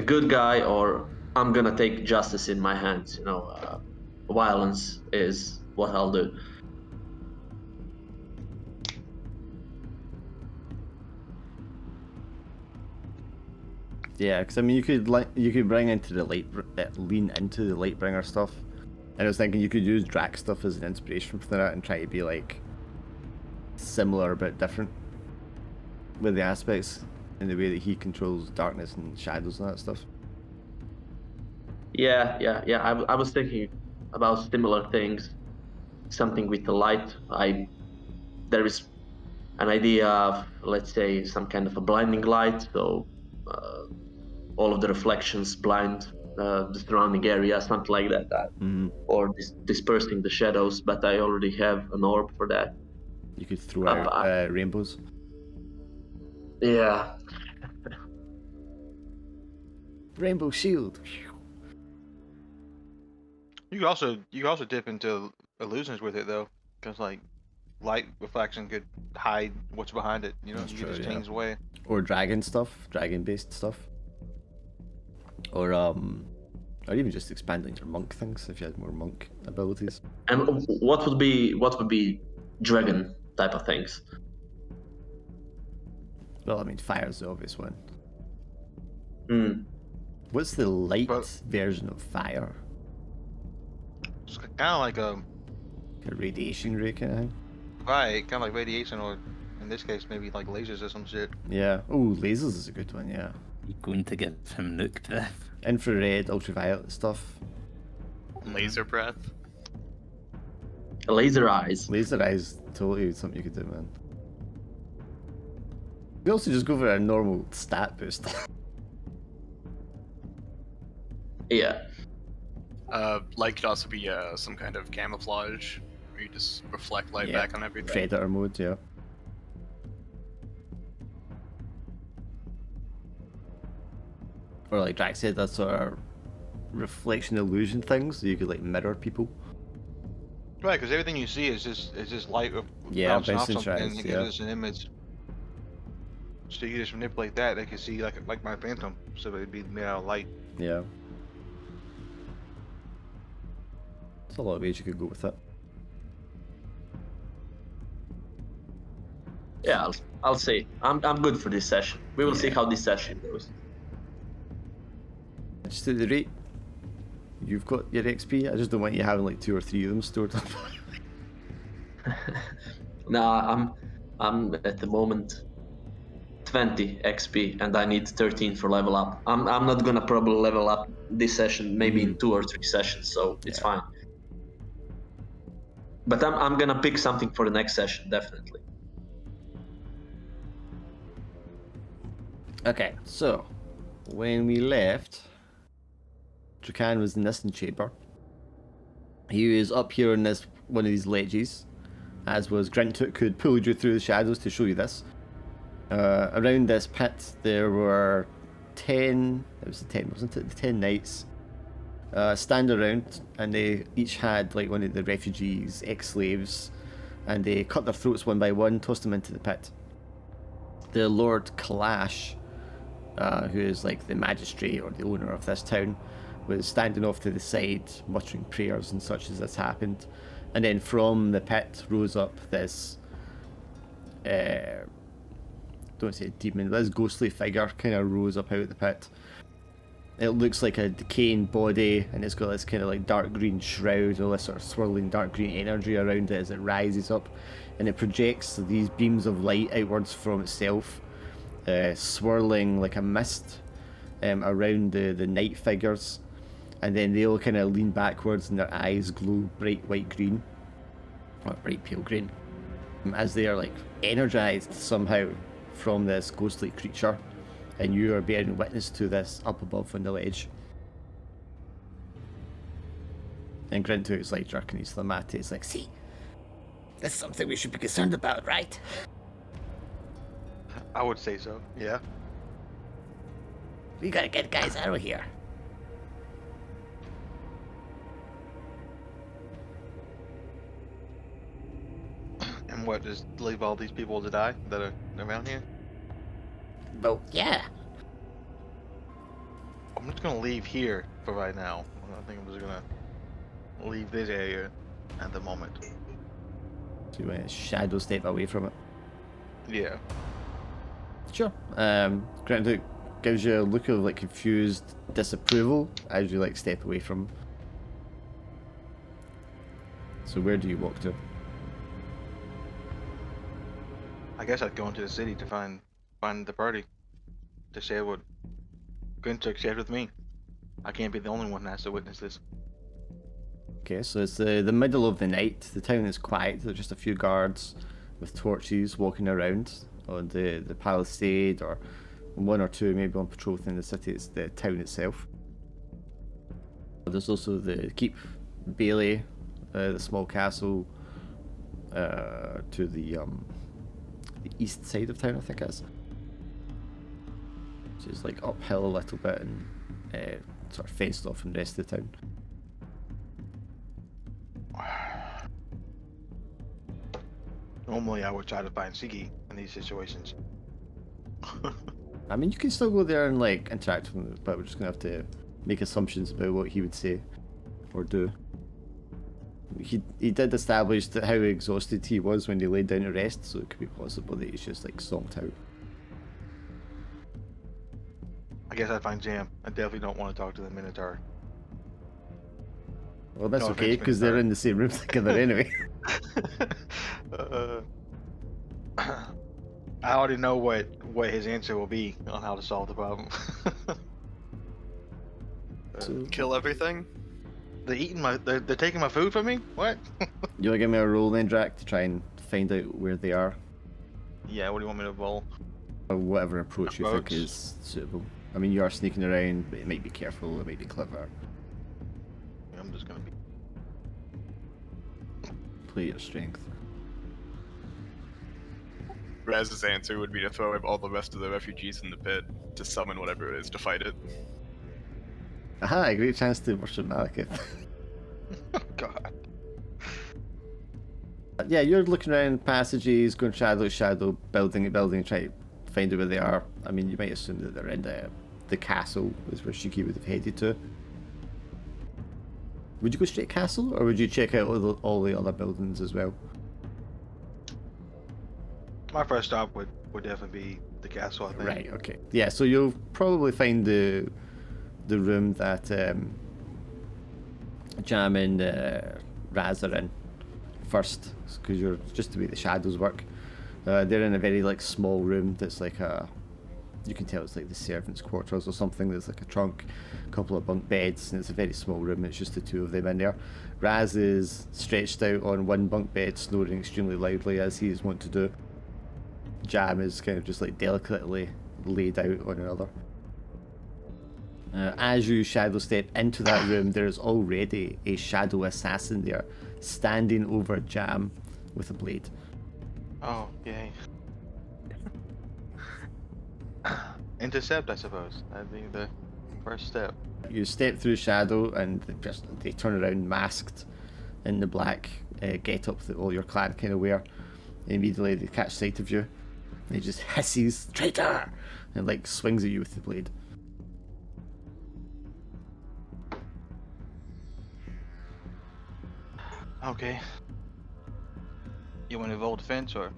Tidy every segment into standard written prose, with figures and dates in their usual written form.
good guy or I'm gonna take justice in my hands. Violence is what I'll do. Yeah, because I mean, you could bring into the lean into the Lightbringer stuff, and I was thinking you could use Drax stuff as an inspiration for that and try to be like similar but different with the aspects in the way that he controls darkness and shadows and that stuff. Yeah. I was thinking about similar things, something with the light. There is an idea of, let's say, some kind of a blinding light, so all of the reflections blind the surrounding area, something like that, or dispersing the shadows. But I already have an orb for that. You could throw out rainbows. Yeah. Rainbow shield. You could also dip into illusions with it though, because like light reflection could hide what's behind it. You That's could true, just yeah. change the way. Or dragon stuff, dragon-based stuff. Or even just expanding your monk things if you had more monk abilities. And what would be dragon type of things? Well, I mean, fire's the obvious one. What's the light version of fire? It's kind of like a radiation ray kind of thing? right, kind of like radiation, or in this case, maybe like lasers or some shit. Yeah. Oh, lasers is a good one, yeah. You're going to get him nuked there. Infrared, ultraviolet stuff. Laser breath. Laser eyes. Laser eyes, totally something you could do, man. You also just go for a normal stat boost. Yeah. Light could also be some kind of camouflage, where you just reflect light Yeah. back on everything. Predator mode, yeah. Or like Drax said, that sort of reflection illusion things, so you could like mirror people. Right, because everything you see is just light Yeah, bouncing off bouncing something, and tries, it yeah. gives us an image. So you just manipulate that. They can see like my phantom, so it'd be made out of light. Yeah. There's a lot of ways you could go with it. Yeah, I'll say I'm good for this session. We will see how this session goes. Just at the rate you've got your XP, I just don't want you having like 2 or 3 of them stored up. Nah, I'm at the moment 20 XP and I need 13 for level up. I'm not gonna probably level up this session, maybe in 2 or 3 sessions, so it's fine. But I'm gonna pick something for the next session, definitely. Okay, so when we left, Drakan was in this chamber. He was up here in this one of these ledges, as was Grintook, who had pulled you through the shadows to show you this. Around this pit, there were 10. It was the 10, wasn't it? The 10 knights stand around, and they each had like one of the refugees, ex-slaves, and they cut their throats one by one, tossed them into the pit. The Lord Kalash, who is like the magistrate or the owner of this town, was standing off to the side, muttering prayers and such as this happened. And then from the pit rose up this, don't say demon, this ghostly figure kind of rose up out of the pit. It looks like a decaying body, and it's got this kind of like dark green shroud, all this sort of swirling dark green energy around it as it rises up, and it projects these beams of light outwards from itself, swirling like a mist around the knight figures, and then they all kind of lean backwards and their eyes glow bright white green, or bright pale green, as they are like energized somehow from this ghostly creature, and you are bearing witness to this up above on the ledge. And Grintook is like jerking his thumb at it. It's like, see, that's something we should be concerned about, right? I would say so. Yeah. We gotta get guys out of here. And what, just leave all these people to die that are around here? Well, yeah. I'm just gonna leave here for right now. I think I'm just gonna leave this area at the moment. So you want to shadow step away from it. Yeah. Sure. Granted, gives you a look of like confused disapproval as you like step away from him. So where do you walk to? I guess I'd go into the city to find the party. To share what Gunter shared with me. I can't be the only one that has to witness this. Okay, so it's the middle of the night. The town is quiet. There's just a few guards with torches walking around on the palisade, or one or two maybe on patrol within the city. It's the town itself. There's also the keep, Bailey, the small castle to the east side of town, I think it is. Which is like uphill a little bit and sort of fenced off from the rest of the town. Normally I would try to find Shiki in these situations. I mean, you can still go there and like interact with him, but we're just gonna have to make assumptions about what he would say or do. He did establish that how exhausted he was when he laid down to rest, so it could be possible that he's just like zonked out. I guess I'd find Jam. I definitely don't want to talk to the Minotaur. Well, that's No okay offense, because they're Minotaur. in the same room together anyway. I already know what his answer will be on how to solve the problem. So, Kill everything? They're taking my food from me? What? you wanna give me a roll then, Drac, to try and find out where they are, Yeah, what do you want me to roll? or whatever approach you think Approach? is suitable. I mean, you are sneaking around, but it might be careful, it might be clever. I'm just gonna be. Play your strength. Raz's answer would be to throw all the rest of the refugees in the pit to summon whatever it is to fight it. Aha, a great chance to worship Malekith. God. Yeah, you're looking around passages, going shadow to shadow, building to building, trying to find out where they are. I mean, you might assume that they're in the castle, is where Shiki would have headed to. Would you go straight castle, or would you check out all the other buildings as well? My first stop would definitely be the castle, I think. Right, okay. Yeah, so you'll probably find the room that Jam and Raz are in first, because you're just the way the shadows work. They're in a very like small room that's like you can tell it's like the servants' quarters or something. There's like a trunk, a couple of bunk beds, and it's a very small room. It's just the two of them in there. Raz is stretched out on one bunk bed, snoring extremely loudly as he is wont to do. Jam is kind of just like delicately laid out on another. As you shadow step into that room, there is already a shadow assassin there, standing over Jam with a blade. Oh, yay. Intercept, I suppose. That'd be the first step. You step through shadow, and they turn around masked in the black get-up that all your clan kind of wear. Immediately they catch sight of you. He just hisses, "Traitor!" and like swings at you with the blade. Okay. You want to roll defense or?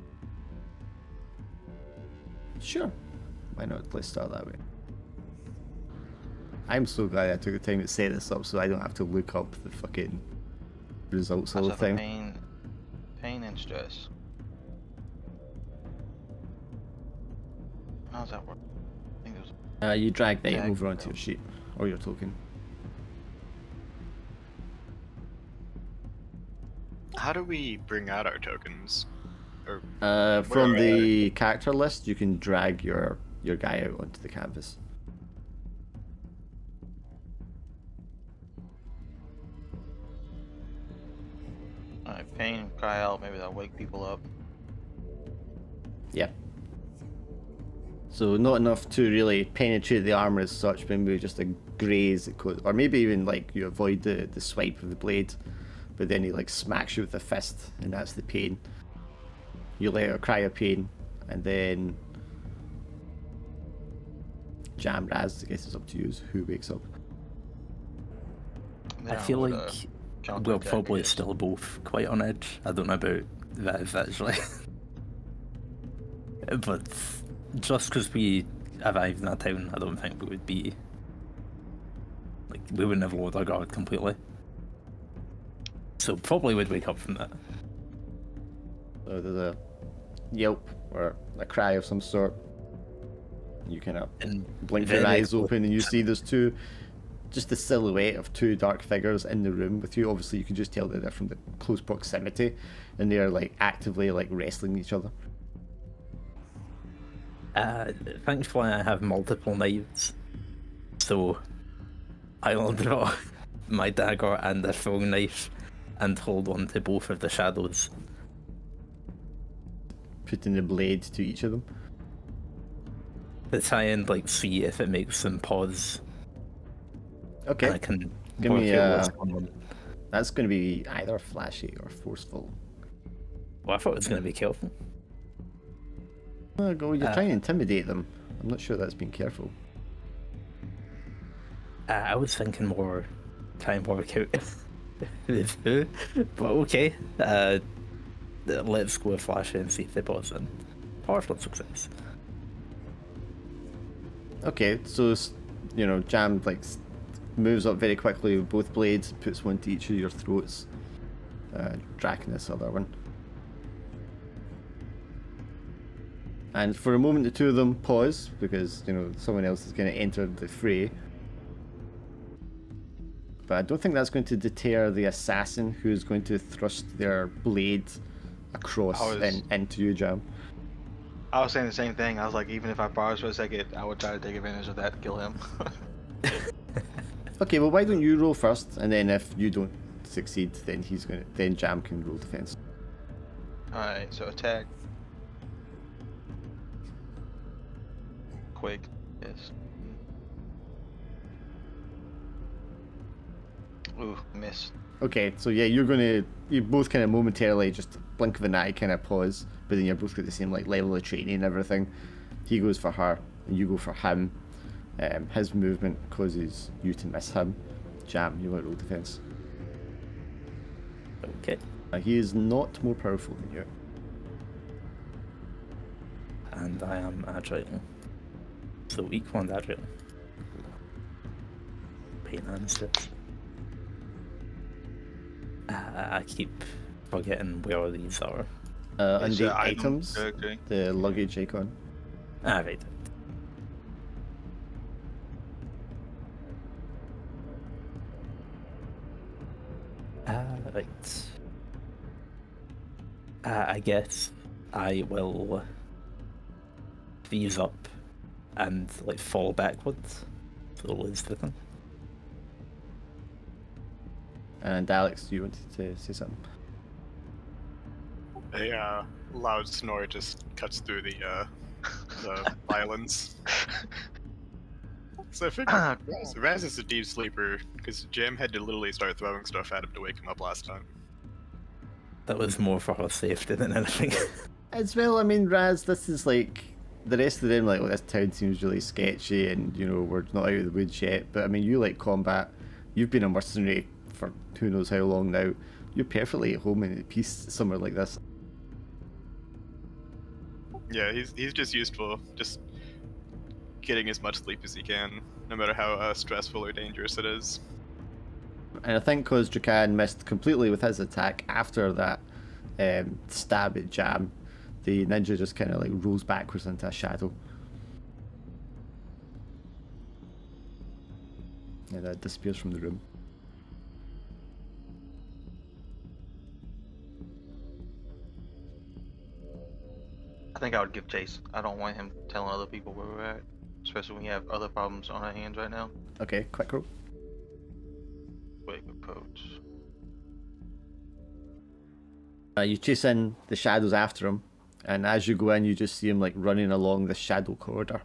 Sure. Why not? Let's start that way. I'm so glad I took the time to set this up so I don't have to look up the fucking results all the Suffer time. pain and stress. How does that work? I think there's. You drag the item Drag, over onto no. your sheet or your token. How do we bring out our tokens? Or From Where, the character list, you can drag your guy out onto the canvas. Alright, pain, cry out. Maybe that'll wake people up. Yeah. So not enough to really penetrate the armor as such, but maybe just a graze, or maybe even like you avoid the swipe of the blade, but then he like smacks you with a fist, and that's the pain. You let out a cry of pain, and then Jam, Raz, I guess it's up to you who wakes up. Then I feel would, like we're counterattack, I probably guess. still both quite on edge. I don't know about Viv actually. But just because we arrived in that town, I don't think we would be... Like, we wouldn't have lowered our guard completely. So probably would wake up from that. So there's a yelp or a cry of some sort. You kind of And blink your then eyes open and you see there's just the silhouette of two dark figures in the room with you. Obviously, you can just tell that they're from the close proximity, and they're like actively like wrestling each other. Thankfully, I have multiple knives, so I'll draw my dagger and a throwing knife and hold on to both of the shadows. Putting the blade to each of them. To try and like see if it makes them pause. Okay. And I can Give work me out what's going on. that's going to be either flashy or forceful. Well, I thought it was going to be careful. Oh, go. You're trying to intimidate them. I'm not sure that's being careful. I was thinking more try and work out with who, but okay. Let's go with flashy and see if they pause in. Partial success. Okay, so Jam like moves up very quickly with both blades, puts one to each of your throats. Draken this other one. And for a moment, the two of them pause because someone else is going to enter the fray. But I don't think that's going to deter the assassin who's going to thrust their blade across into you, Jam. I was saying the same thing. I was like, even if I paused for a second, I would try to take advantage of that to kill him. Okay, well, why don't you roll first, and then if you don't succeed, then Jam can roll defense. Alright, so attack. Quick, yes. Ooh, miss. Okay, so yeah, you both kind of momentarily just blink of an eye kind of pause, but then you're both got the same like level of training and everything. He goes for her, and you go for him. His movement causes you to miss him. Jam, you want to roll defense. Okay. He is not more powerful than you. And I am agile. So equal and agile. Pain and stress. I keep forgetting where these are. And It's the a item items, character. the luggage icon. Right. Right. I guess I will freeze up and like fall backwards. So lose the thing. And Alex, you wanted to say something? A loud snore just cuts through the violence. So I figured Raz is a deep sleeper because Jam had to literally start throwing stuff at him to wake him up last time. That was more for her safety than anything. As well, I mean, Raz, this is like the rest of them. Like, well, this town seems really sketchy, and we're not out of the woods yet. But I mean, you like combat. You've been a mercenary for who knows how long now. You're perfectly at home and at peace somewhere like this. Yeah, he's just useful, just getting as much sleep as he can, no matter how stressful or dangerous it is. And I think because Drakan missed completely with his attack after that stab at Jam, the ninja just kind of like rolls backwards into a shadow. And disappears from the room. I think I would give chase. I don't want him telling other people where we're at, especially when we have other problems on our hands right now. Okay, quick roll. Quick approach. You chase in the shadows after him, and as you go in, you just see him like running along the shadow corridor.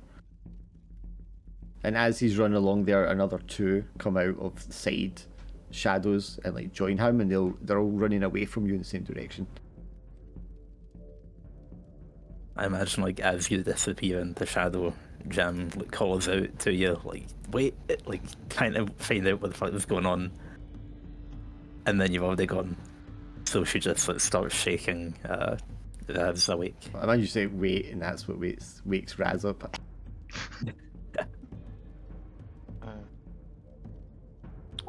And as he's running along there, another two come out of the side shadows and like join him, and they're all running away from you in the same direction. I imagine like as you disappear in the shadow, Jam like calls out to you, like wait, like trying to find out what the fuck is going on, and then you've already gone. So she just like, starts shaking Raz awake. I imagine you say wait, and that's what wakes Raz up.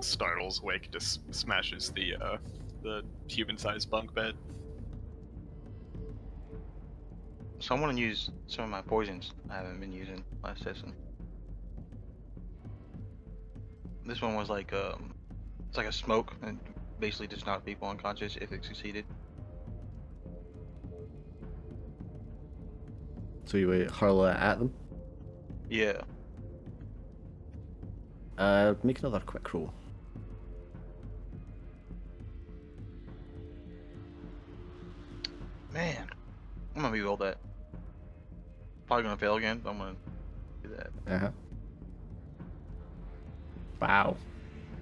Startles awake, just smashes the human-sized bunk bed. So I want to use some of my poisons I haven't been using last session. This one was like it's like a smoke and basically just knock people unconscious if it succeeded. So you would hurl it at them. Yeah. Make another quick roll. Man, I'm gonna re-roll that. Probably gonna fail again, but I'm gonna do that. Wow.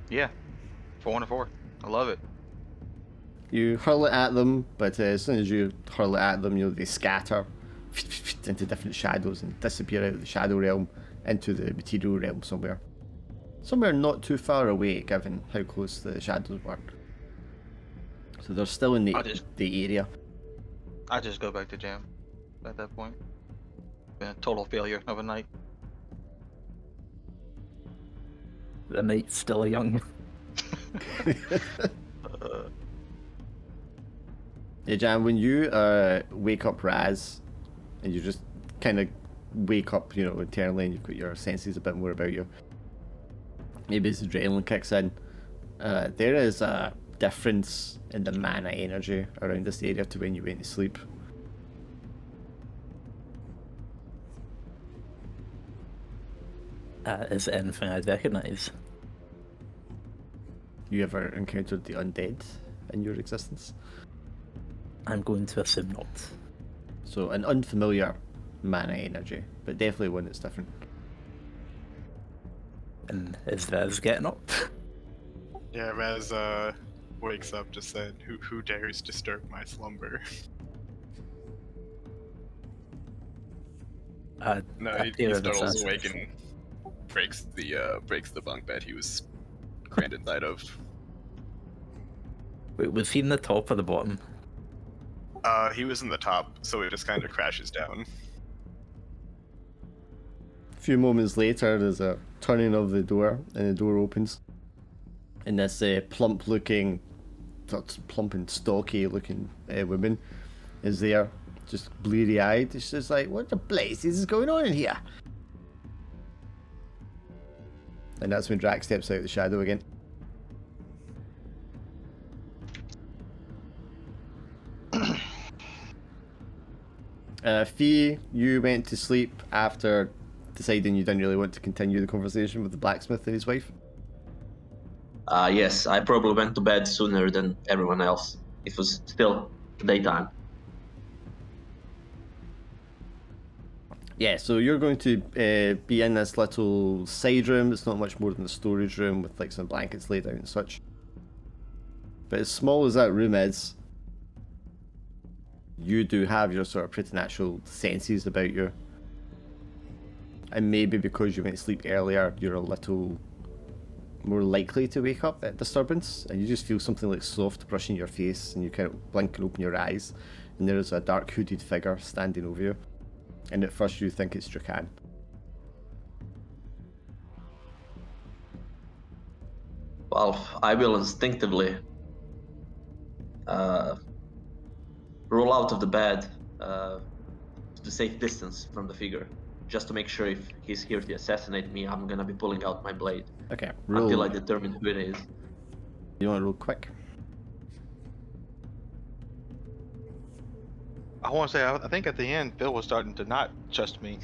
Yeah. 4 on a 4. I love it. You hurl it at them, but as soon as you hurl it at them, they scatter into different shadows and disappear out of the shadow realm into the material realm somewhere. Somewhere not too far away, given how close the shadows were. So they're still in the area. I just go back to Jam at that point. Been a total failure of a night. The night's still young. Yeah, Jan, when you wake up Raz, and you just kind of wake up, internally, and you've got your senses a bit more about you. Maybe as adrenaline kicks in. There is a difference in the mana energy around this area to when you went to sleep. Is it anything I'd recognise? You ever encountered the undead in your existence? I'm going to assume not. So an unfamiliar mana energy, but definitely one that's different. And is Raz getting up? Yeah, Raz wakes up just saying, who dares disturb my slumber? No, he startles awake and breaks the bunk bed he was crammed inside of. Wait, was he in the top or the bottom? He was in the top, so it just kind of crashes down. A few moments later, there's a turning of the door, and the door opens. And this plump and stocky looking woman is there, just bleary eyed. She's just like, what the blazes is going on in here? And that's when Drax steps out of the shadow again. Fee, you went to sleep after deciding you didn't really want to continue the conversation with the blacksmith and his wife. Yes, I probably went to bed sooner than everyone else. It was still daytime. Yeah, so you're going to be in this little side room. It's not much more than a storage room with like some blankets laid out and such. But as small as that room is, you do have your sort of preternatural senses about you. And maybe because you went to sleep earlier, you're a little more likely to wake up at disturbance, and you just feel something like soft brushing your face, and you kind of blink and open your eyes, and there is a dark hooded figure standing over you. And at first you think it's Drakan. Well, I will instinctively roll out of the bed to safe distance from the figure, just to make sure if he's here to assassinate me, I'm gonna be pulling out my blade. Okay, until I determine who it is. You want to roll quick? I want to say, I think at the end, Phil was starting to not trust me.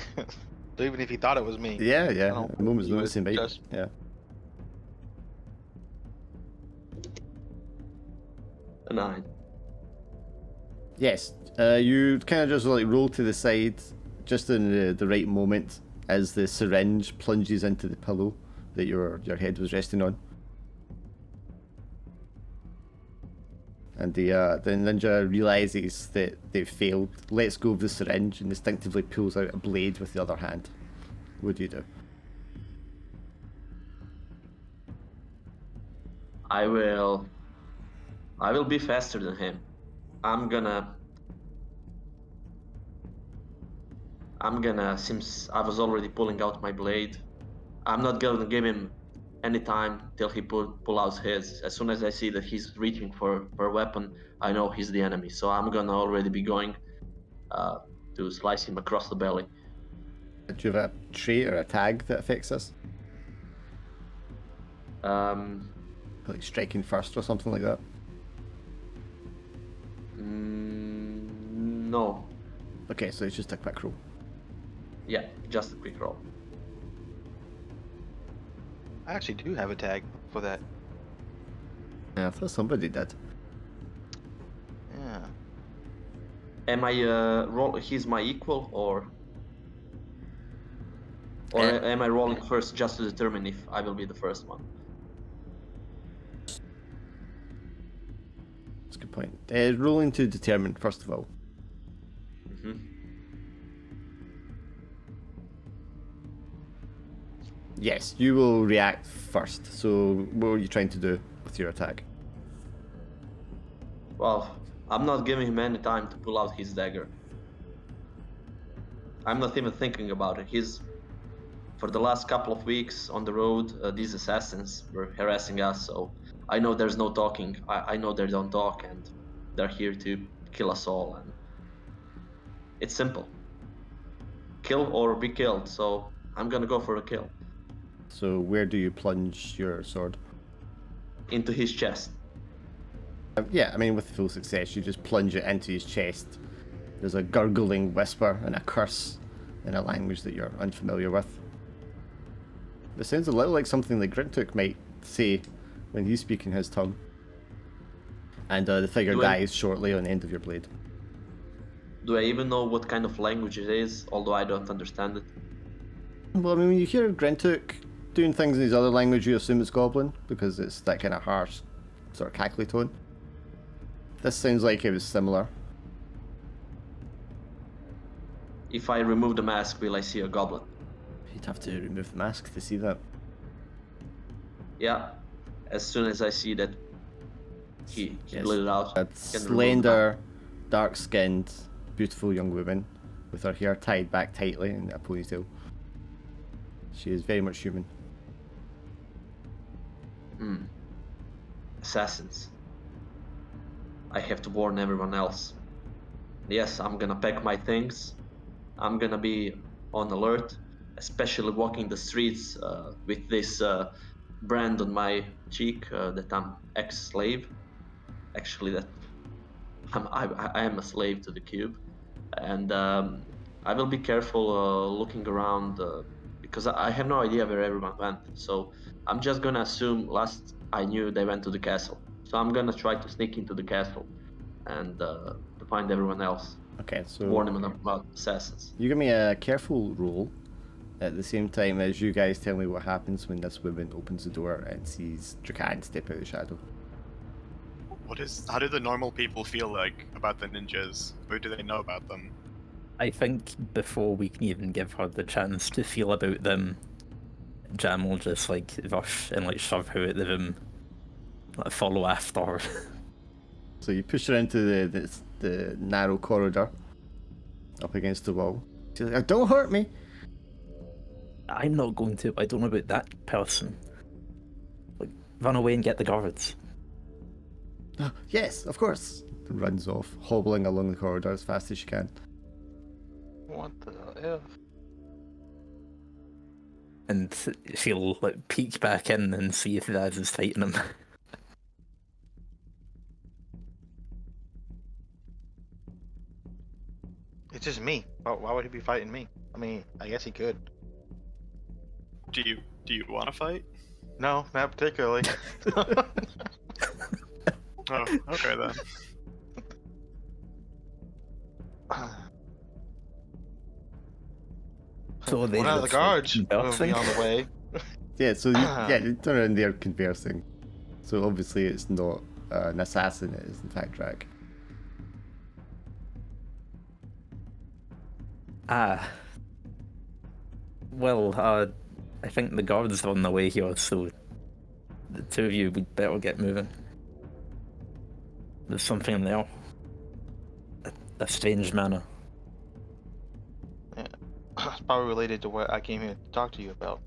So even if he thought it was me. Yeah. The moment's noticing, mate. Yeah. A 9. Yes. You kind of just like roll to the side, just in the right moment, as the syringe plunges into the pillow that your head was resting on. And the ninja realizes that they've failed, lets go of the syringe, and instinctively pulls out a blade with the other hand. What do you do? I will be faster than him. I'm gonna, since I was already pulling out my blade, I'm not gonna give him any time till he pull out his. As soon as I see that he's reaching for a weapon, I know he's the enemy. So I'm gonna already be going to slice him across the belly. Do you have a trait or a tag that affects this? Like striking first or something like that? No. Okay, so it's just a quick roll. Yeah, just a quick roll. I actually do have a tag for that. Yeah, I thought somebody did. Yeah. Am I he's my equal, or am I rolling first just to determine if I will be the first one? That's a good point. Rolling to determine, first of all. Mm-hmm. Yes, you will react first. So what were you trying to do with your attack? Well, I'm not giving him any time to pull out his dagger. I'm not even thinking about it. For the last couple of weeks on the road, these assassins were harassing us, so I know there's no talking. I know they don't talk, and they're here to kill us all, and it's simple. Kill or be killed, so I'm gonna go for a kill. So where do you plunge your sword? Into his chest. Yeah, I mean, with full success, you just plunge it into his chest. There's a gurgling whisper and a curse in a language that you're unfamiliar with. It sounds a little like something that Grintuk might say when he's speaking his tongue. And the figure dies shortly on the end of your blade. Do I even know what kind of language it is, although I don't understand it? Well, I mean, when you hear Grintuk doing things in his other language, you assume it's Goblin, because it's that kind of harsh, sort of cackly tone. This sounds like it was similar. If I remove the mask, will I see a goblin? You'd have to remove the mask to see that. Yeah, as soon as I see that he Yes. let it out. A slender, dark-skinned, beautiful young woman with her hair tied back tightly in a ponytail. She is very much human. Assassins. I have to warn everyone else. Yes, I'm gonna pack my things. I'm gonna be on alert, especially walking the streets with this brand on my cheek that I'm ex-slave. Actually, that I am a slave to the cube, and I will be careful looking around because I have no idea where everyone went. So I'm just gonna assume last I knew they went to the castle. So I'm gonna try to sneak into the castle and to find everyone else. Okay, so Warn them about assassins. you give me a careful roll at the same time as you guys tell me what happens when this woman opens the door and sees Drakan step out of the shadow. How do the normal people feel like about the ninjas? What do they know about them? I think before we can even give her the chance to feel about them, Jam will just like rush and like shove her out the room, like follow after her. So you push her into the narrow corridor up against the wall. She's like, "Oh, don't hurt me!" I'm not going to. I don't know about that person. Like, run away and get the guards. Yes, of course. And runs off, hobbling along the corridor as fast as she can. What the F? And she'll like peek back in and see if Daz is fighting him. It's just me. Why would he be fighting me? I mean, I guess he could. Do you want to fight? No, not particularly. Oh, okay then. So they One of the just, guards like, will be conversing. on the way. Yeah, so you turn around there conversing. So obviously it's not an assassin, it is in fact Drag. Well, I think the guards are on the way here, so the two of you would better get moving. There's something in there. A strange manner. Yeah. It's probably related to what I came here to talk to you about,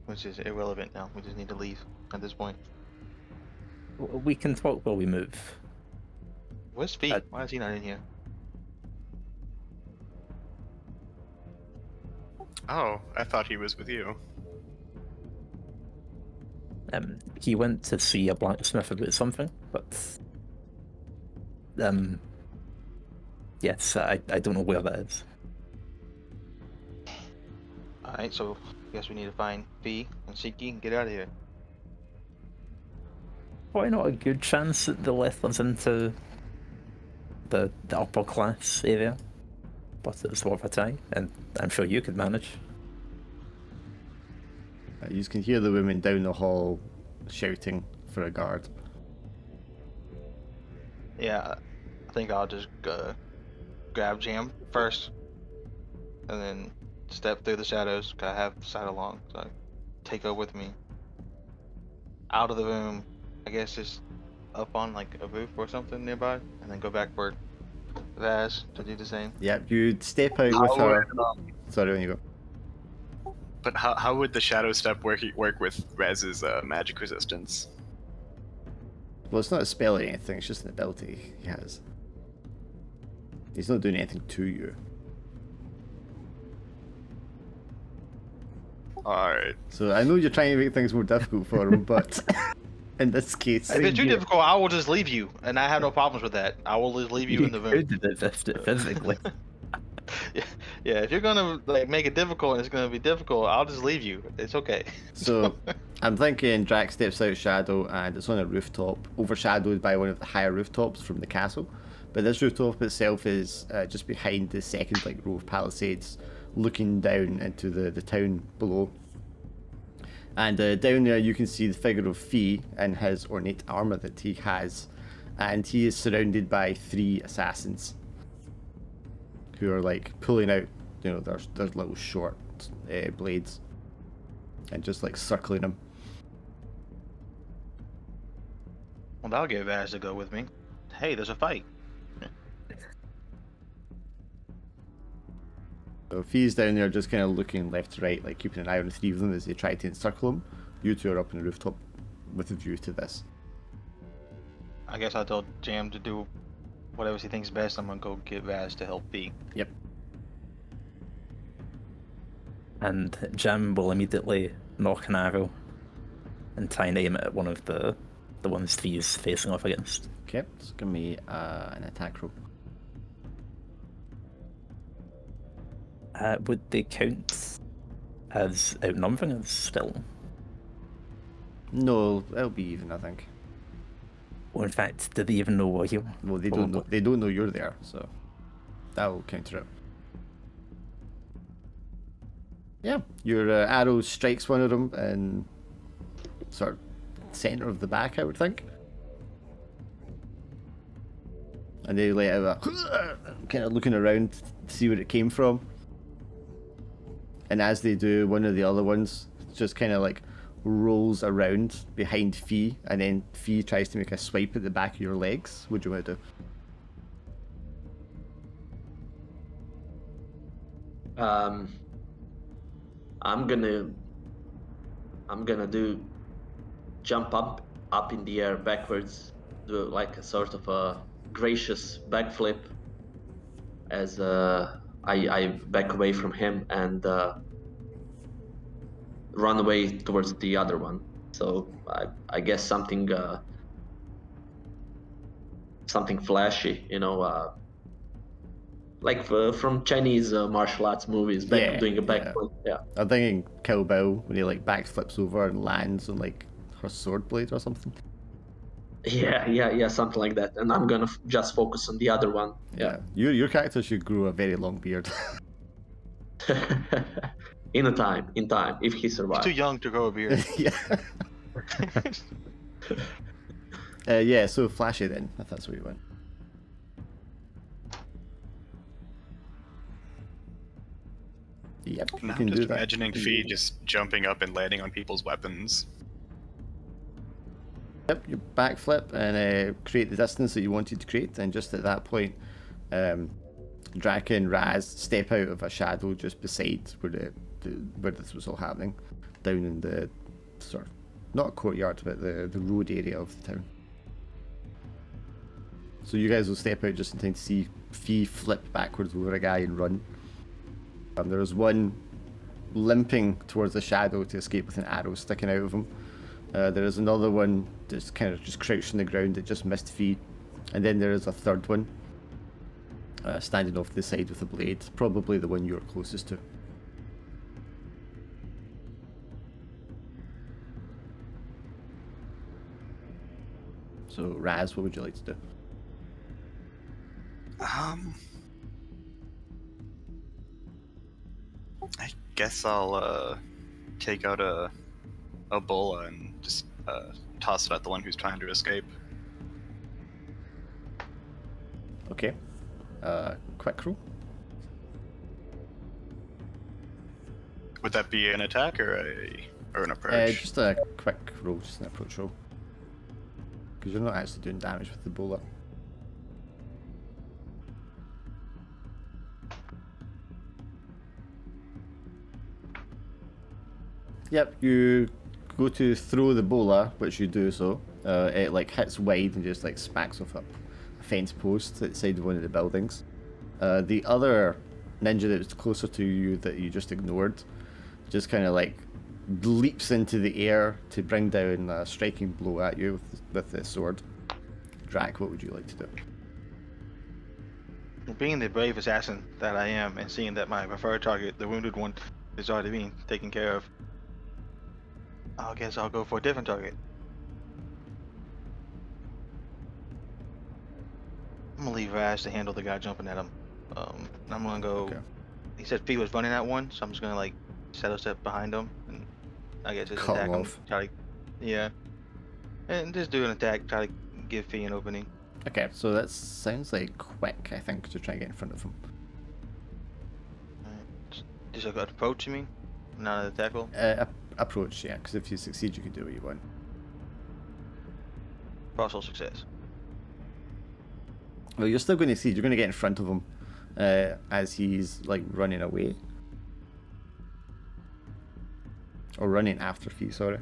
which is irrelevant now. We just need to leave at this point. We can talk while we move. Where's Fee? Why is he not in here? Oh, I thought he was with you. He went to see a blacksmith about something, but yes, I don't know where that is. Alright, so I guess we need to find Fee and Shiki and get out of here. Probably not a good chance that they left us into the upper class area, but it's worth a try, and I'm sure you could manage. You can hear the women down the hall shouting for a guard. Yeah, I think I'll just grab Jam first, and then step through the shadows. 'Cause I have sight along, so I take her with me out of the room. I guess just up on like a roof or something nearby, and then go back for Vaz to do the same. Yep, you'd step out with her. Sorry, when you go. But how would the shadow step work with Rez's magic resistance? Well, it's not a spell or anything, it's just an ability he has. He's not doing anything to you. Alright. So I know you're trying to make things more difficult for him, but in this case... If it's too difficult, I will just leave you, and I have no problems with that. I will just leave you in the room. could resist it physically. Yeah, if you're gonna like make it difficult and it's gonna be difficult, I'll just leave you. It's okay. So, I'm thinking Drax steps out shadow and it's on a rooftop, overshadowed by one of the higher rooftops from the castle. But this rooftop itself is just behind the second row of palisades, looking down into the town below. And down there you can see the figure of Fee in his ornate armour that he has, and he is surrounded by 3 assassins who are pulling out, their little short blades and just circling him. Well, I'll get Vaz to go with me. Hey, there's a fight. So Fee's down there just kind of looking left to right, keeping an eye on the 3 of them as they try to encircle him. You 2 are up on the rooftop with a view to this. I guess I told Jam to do whatever he thinks best. I'm gonna go get Vaz to help Fee. Yep. And Jam will immediately knock an arrow and try and aim it at one of the ones Fee's facing off against. Okay, so give me an attack roll. Would they count as outnumbering us still? No, it'll be even, I think. Or in fact, do they even know we're here? Well, they don't know. They don't know you're there, so that will counter it. Yeah, your arrow strikes one of them in sort of center of the back, I would think, and they let out a kind of looking around to see where it came from. And as they do, one of the other ones just kind of rolls around behind Fee, and then Fee tries to make a swipe at the back of your legs. What do you want to do? I'm gonna do jump up in the air backwards, do a sort of a gracious backflip as I back away from him and run away towards the other one. So I guess something flashy, from Chinese martial arts movies, doing a backflip. Yeah. I'm thinking Kill Bill when he backflips over and lands on her sword blade or something. Yeah, something like that. And I'm gonna just focus on the other one. Yeah. Your character should grow a very long beard. in time, if he survives. He's too young to grow a beard. Yeah. So flashy then, if that's what you want. Yep, you Now can I'm do just that. imagining Fee just jumping up and landing on people's weapons. Yep, you backflip and create the distance that you wanted to create, and just at that point, Draka and Raz step out of a shadow just beside where this was all happening, down in the sort of, not a courtyard, but the road area of the town. So you guys will step out just in time to see Fee flip backwards over a guy and run. There's one limping towards the shadow to escape with an arrow sticking out of him. There is another one that's kind of just crouched on the ground that just missed Fee. And then there is a third one standing off the side with a blade, probably the one you're closest to. So Raz, what would you like to do? I guess I'll take out a bola and just toss it at the one who's trying to escape. Okay. Quick roll. Would that be an attack or an approach? Just a quick roll, just an approach roll. Because you're not actually doing damage with the bullet. Yep, you go to throw the bola, which you do so. It like hits wide and just like smacks off a fence post at the side of one of the buildings. The other ninja that was closer to you that you just ignored just kind of like leaps into the air to bring down a striking blow at you with the sword. Drac, what would you like to do? Being the brave assassin that I am, and seeing that my preferred target, the wounded one, is already being taken care of, I guess I'll go for a different target. I'm gonna leave Raz to handle the guy jumping at him. I'm gonna go. Okay. He said P was running at one, so I'm just gonna like shadow step behind him, and I guess just Cut attack him him. off. Try to, yeah, and just do an attack. Try to give P an opening. Okay, so that sounds like quick, I think, to try and get in front of him. Just like approach, you mean? Not an tackle. Approach, yeah, because if you succeed, you can do what you want. Partial success. Well, you're still going to succeed. You're going to get in front of him as he's like running away. Or running after Fee, sorry.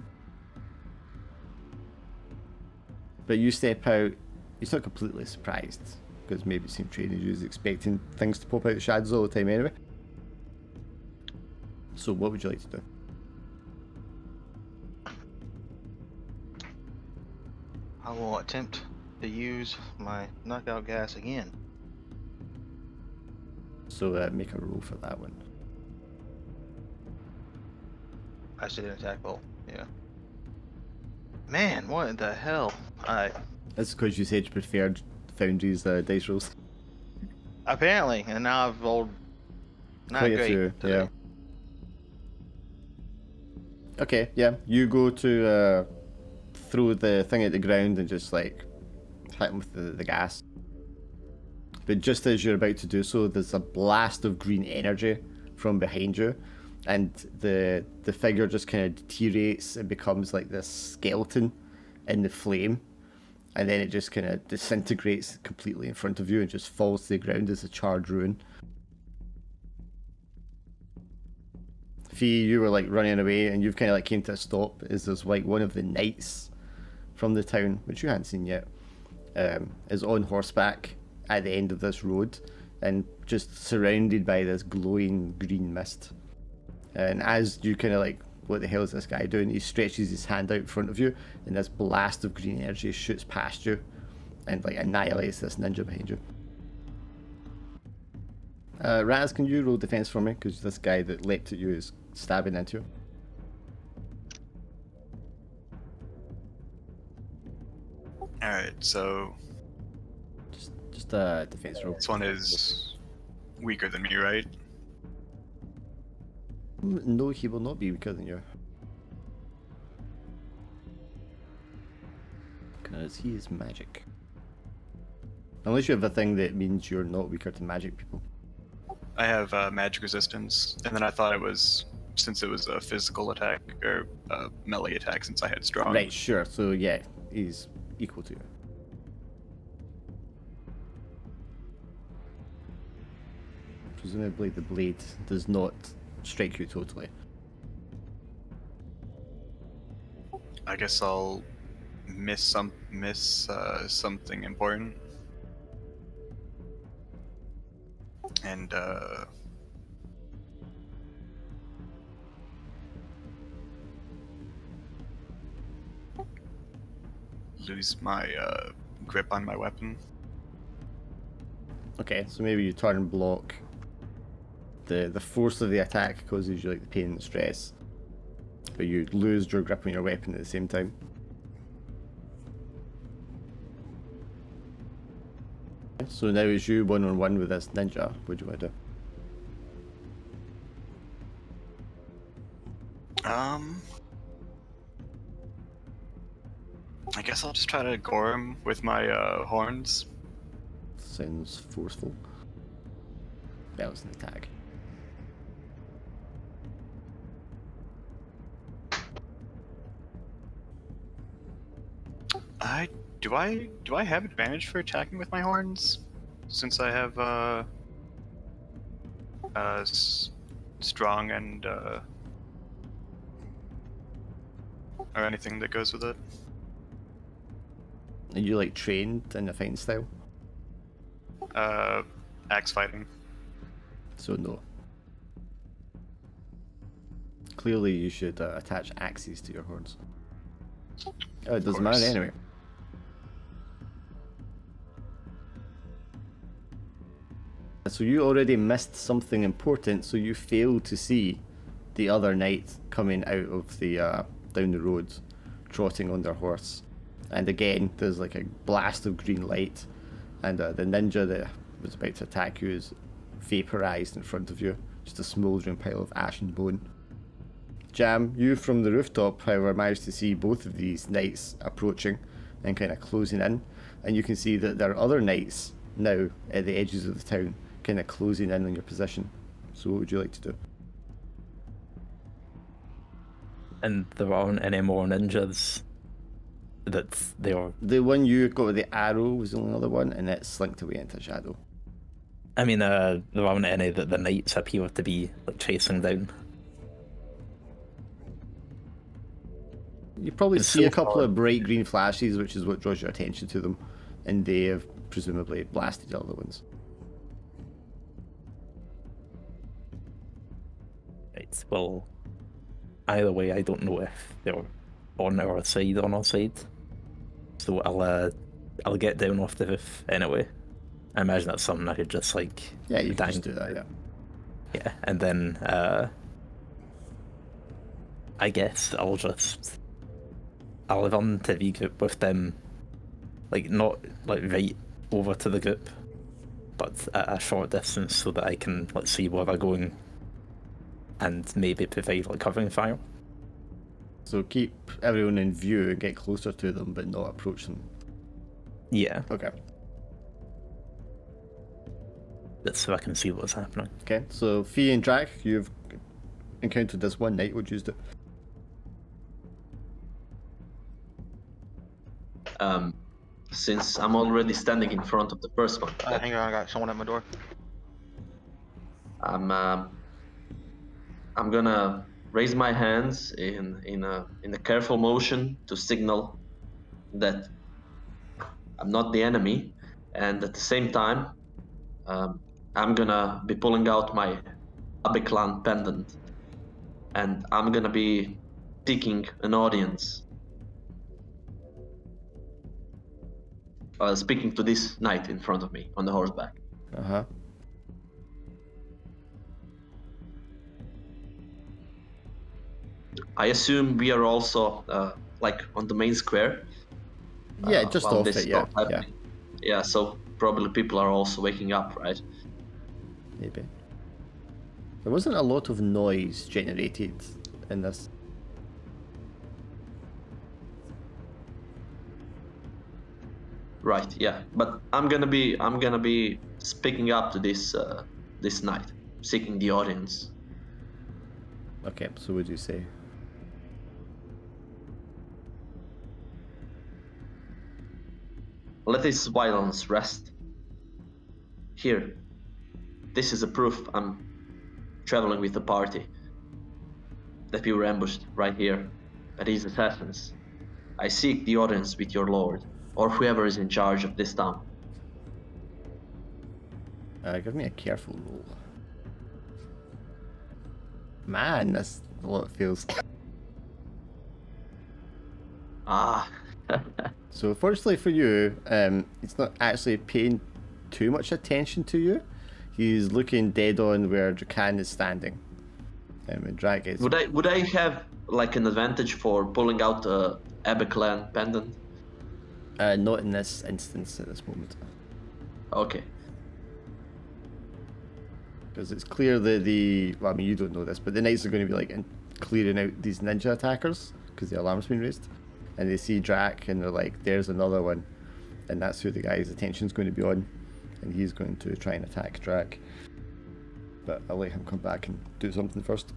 But you step out, you're still completely surprised, because maybe same training you was expecting things to pop out of the shadows all the time anyway. So what would you like to do? I will attempt to use my knockout gas again. So make a roll for that one. I should attack roll. Yeah. Man, what the hell? Alright. That's because you said you preferred Foundry's dice rolls. Apparently, and now I've rolled not Quite a great. few, today. yeah. Okay, yeah. You go to throw the thing at the ground and just like hit him with the gas. But just as you're about to do so, there's a blast of green energy from behind you, and the figure just kind of deteriorates and becomes like this skeleton in the flame, and then it just kind of disintegrates completely in front of you and just falls to the ground as a charred ruin. Fee, you were like running away, and you've kind of like came to a stop as there's like one of the knights from the town, which you hadn't seen yet, is on horseback at the end of this road and just surrounded by this glowing green mist. And as you kind of like, what the hell is this guy doing? He stretches his hand out in front of you, and this blast of green energy shoots past you and like annihilates this ninja behind you. Raz, can you roll defense for me? Because this guy that leapt at you is stabbing into you. Alright, so Just a defense roll. this one is weaker than me, right? No, he will not be weaker than you. Because he is magic. Unless you have a thing that means you're not weaker to magic people. I have magic resistance, and then I thought it was since it was a physical attack or a melee attack since I had strong. Right, sure. So yeah, he's equal to you. Presumably the blade does not strike you totally. I guess I'll miss something important, and lose my grip on my weapon. Okay, so maybe you turn and block. The force of the attack causes you like the pain and the stress, but you lose your grip on your weapon at the same time. So now it's you one-on-one with this ninja. What do you want to do? I guess I'll just try to gore him with my horns. Sounds forceful. That was an attack. Do I have advantage for attacking with my horns, since I have strong and or anything that goes with it? Are you like trained in the fighting style? Axe fighting. So no. Clearly you should attach axes to your horns. Oh, it doesn't matter course. anyway. So you already missed something important, so you failed to see the other knight coming out of the down the road, trotting on their horse. And again, there's like a blast of green light, and the ninja that was about to attack you is vaporized in front of you, just a smouldering pile of ash and bone. Jam, you from the rooftop, however, managed to see both of these knights approaching and kind of closing in, and you can see that there are other knights now at the edges of the town, kind of closing in on your position. So what would you like to do? And there aren't any more ninjas that they are. The one you got with the arrow was the only other one, and it slinked away into shadow. I mean, there aren't any that the knights appear to be like chasing down. You probably It's see so a couple far. of bright green flashes, which is what draws your attention to them, and they have presumably blasted the other ones. Right. Well, either way, I don't know if they're on our side or on our side. So I'll get down off the roof anyway. I imagine that's something I could just like. Yeah, you can dang- just do that, yeah. Yeah, and then I guess I'll run to regroup with them, like not like right over to the group, but at a short distance so that I can see where they're going, and maybe provide like covering fire. So keep everyone in view and get closer to them, but not approach them. Yeah, Okay. that's so I can see what's happening. Okay, so Fee and Drac, you've encountered this one knight. What do you do? Since I'm already standing in front of the first one, Hang on, I got someone at my door. I'm gonna raise my hands in a careful motion to signal that I'm not the enemy, and at the same time, I'm gonna be pulling out my Abeklan pendant, and I'm gonna be seeking an audience. Speaking to this knight in front of me on the horseback. Uh-huh. I assume we are also on the main square. Yeah, just while off this it, is yeah. all happening. Yeah, so probably people are also waking up, right? Maybe. There wasn't a lot of noise generated in this. Right, yeah. But I'm gonna be speaking up to this knight. seeking the audience. Okay, so what do you say? Let this violence rest. Here, this is a proof I'm traveling with the party. That we were ambushed right here by these assassins. I seek the audience with your lord, or whoever is in charge of this town. Give me a careful roll. Man, that's a lot of feels. Ah. So fortunately for you, it's not actually paying too much attention to you. He's looking dead on where Drakan is standing. And Drak is... Would I have like an advantage for pulling out the Abaclan pendant? not in this instance at this moment. Okay. Because it's clear that well, I mean, you don't know this, but the knights are going to be like clearing out these ninja attackers because the alarm's been raised. And they see Drak and they're like, there's another one. And that's who the guy's attention's going to be on. And he's going to try and attack Drak. But I'll let him come back and do something first.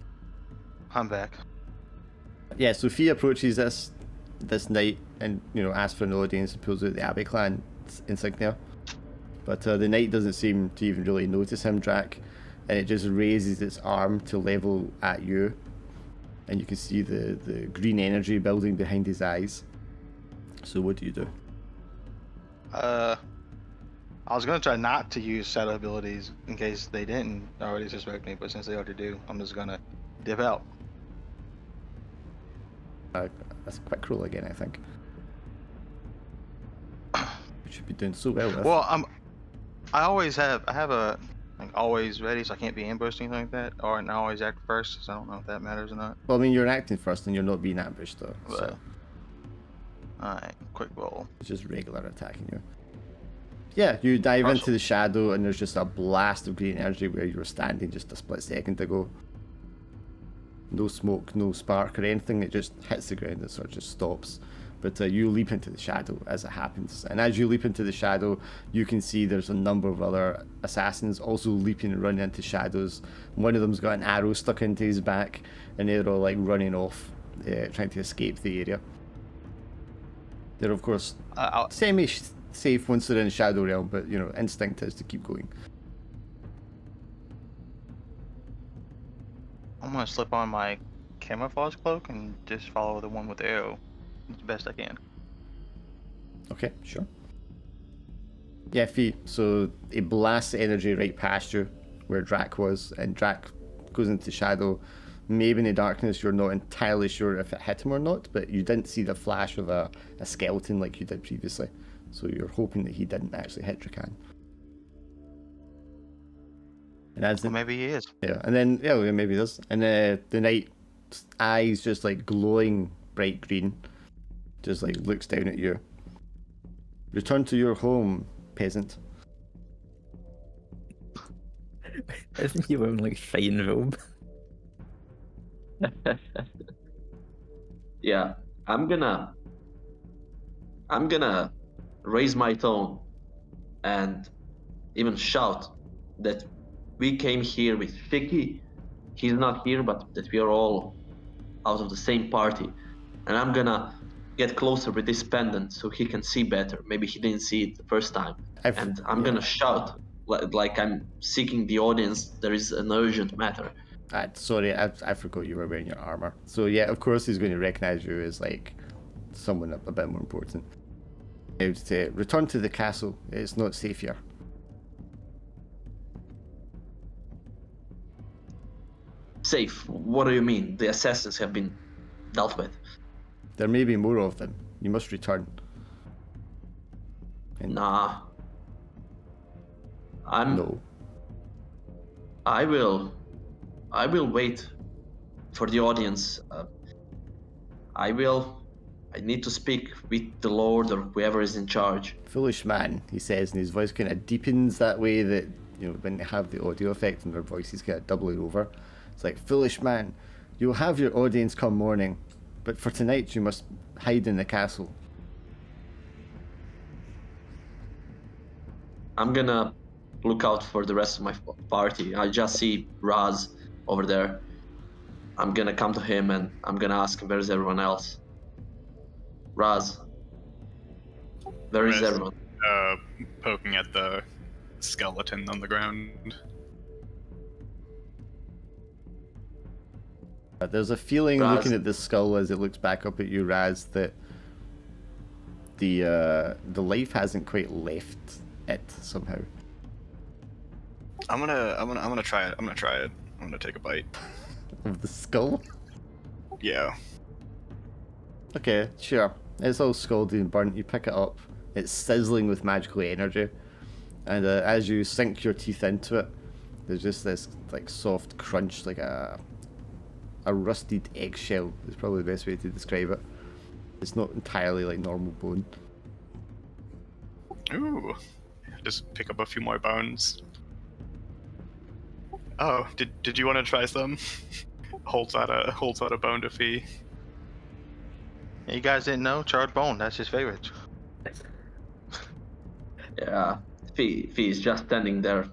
I'm back. Yeah, Sophie approaches this knight and, asks for an audience and pulls out the Abbey clan insignia. But the knight doesn't seem to even really notice him, Drak. And it just raises its arm to level at you. And you can see the green energy building behind his eyes. So what do you do? I was gonna try not to use shadow abilities in case they didn't already suspect me, but since they already do, I'm just gonna dip out. That's a quick roll again, I think. You should be doing so well with. Well, I have a like always ready, so I can't be ambushed or anything like that, or I always act first, so I don't know if that matters or not. Well, I mean, you're acting first and you're not being ambushed though. But, So alright, quick roll. it's just regular attacking you. Yeah, you dive Russell. into the shadow and there's just a blast of green energy where you were standing just a split second ago. No smoke, no spark or anything, it just hits the ground and sort of just stops. But you leap into the shadow as it happens. And as you leap into the shadow, you can see there's a number of other assassins also leaping and running into shadows. One of them's got an arrow stuck into his back and they're all like running off, trying to escape the area. They're of course semi-safe once they're in Shadow Realm, but instinct is to keep going. I'm gonna slip on my camouflage cloak and just follow the one with the arrow as best I can. Okay, sure. Yeah, Fee, so it blasts energy right past you where Drak was, and Drak goes into shadow. Maybe in the darkness you're not entirely sure if it hit him or not, but you didn't see the flash of a skeleton like you did previously. So you're hoping that he didn't actually hit Drakan. And as Well, maybe he is. yeah, and then maybe he does. And the knight's eyes just like glowing bright green, just like looks down at you. Return to your home, peasant. Isn't he wearing like fine robe? Yeah, I'm gonna raise my tone and even shout that we came here with Shiki. He's not here, but that we are all out of the same party. And I'm gonna get closer with this pendant so he can see better. Maybe he didn't see it the first time. And I'm gonna shout like I'm seeking the audience. There is an urgent matter. Sorry, I forgot you were wearing your armor. So yeah, of course he's going to recognize you as like someone a bit more important. I would say, return to the castle. It's not safe here. Safe? What do you mean? The assassins have been dealt with. There may be more of them. You must return. And Nah. no. I will wait for the audience. I need to speak with the Lord or whoever is in charge. Foolish man, he says, and his voice kind of deepens that way that, when they have the audio effect and their voices kind of double it over. It's like, foolish man, you will have your audience come morning, but for tonight you must hide in the castle. I'm gonna look out for the rest of my party. I just see Raz over there. I'm gonna come to him and I'm gonna ask him, where's everyone else? Raz, where is Rest, everyone? poking at the skeleton on the ground. There's a feeling Raz. looking at the skull as it looks back up at you, Raz, that the life hasn't quite left it somehow. I'm gonna try it. I'm gonna take a bite. Of the skull? Yeah. Okay, sure. It's all scalded and burnt. You pick it up. It's sizzling with magical energy, and as you sink your teeth into it, there's just this like soft crunch, like a rusted eggshell. Is probably the best way to describe it. It's not entirely like normal bone. Ooh. Just pick up a few more bones. Oh, did you want to try some? holds out a bone to Fee. You guys didn't know? Charred bone, that's his favorite. Yeah, Fee is just standing there,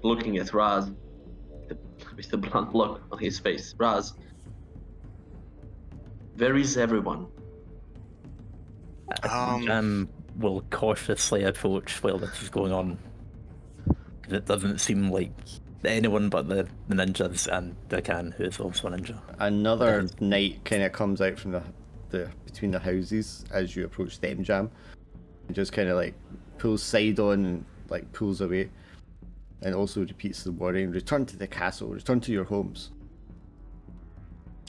looking at Raz with the blunt look on his face. Raz, where is everyone? Will cautiously approach while this is going on. It doesn't seem like anyone but the ninjas and Dakan, who is also a ninja. Another knight kind of comes out from the between the houses as you approach the jam, and just kind of like pulls side on and like pulls away, and also repeats the warning: "Return to the castle. Return to your homes.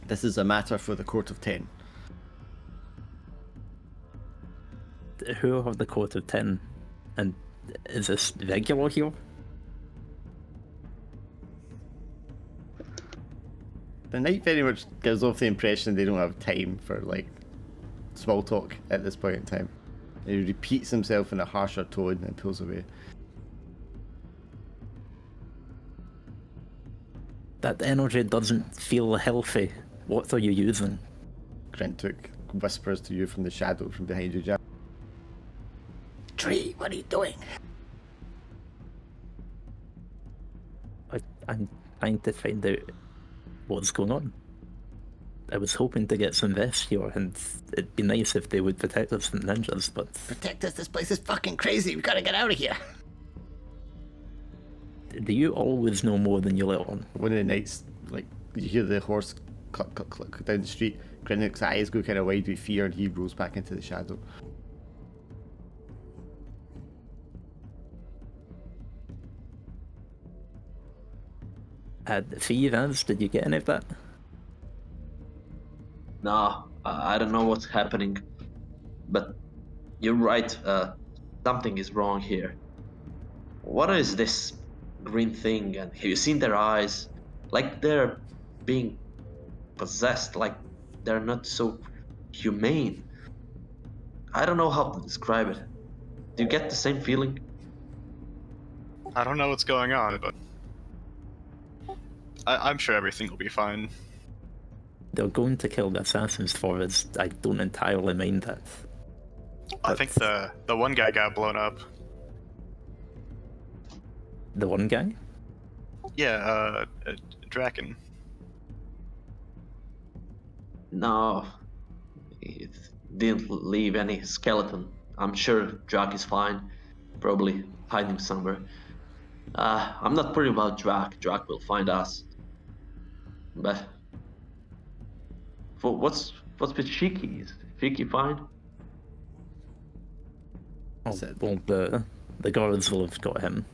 This is a matter for the Court of Ten." Who are the Court of 10? And is this regular here? The knight very much gives off the impression they don't have time for like small talk at this point in time. He repeats himself in a harsher tone and pulls away. That energy doesn't feel healthy. What are you using? Grentook whispers to you from the shadow from behind you, Jack. Tree, what are you doing? I'm trying to find out what's going on. I was hoping to get some vests here, and it'd be nice if they would protect us from ninjas, but... Protect us, this place is fucking crazy, we gotta get out of here. Do you always know more than you let on? One of the knights, like, you hear the horse cluck, cluck, cluck down the street. Grentook's eyes go kind of wide with fear, and he rolls back into the shadow. Fee, Vance, did you get any of that? No, I don't know what's happening, but you're right. Something is wrong here. What is this green thing? And have you seen their eyes? Like they're being possessed. Like they're not so humane. I don't know how to describe it. Do you get the same feeling? I don't know what's going on, but I'm sure everything will be fine. They're going to kill the assassins for us. I don't entirely mind that. I think the one guy got blown up. The one guy? Yeah, Draken. No, it didn't leave any skeleton. I'm sure Jack is fine, probably hiding somewhere. I'm not worried about Jack. Jack will find us. But what's with Shiki? Is Shiki fine? Oh, well, the guards will have got him.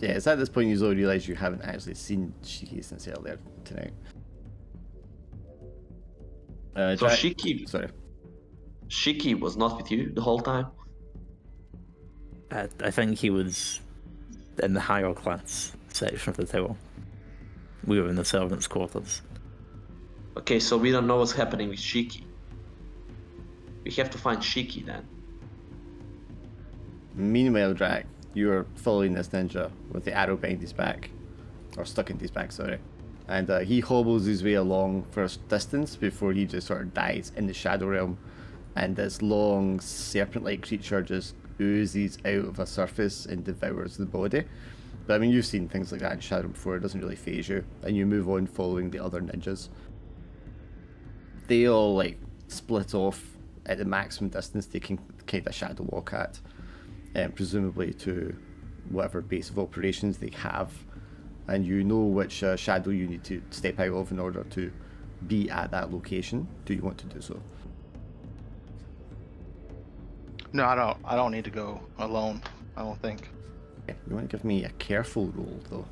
Yeah, it's at this point you all realise you haven't actually seen Shiki since earlier tonight. So Shiki was not with you the whole time? I think he was in the higher class section of the tower. We were in the servants' quarters. Okay, so we don't know what's happening with Shiki. We have to find Shiki then. Meanwhile, Drac, you're following this ninja with the arrow behind his back. Or stuck into his back, sorry. And he hobbles his way along for a distance before he just sort of dies in the Shadow Realm. And this long, serpent-like creature just oozes out of a surface and devours the body. But I mean, you've seen things like that in Shadow before, it doesn't really phase you, and you move on following the other ninjas. They all like split off at the maximum distance they can kind of shadow walk at, presumably to whatever base of operations they have, and you know which shadow you need to step out of in order to be at that location. Do you want to do so? No, I don't need to go alone. I don't think. Okay. You want to give me a careful roll though.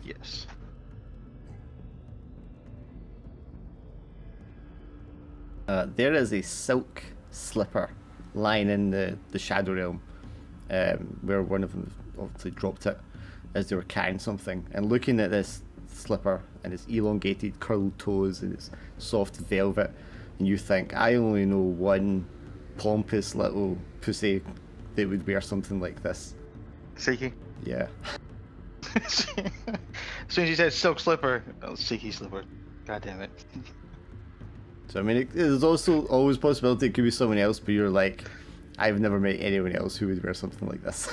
Yes. There is a silk slipper lying in the Shadow Realm, where one of them obviously dropped it as they were carrying something. And looking at this slipper and its elongated curled toes and its soft velvet, and you think, I only know one pompous little pussy that would wear something like this. Shiki. Yeah. As soon as you said silk slipper, Shiki slipper. God damn it. So I mean, there's also always possibility it could be someone else, but you're like, I've never met anyone else who would wear something like this.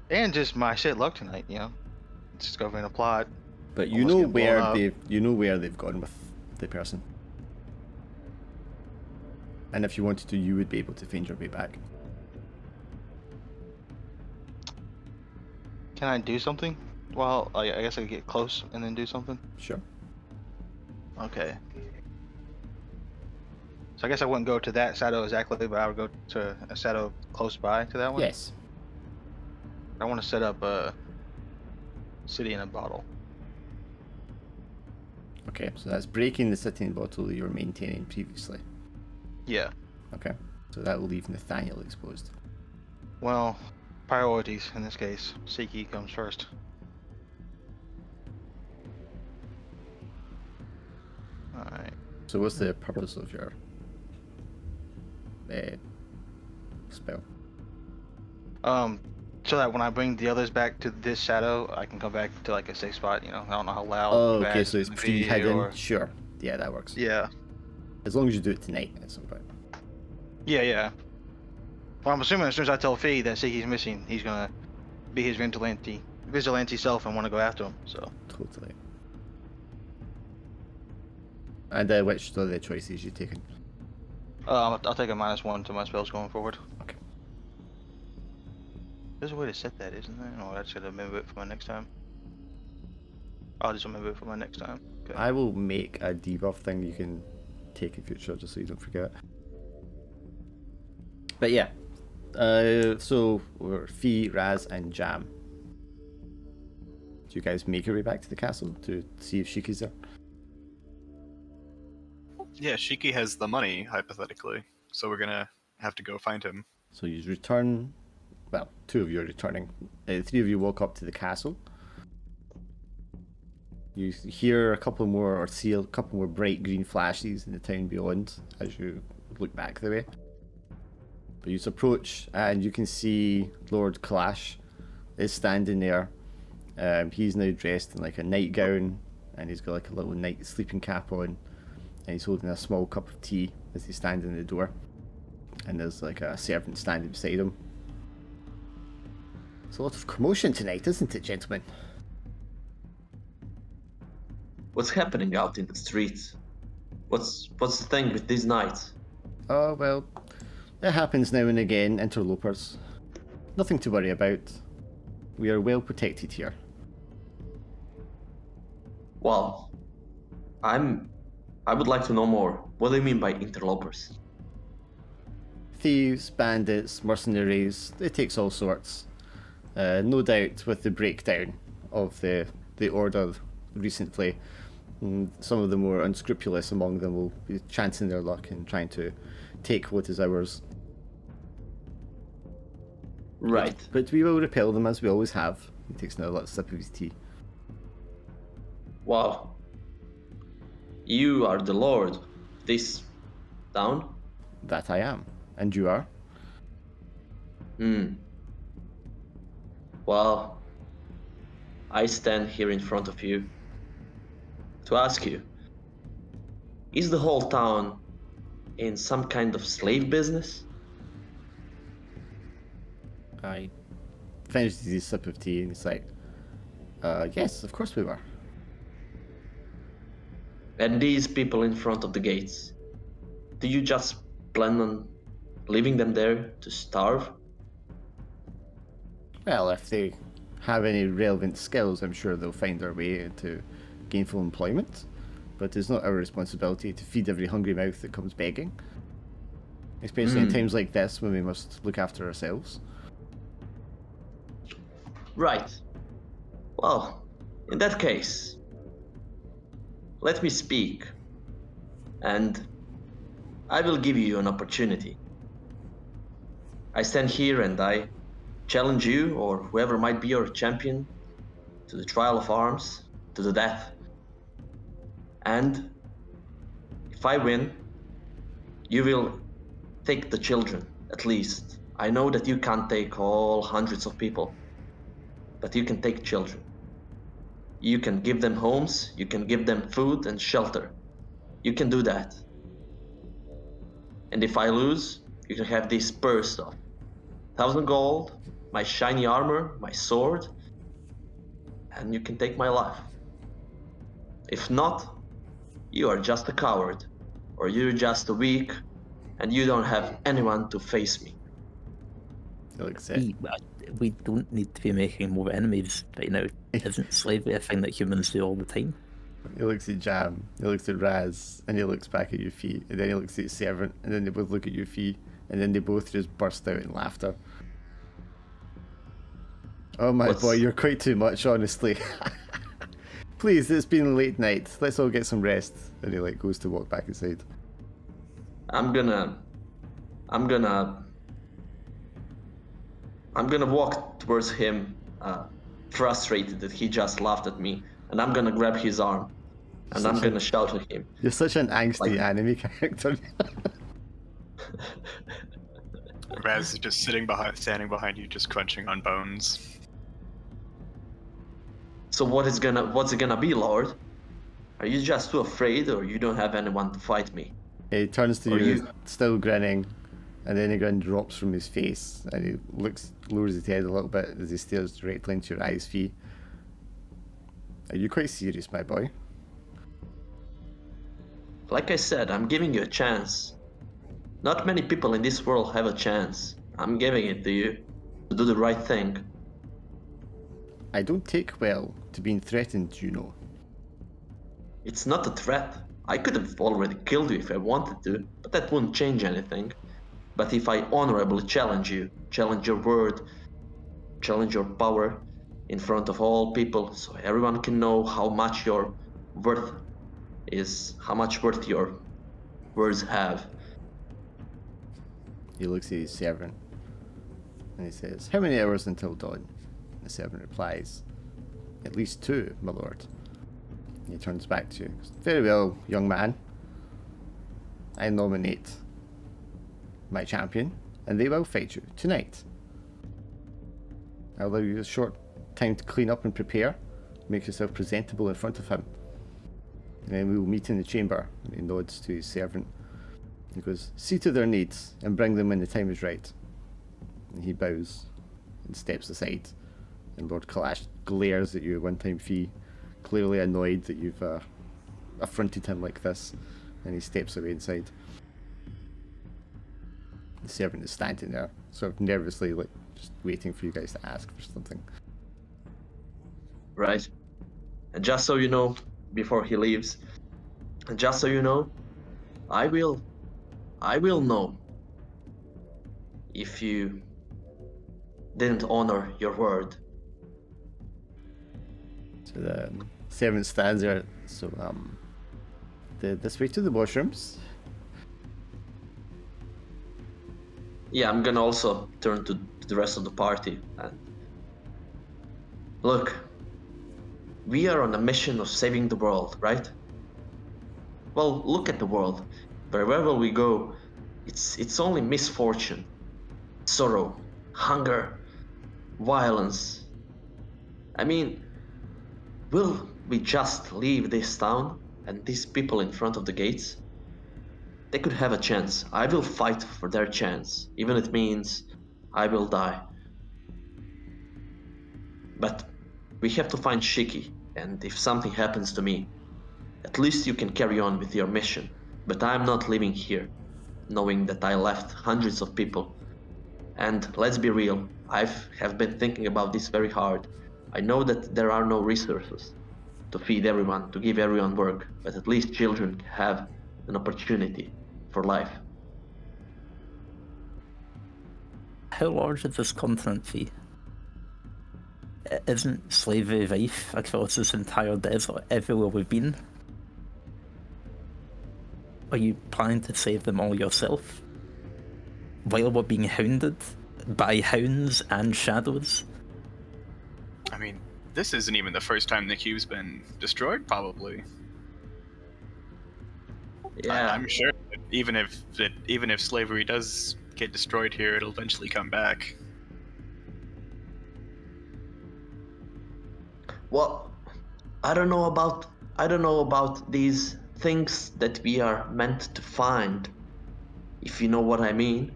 And just my shit luck tonight, you know. Discovering a plot. But you Almost know get blown where up. they've gone with the person. And if you wanted to, you would be able to find your way back. Can I do something? Well, I guess I could get close and then do something. Sure. Okay. So I guess I wouldn't go to that shadow exactly, but I would go to a shadow close by to that one. Yes. I want to set up a city in a bottle. Okay, so that's breaking the city in bottle that you were maintaining previously. Yeah. Okay. So that will leave Nathaniel exposed. Well, priorities in this case. Shiki comes first. Alright. So what's the purpose of your spell? So that when I bring the others back to this shadow, I can come back to like a safe spot, you know? I don't know how loud. Oh, okay, fast so it's gonna be, pre-hidden. or- Sure. Yeah, that works. Yeah. As long as you do it tonight at some point. Yeah. Well, I'm assuming as soon as I tell Fee that Shiki's missing, he's gonna be his vigilante self and want to go after him. So. Totally. And which are the choices you've taken? I'll take a -1 to my spells going forward. Okay. There's a way to set that, isn't there? No, I should remember it for my next time. I'll just remember it for my next time. Okay. I will make a debuff thing you can take in future just so you don't forget. But yeah. So we're Fee, Raz, and Jam. Do you guys make your way back to the castle to see if Shiki's there? Yeah, Shiki has the money, hypothetically, so we're gonna have to go find him. So you return. Well, two of you are returning. Three of you walk up to the castle. You hear a couple more, or see a couple more bright green flashes in the town beyond as you look back the way. But you approach, and you can see Lord Kalash is standing there. He's now dressed in like a nightgown, and he's got like a little night sleeping cap on, and he's holding a small cup of tea as he stands in the door. And there's like a servant standing beside him. It's a lot of commotion tonight, isn't it, gentlemen? What's happening out in the streets? What's the thing with these nights? Oh, well, it happens now and again, interlopers. Nothing to worry about. We are well protected here. Well, I would like to know more. What do you mean by interlopers? Thieves, bandits, mercenaries, it takes all sorts. No doubt with the breakdown of the order recently, some of the more unscrupulous among them will be chancing their luck and trying to take what is ours. Right. But we will repel them as we always have. He takes another little sip of his tea. Wow. You are the lord of this town? That I am. And you are? Well, I stand here in front of you to ask you, is the whole town in some kind of slave business? I finished his sip of tea and he's like, yes, of course we were. And these people in front of the gates, do you just plan on leaving them there to starve? Well, if they have any relevant skills, I'm sure they'll find their way into gainful employment. But it's not our responsibility to feed every hungry mouth that comes begging. Especially in times like this when we must look after ourselves. Right. Well, in that case, let me speak, and I will give you an opportunity. I stand here and I challenge you, or whoever might be your champion, to the trial of arms, to the death. And if I win, you will take the children, at least. I know that you can't take all hundreds of people, but you can take children. You can give them homes, you can give them food and shelter. You can do that. And if I lose, you can have this purse of 1,000 gold, my shiny armor, my sword, and you can take my life. If not, you are just a coward, or you're just weak, and you don't have anyone to face me. He looks at We don't need to be making more enemies right now. Isn't slavery a thing that humans do all the time? He looks at Jam, he looks at Raz, and he looks back at Yuffie, and then he looks at Servant, and then they both look at Yuffie, and then they both just burst out in laughter. Oh my boy, you're quite too much, honestly. Please, it's been a late night. Let's all get some rest. And he like goes to walk back inside. I'm gonna walk towards him, frustrated that he just laughed at me, and I'm gonna grab his arm, and I'm gonna shout at him. You're such an angsty anime character. Raz is just standing behind you, just crunching on bones. So what's it gonna be, Lord? Are you just too afraid, or you don't have anyone to fight me? He turns to you, still grinning, and then the grin drops from his face, and he lowers his head a little bit as he stares directly into your eyes, Fee. Are you quite serious, my boy? Like I said, I'm giving you a chance. Not many people in this world have a chance. I'm giving it to you to do the right thing. I don't take well to being threatened, you know. It's not a threat. I could have already killed you if I wanted to, but that wouldn't change anything. But if I honorably challenge you, challenge your word, challenge your power in front of all people, so everyone can know how much your worth is, how much worth your words have. He looks at his servant, and he says, "How many hours until dawn?" The servant replies, "At least 2, my lord." And he turns back to you. "Very well, young man. I nominate my champion, and they will fight you tonight. I'll allow you a short time to clean up and prepare. Make yourself presentable in front of him. And then we will meet in the chamber." And he nods to his servant. He goes, "See to their needs, and bring them when the time is right." And he bows and steps aside. And Lord Kalash glares at you one time, Fee, clearly annoyed that you've affronted him like this. And he steps away inside. The servant is standing there, sort of nervously, like just waiting for you guys to ask for something. Right. And just so you know, before he leaves, and just so you know, I will know if you didn't honor your word. So the servant stands there. So this way to the washrooms. Yeah, I'm gonna also turn to the rest of the party and look, we are on a mission of saving the world, right? Well, look at the world. Wherever will we go, it's only misfortune, sorrow, hunger, violence. I mean, will we just leave this town and these people in front of the gates they could have a chance. I will fight for their chance, even if it means I will die. But we have to find Shiki, and if something happens to me, at least you can carry on with your mission. But I'm not living here, knowing that I left hundreds of people. And let's be real, I have been thinking about this very hard. I know that there are no resources to feed everyone, to give everyone work, but at least children have an opportunity for life. How large is this continent fee? Isn't slavery rife across this entire desert everywhere we've been? Are you planning to save them all yourself? While we're being hounded by hounds and shadows? I mean, this isn't even the first time the cube's been destroyed, probably. Yeah, I'm sure that even if slavery does get destroyed here, it'll eventually come back. well, I don't know about these things that we are meant to find, if you know what I mean.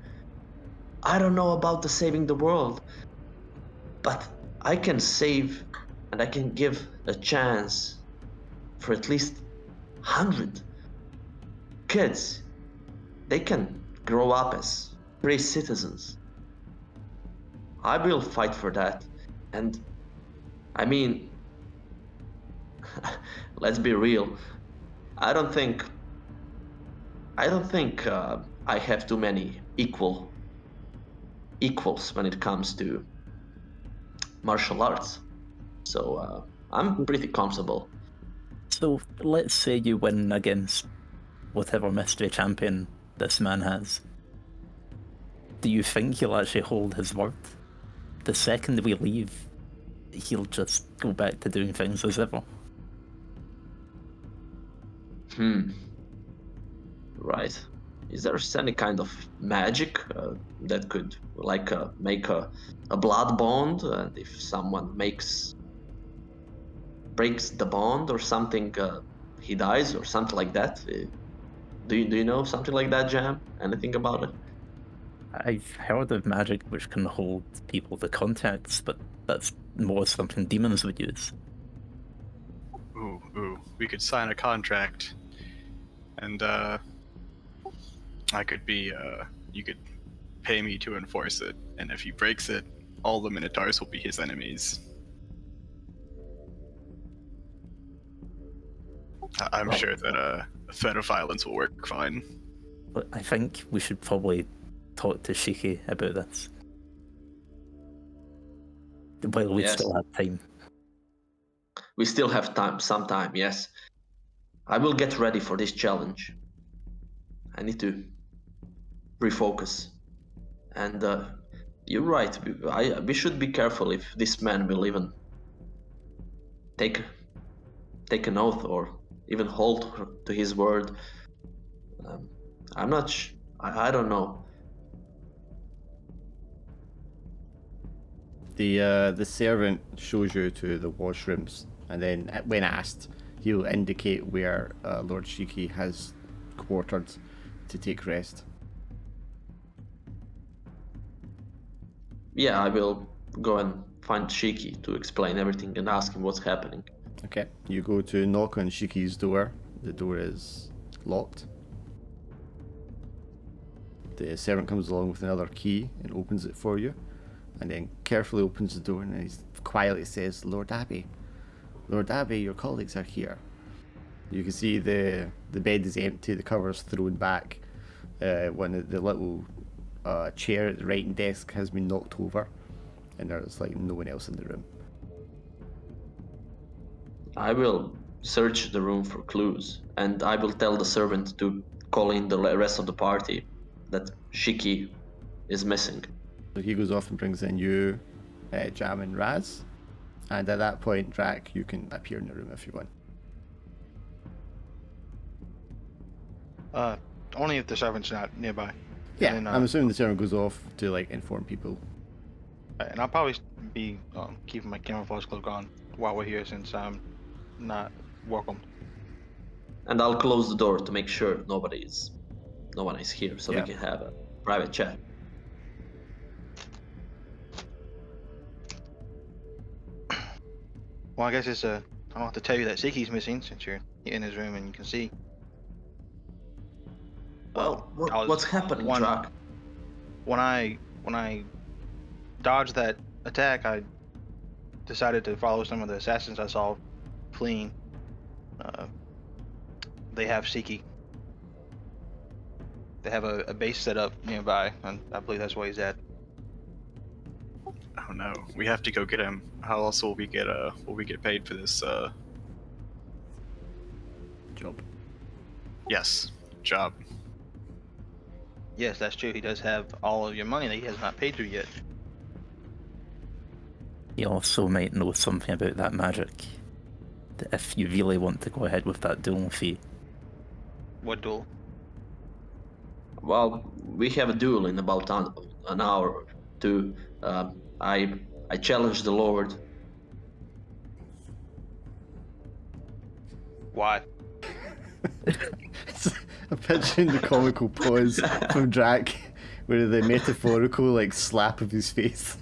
I don't know about the saving the world, but I can save and I can give a chance for at least 100 kids. They can grow up as free citizens. I will fight for that. And I mean, let's be real. I don't think I have too many equals when it comes to martial arts. So I'm pretty comfortable. So let's say you win against whatever mystery champion this man has. Do you think he'll actually hold his word? The second we leave, he'll just go back to doing things as ever. Right. Is there any kind of magic that could make a blood bond, and if someone breaks the bond or something, he dies or something like that? Do you know something like that, Jam? Anything about it? I've heard of magic which can hold people to contacts, but that's more something demons would use. Ooh, we could sign a contract, and I could be, you could pay me to enforce it, and if he breaks it, all the Minotaurs will be his enemies. I'm sure that a threat of violence will work fine. But I think we should probably talk to Shiki about this. While we Yes. still have time. We still have some time, yes. I will get ready for this challenge. I need to refocus. And you're right. We should be careful if this man will even take an oath or even hold to his word. I'm not. I don't know. The servant shows you to the washrooms, and then when asked, he'll indicate where Lord Shiki has quartered to take rest. Yeah, I will go and find Shiki to explain everything and ask him what's happening. Okay, you go to knock on Shiki's door. The door is locked. The servant comes along with another key and opens it for you, and then carefully opens the door, and he quietly says, Lord Abbey, your colleagues are here. You can see the bed is empty, the cover's thrown back. One of the little chair at the writing desk has been knocked over, and there's like no one else in the room. I will search the room for clues, and I will tell the servant to call in the rest of the party that Shiki is missing. So he goes off and brings in you, Jam and Raz, and at that point, Drac, you can appear in the room if you want. Only if the servant's not nearby. Yeah, And then, I'm assuming the servant goes off to like inform people. and I'll probably be keeping my camouflage cloak on while we're here, since I'm not welcomed. And I'll close the door to make sure nobody is no one is here, so Yeah. we can have a private chat. Well, I guess it's I don't have to tell you that Shiki's missing since you're in his room and you can see. Well, I was what's happening, one- Drac? When I dodged that attack, I decided to follow some of the assassins I saw fleeing. They have Shiki. They have a base set up nearby, and I believe that's where he's at. Oh no, we have to go get him. How else will we get paid for this Job. yes, job? Yes, that's true. He does have all of your money that he has not paid you yet. You also might know something about that magic. That if you really want to go ahead with that duel fee. What duel? Well, we have a duel in about an hour or two. I challenge the Lord. Why? I'm picturing the comical pause from Drac, where the metaphorical like slap of his face.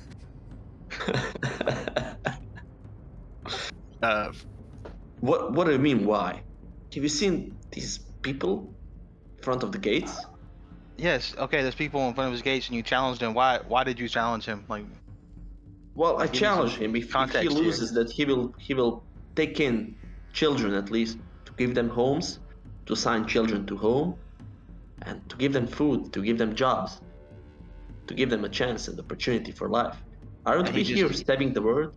What do you mean? Why? Have you seen these people in front of the gates? Yes. Okay. There's people in front of his gates, and you challenged him. Why? Why did you challenge him? Like, Well, I Give me some challenge him. If he context here. loses, that he will take in children at least to give them homes, to assign children to home, and to give them food, to give them jobs, to give them a chance and opportunity for life. Aren't And we he here just- stabbing the word?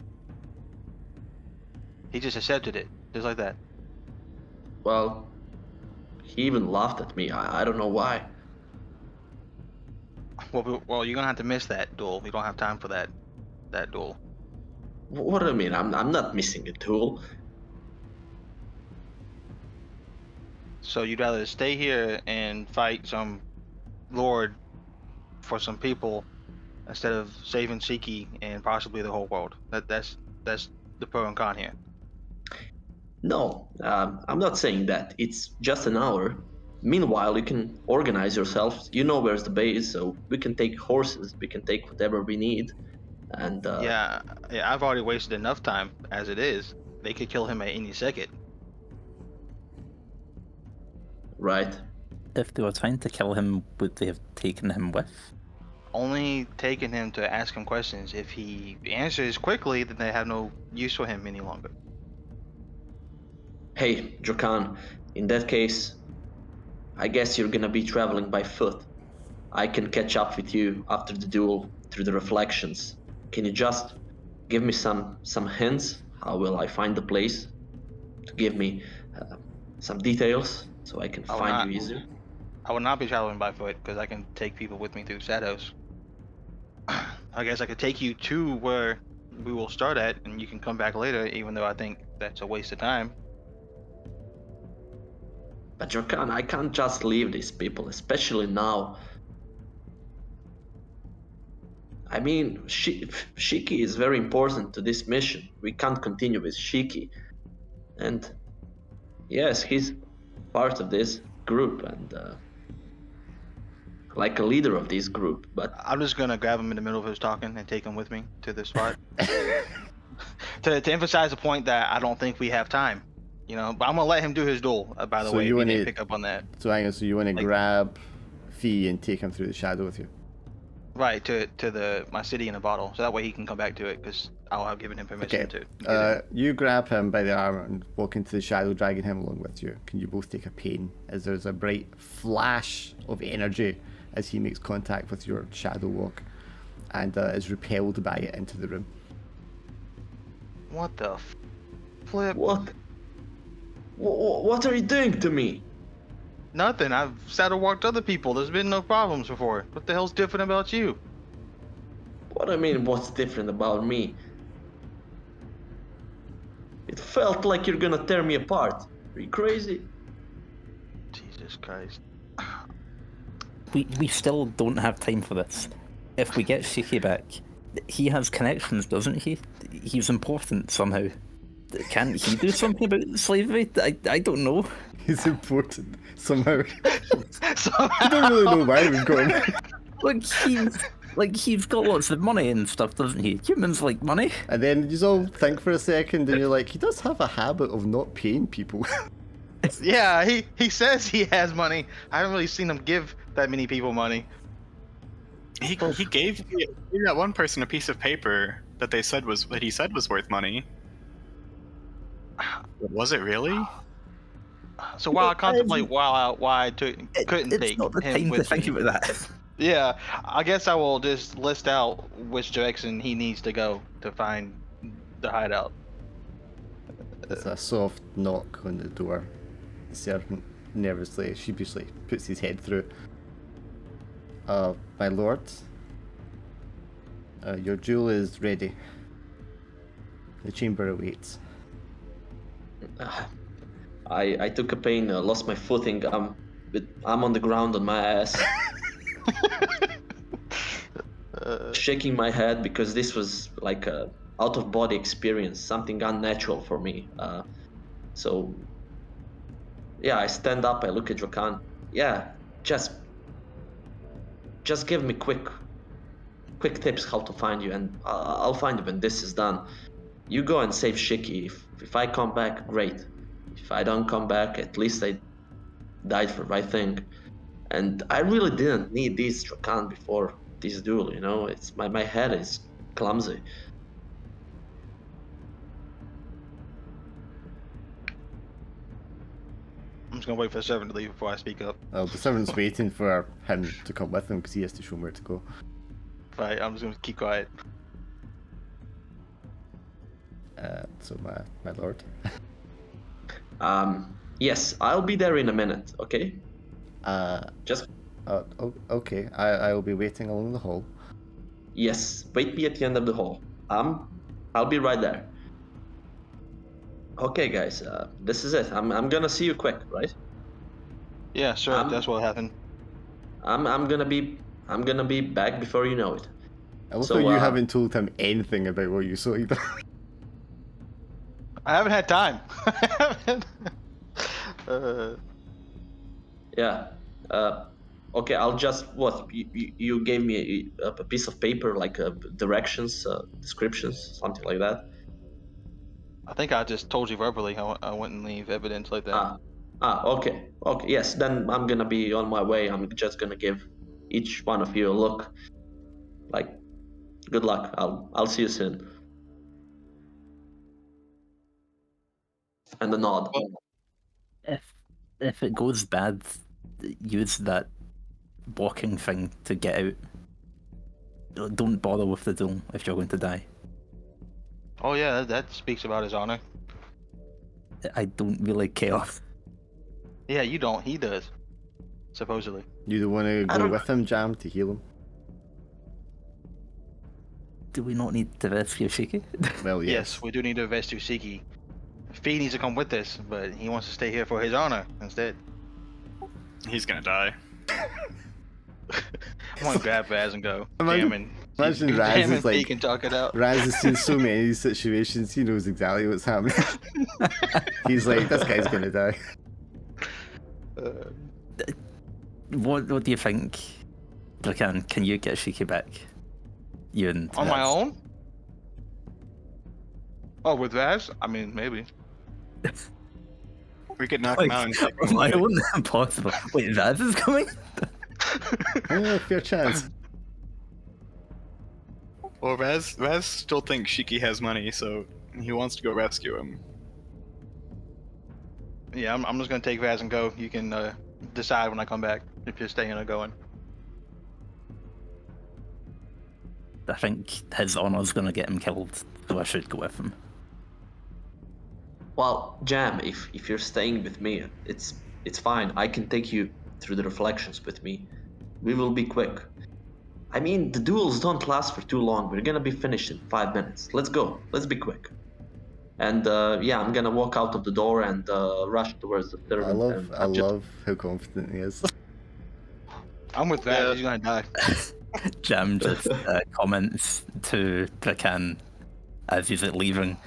he just accepted it, just like that. Well, he even laughed at me. I don't know why. Well, you're gonna have to miss that duel. We don't have time for that duel. What do you mean? I'm not missing a duel. So you'd rather stay here and fight some lord for some people instead of saving Shiki and possibly the whole world. That's the pro and con here. No, I'm not saying that. It's just an hour. Meanwhile, you can organize yourselves. You know where's the base, so we can take horses. We can take whatever we need. And Yeah, I've already wasted enough time as it is. They could kill him at any second. right. If they were trying to kill him, would they have taken him with? Only taking him to ask him questions. If he answers quickly, then they have no use for him any longer. Hey, Drakan, in that case, I guess you're gonna be traveling by foot. I can catch up with you after the duel through the reflections. Can you just give me some hints? How will I find the place? To give me some details so I can I will find not. you easier. I would not be traveling by foot because I can take people with me through shadows. I guess I could take you to where we will start at, and you can come back later. Even though I think that's a waste of time. But Drakan, I can't just leave these people, especially now. I mean, Shiki is very important to this mission. We can't continue with Shiki. And yes, he's part of this group and like a leader of this group. But I'm just gonna grab him in the middle of his talking and take him with me to the spot to emphasize the point that I don't think we have time. But I'm gonna let him do his duel. By the So way, you if you wanna- didn't pick up on that. So hang on, so you want to Like- grab Fee and take him through the shadow with you? Right to my city in a bottle, so that way he can come back to it because I'll have given him permission Okay. to. Get in. You grab him by the arm and walk into the shadow, dragging him along with you. Can you both take a pain as there's a bright flash of energy as he makes contact with your shadow walk and is repelled by it into the room? What the flip? what? What are you doing to me? Nothing. I've shadow walked other people. There's been no problems before. What the hell's different about you? What do you mean, what's different about me? It felt like you're gonna tear me apart. Are you crazy? Jesus Christ. We still don't have time for this. If we get Shiki back, he has connections, doesn't he? He's important somehow. Can't he do something about slavery? I don't know. He's important somehow. So I don't really know why we've got him. He's got lots of money and stuff, doesn't he? Humans like money. And then you all think for a second, and you're like, he does have a habit of not paying people. yeah, he says he has money. I haven't really seen him give that many people money. He gave that one person a piece of paper that he said was worth money. Was it really? So while I contemplate why I couldn't It's take not the him time to with think me. about that. Yeah, I guess I will just list out which direction he needs to go to find the hideout. There's a soft knock on the door. The servant nervously, sheepishly puts his head through. My lord, your jewel is ready. The chamber awaits. I took a pain, lost my footing. But I'm on the ground on my ass, shaking my head because this was like a out of body experience, something unnatural for me. So yeah, I stand up. I look at Drakan. Yeah, just give me quick tips how to find you, and I'll find you when this is done. You go and save Shiki. If I come back, great. If I don't come back, at least I died for the right thing. And I really didn't need this Drakan before this duel, you know? It's my head is clumsy. I'm just gonna wait for the servant to leave before I speak up. The servant's waiting for him to come with him because he has to show him where to go. Right, I'm just gonna keep quiet. So my lord. Yes, I'll be there in a minute, okay? Just Okay. I will be waiting along the hall. yes, wait me at the end of the hall. I'll be right there. Okay, guys, this is it. I'm gonna see you quick, right? Yeah, sure, that's what happened. I'm gonna be back before you know it. I love So, how you haven't told him anything about what you saw either. I haven't had time. Yeah. Okay, I'll just you gave me a piece of paper like directions, descriptions, something like that. I think I just told you verbally I wouldn't leave evidence like that. Okay. Yes, then I'm gonna be on my way. I'm just gonna give each one of you a look. Like, good luck. I'll see you soon. And a nod. If it goes bad, use that walking thing to get out. Don't bother with the duel if you're going to die. Oh yeah, that speaks about his honor. I don't really care. Yeah, you don't. He does. Supposedly. You don't want to go with him, Jam, to heal him? Do we not need to rescue Shiki? Well, Yes, we do need to rescue Shiki. Fee needs to come with us, but he wants to stay here for his honor instead. He's gonna die. I'm gonna grab Raz and go. Imagine Raz is like, Fee can talk it out. Raz has seen so many of these situations, he knows exactly what's happening. He's like, this guy's gonna die. What do you think? Drakan, can you get Shiki back? You and On my Raz? own? Oh, with Raz? I mean, maybe. We could knock him out and take him On my away. own? Impossible. Wait, Raz is coming? Fair chance. Well, Raz still thinks Shiki has money, so he wants to go rescue him. Yeah, I'm just gonna take Raz and go. You can decide when I come back if you're staying or going. I think his honor's gonna get him killed, so I should go with him. Well, Jam, if you're staying with me, it's fine. I can take you through the reflections with me. We will be quick. I mean, the duels don't last for too long. We're gonna be finished in 5 minutes. Let's go. Let's be quick. And yeah, I'm gonna walk out of the door and rush towards the servant. I love how confident he is. I'm with Raz. Yeah. He's gonna die. Jam just comments to Drakan as he's leaving.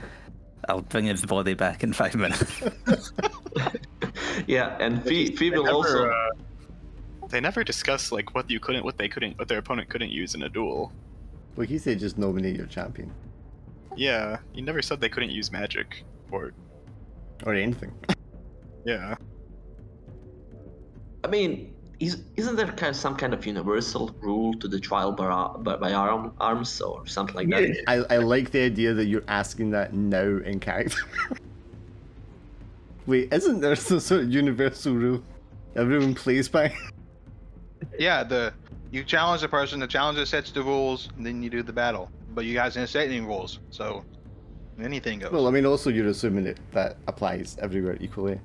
I'll bring his body back in 5 minutes. Yeah, and Fee They will also. They never discuss like what their opponent couldn't use in a duel. Well, he said just nominate your champion. Yeah, he never said they couldn't use magic or Or anything. yeah. I mean, isn't there some kind of universal rule to the trial by arms or something like that? I like the idea that you're asking that now in character. Wait, isn't there some sort of universal rule everyone plays by? Yeah, you challenge the person, the challenger sets the rules, and then you do the battle. But you guys didn't set any rules, so anything goes. Well, I mean, also you're assuming that applies everywhere equally.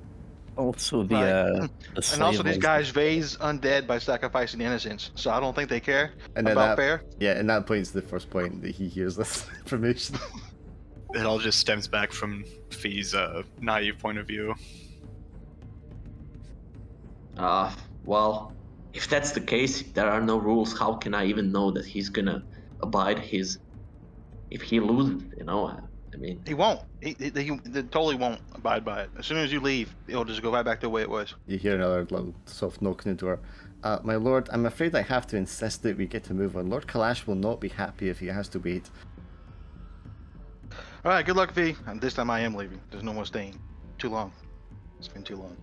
Also, the Right. the And also, slave these laws- guys raise undead by sacrificing innocents, so I don't think they care And then about that, fair. yeah, and that points to the first point that he hears this information. It all just stems back from Fee's naive point of view. Well, if that's the case, if there are no rules, how can I even know that he's gonna abide his? If he loses, I mean, He won't. He totally won't abide by it. As soon as you leave, it'll just go right back to the way it was. You hear another little soft knock on the door. My lord, I'm afraid I have to insist that we get to move on. Lord Kalash will not be happy if he has to wait. All right, good luck, V. And this time I am leaving. There's no more staying. Too long. It's been too long.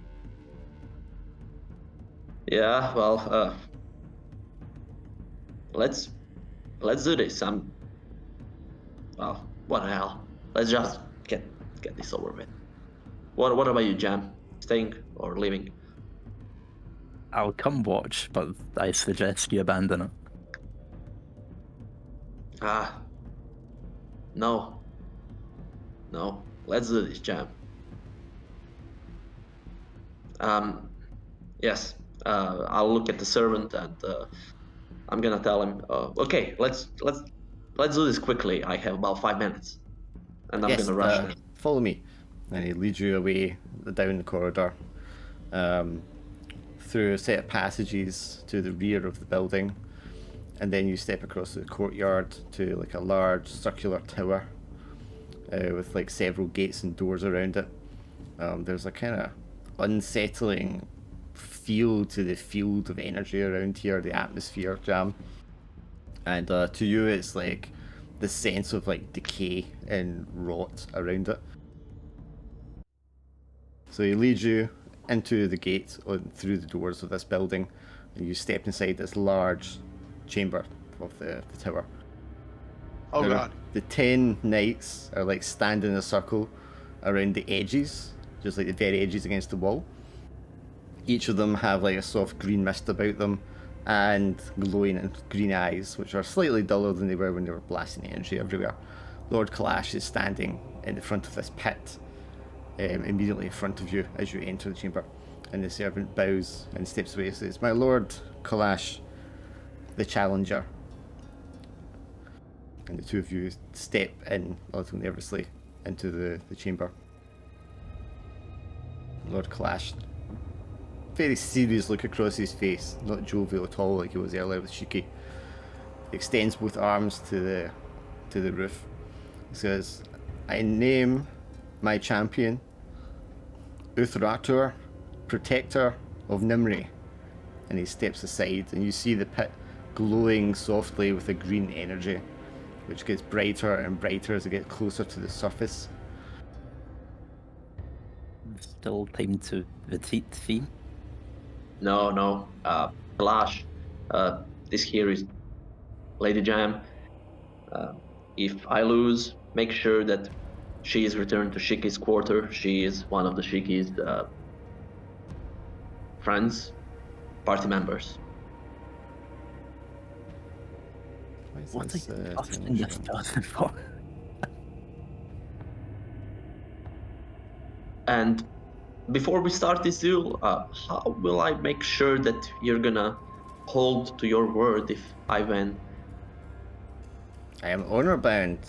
yeah. Well, let's do this. Well, what the hell? Let's just get this over with. What about you, Jam? Staying or leaving? I'll come watch, but I suggest you abandon it. No. Let's do this, Jam. Yes. I'll look at the servant and I'm gonna tell him. Okay, let's do this quickly. I have about 5 minutes, and I'm gonna rush them. Follow me. And he leads you away down the corridor, through a set of passages to the rear of the building, and then you step across the courtyard to like a large circular tower with like several gates and doors around it. There's a kind of unsettling feel to the field of energy around here, the atmosphere, Jam. And to you, it's like the sense of like decay and rot around it. So he leads you into the gate through the doors of this building, and you step inside this large chamber of the tower. Oh, Now, God. The 10 knights are like standing in a circle around the edges, just like the very edges against the wall. Each of them have like a soft green mist about them and glowing green eyes, which are slightly duller than they were when they were blasting energy everywhere. Lord Kalash is standing in the front of this pit, immediately in front of you as you enter the chamber, and the servant bows and steps away and says, "My Lord Kalash, the challenger." And the two of you step in a little nervously into the chamber. Lord Kalash, very serious look across his face, not jovial at all like he was earlier with Shiki. He extends both arms to the roof. He says, "I name my champion Uthratur, protector of Nimri." And he steps aside, and you see the pit glowing softly with a green energy, which gets brighter and brighter as it gets closer to the surface. Still time to retreat, Fee. No. Kalash, this here is Lady Jam. If I lose, make sure that she is returned to Shiki's quarter. She is one of the Shiki's friends, party members. Why is What this, are you asking thing this showing? person for? And before we start this duel, how will I make sure that you're gonna hold to your word if I win? "I am honor bound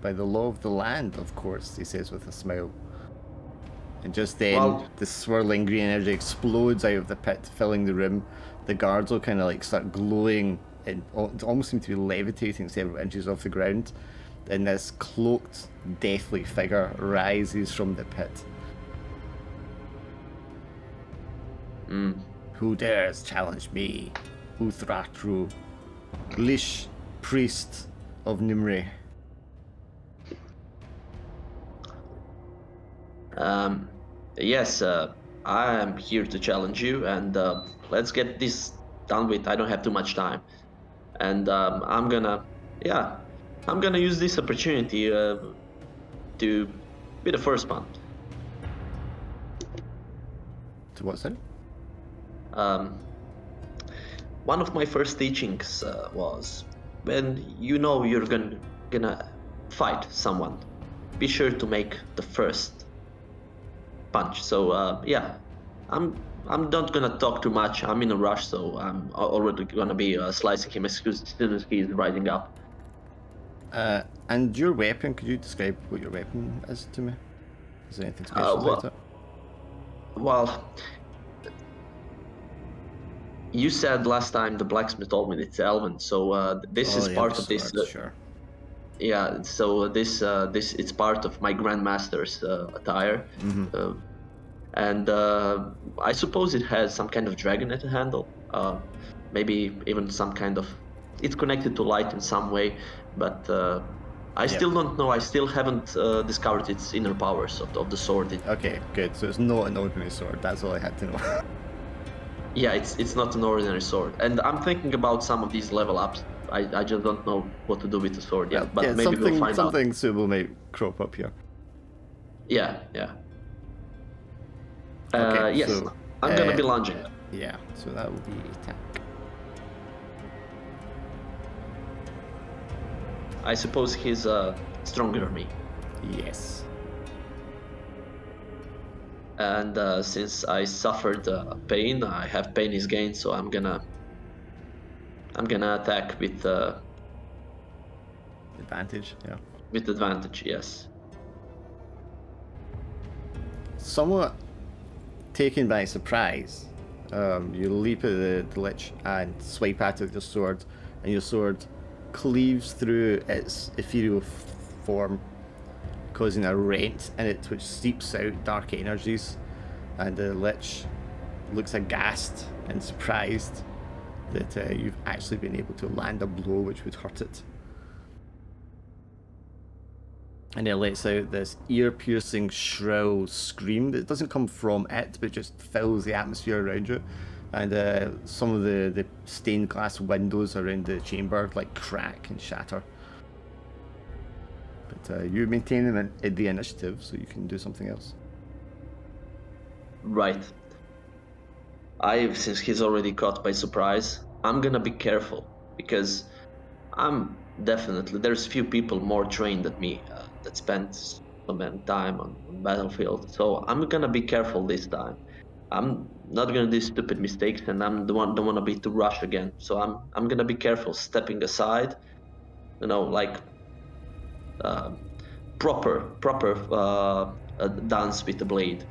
by the law of the land, of course," he says with a smile. And just then, Well- the swirling green energy explodes out of the pit, filling the room. The guards will kind of like start glowing and almost seem to be levitating several inches off the ground. And this cloaked, deathly figure rises from the pit. Who dares challenge me, Uthratru, Lish, priest of Nimre? Yes, I am here to challenge you, and let's get this done with. I don't have too much time, and I'm gonna use this opportunity to be the first one. To what's that? One of my first teachings was when you know you're gonna fight someone, be sure to make the first punch. So I'm not gonna talk too much. I'm in a rush, so I'm already gonna be slicing him as soon as he's rising up. And your weapon, could you describe what your weapon is to me? Is there anything special about it? Well, you said last time the blacksmith told me it's elven, so this is part of this. Sure. Yeah, so this it's part of my grandmaster's attire, and I suppose it has some kind of dragon at the handle, maybe even some kind of. It's connected to light in some way, but I still don't know. I still haven't discovered its inner powers of the sword. Okay, good. So it's not an ordinary sword. That's all I had to know. Yeah, it's not an ordinary sword, and I'm thinking about some of these level ups. I just don't know what to do with the sword yet, but maybe we'll find out. Something suitable might crop up here. Yeah. Okay, yes, so, I'm gonna be lunging. Yeah, so that will be attack. I suppose he's stronger than me. Yes. And since I suffered pain, I have pain is gained, so I'm gonna attack with Advantage, yeah. With advantage, yes. Somewhat taken by surprise, you leap at the lich and swipe at it with your sword, and your sword cleaves through its ethereal form, causing a rent in it which seeps out dark energies, and the lich looks aghast and surprised that you've actually been able to land a blow which would hurt it. And it lets out this ear-piercing, shrill scream that doesn't come from it, but just fills the atmosphere around you. And some of the stained glass windows around the chamber like crack and shatter. But you maintain them in the initiative, so you can do something else. Right. Since he's already caught by surprise, I'm gonna be careful, because there's few people more trained than me that spent so many time on battlefield, so I'm gonna be careful this time. I'm not gonna do stupid mistakes, and don't want to be too rush again, so I'm gonna be careful, stepping aside, like proper dance with the blade,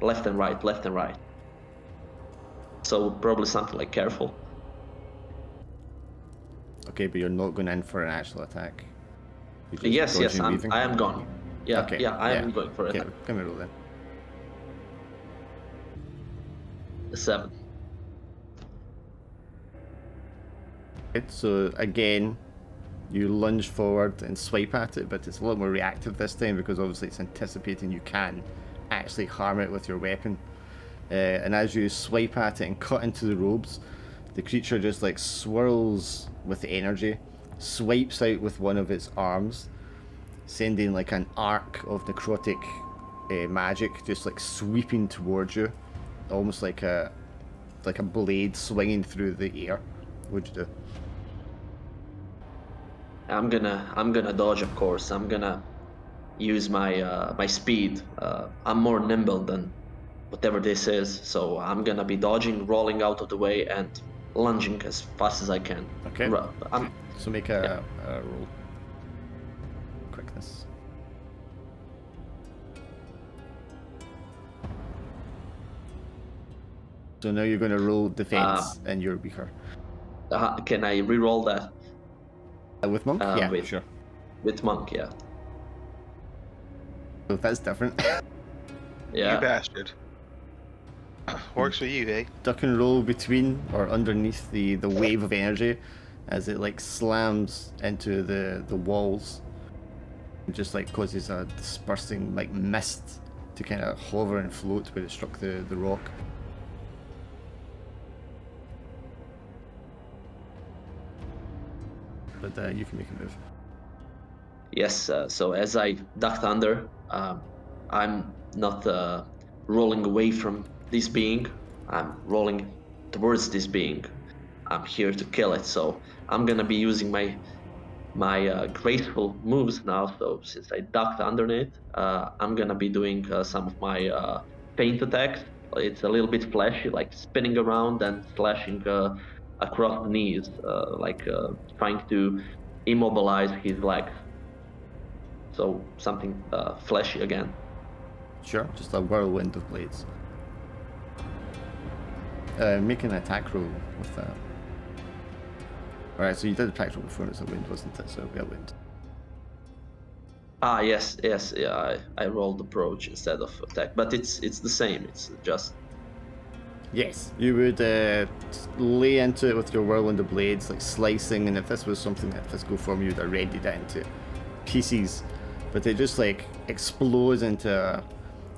left and right, so probably something like careful. Okay, but you're not going in for an actual attack. Yes, I am gone. Yeah, okay, I am going for it. Okay, come here, roll then. 7. Okay, so again, you lunge forward and swipe at it, but it's a little more reactive this time because obviously it's anticipating you can actually harm it with your weapon. And as you swipe at it and cut into the robes, the creature just like swirls with the energy, swipes out with one of its arms, sending like an arc of necrotic magic just like sweeping towards you, almost like a blade swinging through the air. What'd you do? I'm gonna dodge, of course. I'm gonna use my speed. I'm more nimble than whatever this is, so I'm gonna be dodging, rolling out of the way, and lunging as fast as I can. Okay. So make a roll. Quickness. So now you're going to roll defense, and you're weaker. Can I re-roll that? With monk? Yeah, sure. With monk, yeah. So that's different. Yeah. You bastard. Works for you, eh? Duck and roll between or underneath the wave of energy as it like slams into the walls. It just like causes a dispersing like mist to kind of hover and float where it struck the rock. But you can make a move. Yes, so as I ducked under, I'm not rolling away from this being. I'm rolling towards this being. I'm here to kill it, so I'm gonna be using my graceful moves now. So since I ducked underneath, I'm gonna be doing some of my feint attacks. It's a little bit flashy, like spinning around and slashing across the knees, trying to immobilize his legs. So something flashy again. Sure, just a whirlwind of blades. Make an attack roll with that. Alright, so you did attack roll before, it's a wind, wasn't it? So it'll be a wind. Ah, yes, yeah. I rolled approach instead of attack, but it's the same. It's just Yes, you would lay into it with your whirlwind of blades, like slicing, and if this was something that physical form, you would have readied that into pieces. But it just like explodes into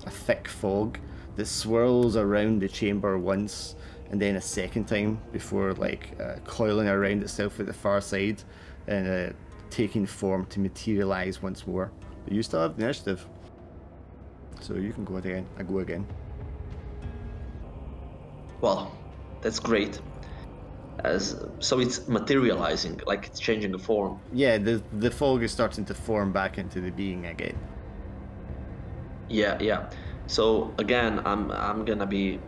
a thick fog that swirls around the chamber once, and then a second time before like coiling around itself at the far side and taking form to materialize once more. But you still have the initiative, so you can go again. I go again. well, that's great. So it's materializing, like it's changing the form. Yeah, the fog is starting to form back into the being again. Yeah. So again, I'm gonna be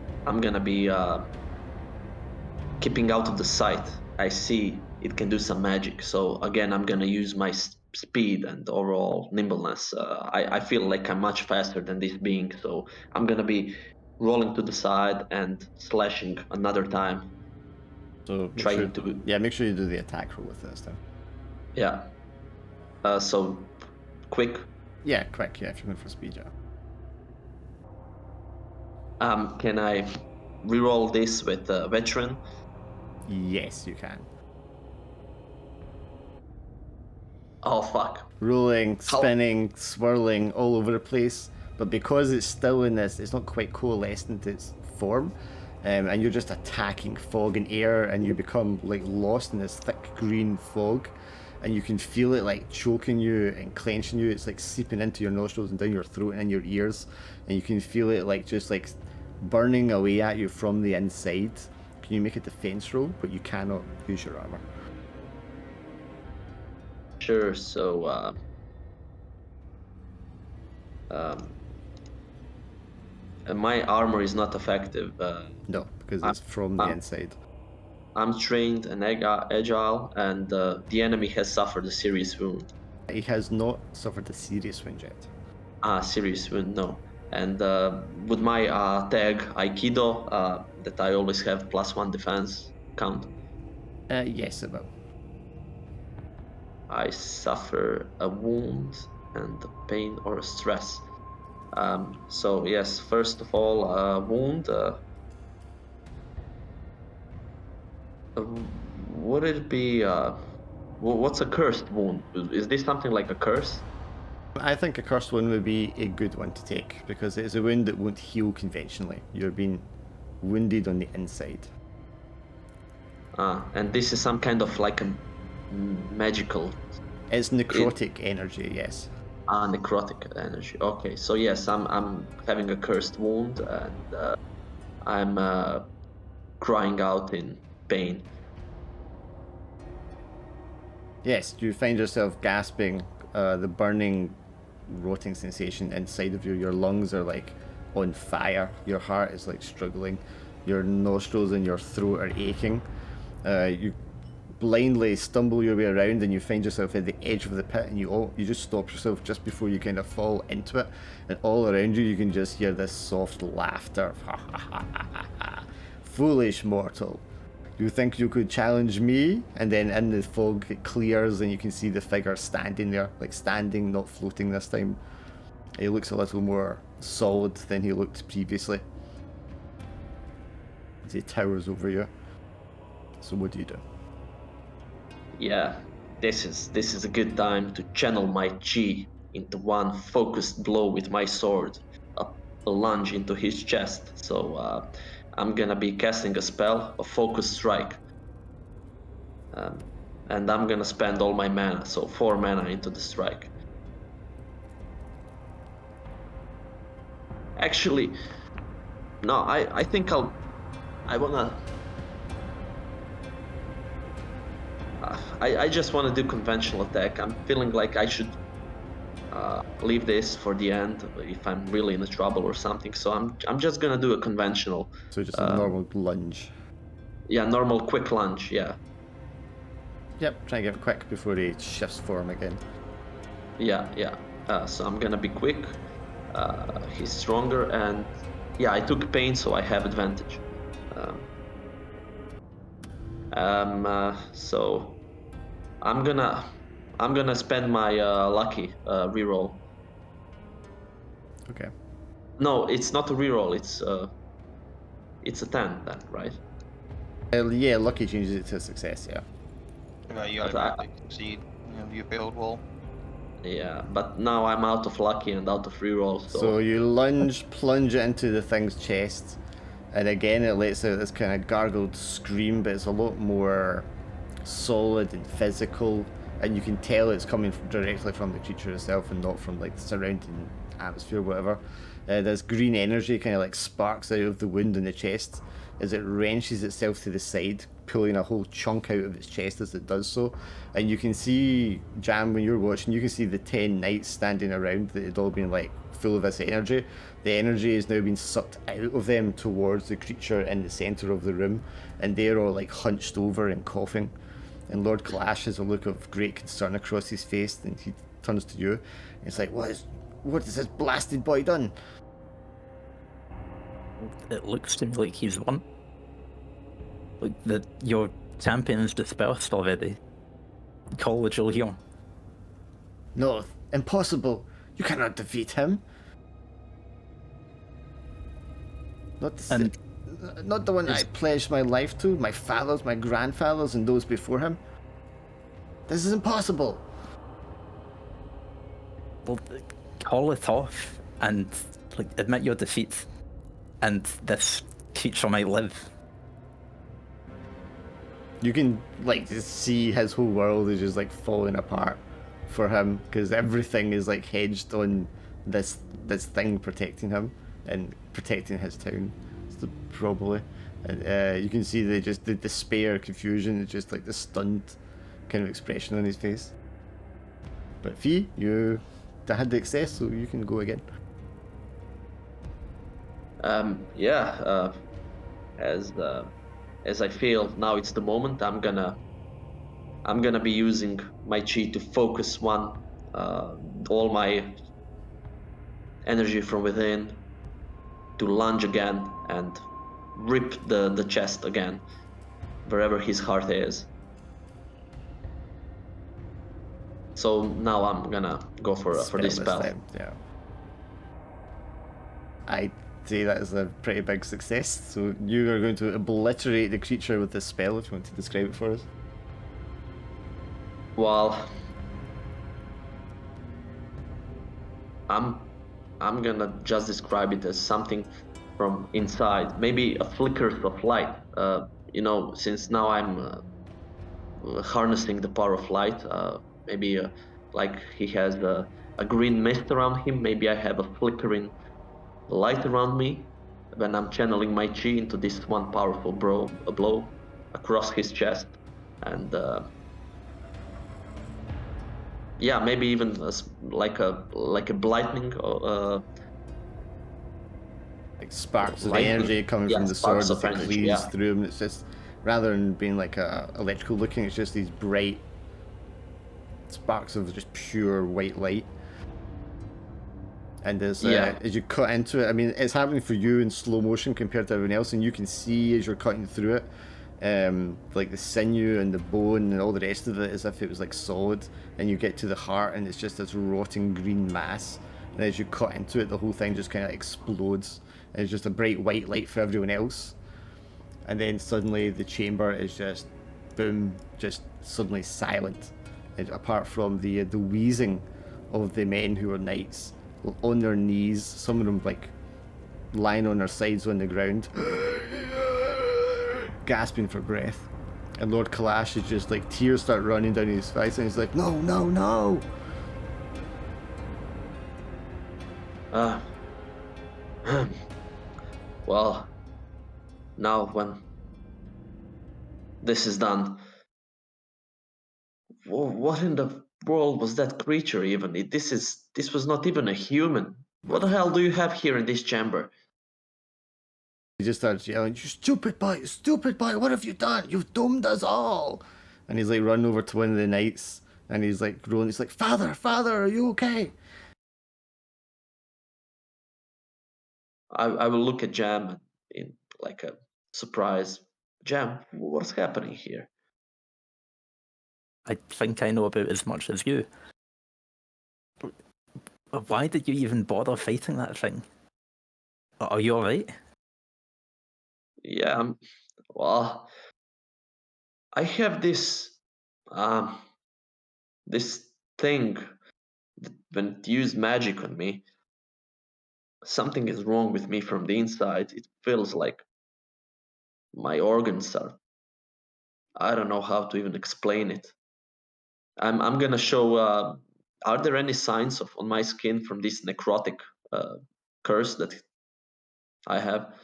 keeping out of the sight. I see it can do some magic. So again, I'm gonna use my speed and overall nimbleness. I feel like I'm much faster than this being, so I'm gonna be rolling to the side and slashing another time. So Trying to make sure you do the attack roll with this time. yeah. So quick. Yeah, quick. Yeah, if you're going for speed, yeah. Can I reroll this with veteran? Yes, you can. Oh fuck. Rolling, How- spinning, swirling all over the place, but because it's still in this, it's not quite coalesced into its form, and you're just attacking fog and air, and you become like lost in this thick green fog, and you can feel it like choking you and clenching you. It's like seeping into your nostrils and down your throat and your ears, and you can feel it like just like burning away at you from the inside. Can you make a defense roll? But you cannot use your armor. Sure. So my armor is not effective. No, because it's from the inside. I'm trained and agile, and the enemy has suffered a serious wound. He has not suffered a serious wound yet. Serious wound, no. And with my tag Aikido, that I always have +1 defense count. Yes, it will. I suffer a wound and a pain or a stress. So yes, first of all, wound. Would it be? What's a cursed wound? Is this something like a curse? I think a cursed one would be a good one to take because it is a wound that won't heal conventionally. You're being wounded on the inside. And this is some kind of like a magical. It's necrotic energy, yes. Necrotic energy. Okay, so yes, I'm having a cursed wound and I'm crying out in pain. Yes, you find yourself gasping, the burning, rotting sensation inside of you. Your lungs are like on fire. Your heart is like struggling. Your nostrils and your throat are aching. You blindly stumble your way around and you find yourself at the edge of the pit and you just stop yourself just before you kind of fall into it, and all around you can just hear this soft laughter. Foolish mortal, you think you could challenge me? And then in the fog it clears and you can see the figure standing there, like standing, not floating this time. He looks a little more solid than he looked previously. as he towers over you. So what do you do? Yeah, this is a good time to channel my chi into one focused blow with my sword, a lunge into his chest. So I'm gonna be casting a spell, a focus strike, and I'm gonna spend all my mana, so 4 mana into the strike. Actually, no, I think I wanna. I just want to do conventional attack. I'm feeling like I should leave this for the end if I'm really in trouble or something. So I'm just gonna do a conventional. So just a normal lunge. Yeah, normal quick lunge. Yeah. Yep, try and get it quick before he shifts form again. Yeah. So I'm gonna be quick. He's stronger, and yeah, I took pain, so I have advantage. So I'm gonna spend my lucky reroll. Okay. No, it's not a reroll. It's a 10 then, right? Yeah, lucky changes it to a success, yeah. You automatically succeed. You failed roll. Yeah, but now I'm out of lucky and out of reroll. So you plunge it into the thing's chest, and again it lets out this kind of gargled scream, but it's a lot more solid and physical, and you can tell it's coming directly from the creature itself and not from like the surrounding atmosphere, whatever. This green energy kind of like sparks out of the wound in the chest as it wrenches itself to the side, pulling a whole chunk out of its chest as it does so. And you can see, Jam, when you're watching, you can see the 10 knights standing around that had all been like full of this energy. The energy is now being sucked out of them towards the creature in the centre of the room, and they're all like hunched over and coughing. And Lord Clash has a look of great concern across his face, and he turns to you. And it's like, what has this blasted boy done? It looks to me like he's won. Like your champion's dispersed already. College will heal. No, impossible. You cannot defeat him. Not the one I pledged my life to, my fathers, my grandfathers, and those before him. This is impossible. Well, call it off and like admit your defeat, and this creature might live. You can like just see his whole world is just like falling apart for him, because everything is like hedged on this thing protecting him and protecting his town, probably. And you can see the despair, confusion, it's just like the stunned kind of expression on his face. But Fee, you had the excess, so you can go again. As I feel now it's the moment, I'm gonna be using my chi to focus all my energy from within to lunge again and rip the chest again, wherever his heart is. So now I'm gonna go for this spell. Yeah. I say that is a pretty big success. So you are going to obliterate the creature with this spell, if you want to describe it for us. Well, I'm gonna just describe it as something from inside, maybe a flickers of light. Since now I'm harnessing the power of light, maybe like he has a green mist around him. Maybe I have a flickering light around me when I'm channeling my chi into this one powerful blow across his chest, and maybe even like a lightning, like sparks of energy coming from the sword as it cleaves through him. It's just, rather than being like electrical looking, it's just these bright sparks of just pure white light. And as you cut into it, I mean, it's happening for you in slow motion compared to everyone else, and you can see as you're cutting through it, like the sinew and the bone and all the rest of it as if it was like solid, and you get to the heart and it's just this rotting green mass, and as you cut into it, the whole thing just kind of explodes, and it's just a bright white light for everyone else. and then suddenly the chamber is just boom, just suddenly silent, apart from the wheezing of the men who are knights on their knees, some of them like lying on their sides on the ground, gasping for breath. And Lord Kalash is just like, tears start running down his face, and he's like, no, no, no. Well, now when this is done, what in the world was that creature even? This was not even a human. What the hell do you have here in this chamber? He just starts yelling, you stupid boy, what have you done? You've doomed us all. And he's like running over to one of the knights, and he's like groaning, he's like, Father, are you okay? I will look at Jam in like a surprise. Jam, what's happening here? I think I know about as much as you. Why did you even bother fighting that thing? Are you alright? Yeah, well, I have this thing that when it used magic on me, something is wrong with me from the inside. It feels like my organs are. I don't know how to even explain it. I'm gonna show. Are there any signs on my skin from this necrotic curse that I have?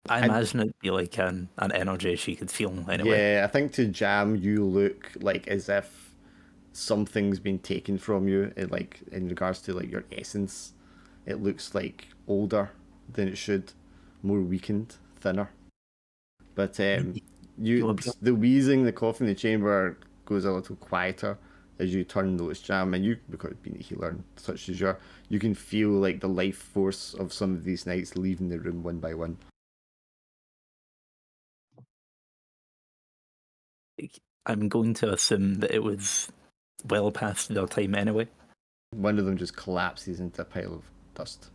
I And imagine it'd be like an energy she could feel anyway. yeah, I think to Jam, you look like as if something's been taken from you, like in regards to like your essence. It looks like older than it should, more weakened, thinner. But You'll be the wheezing, the cough in the chamber goes a little quieter as you turn those Jam, and you, because being a healer and such as you can feel like the life force of some of these knights leaving the room one by one. I'm going to assume that it was well past their time anyway. One of them just collapses into a pile of dust.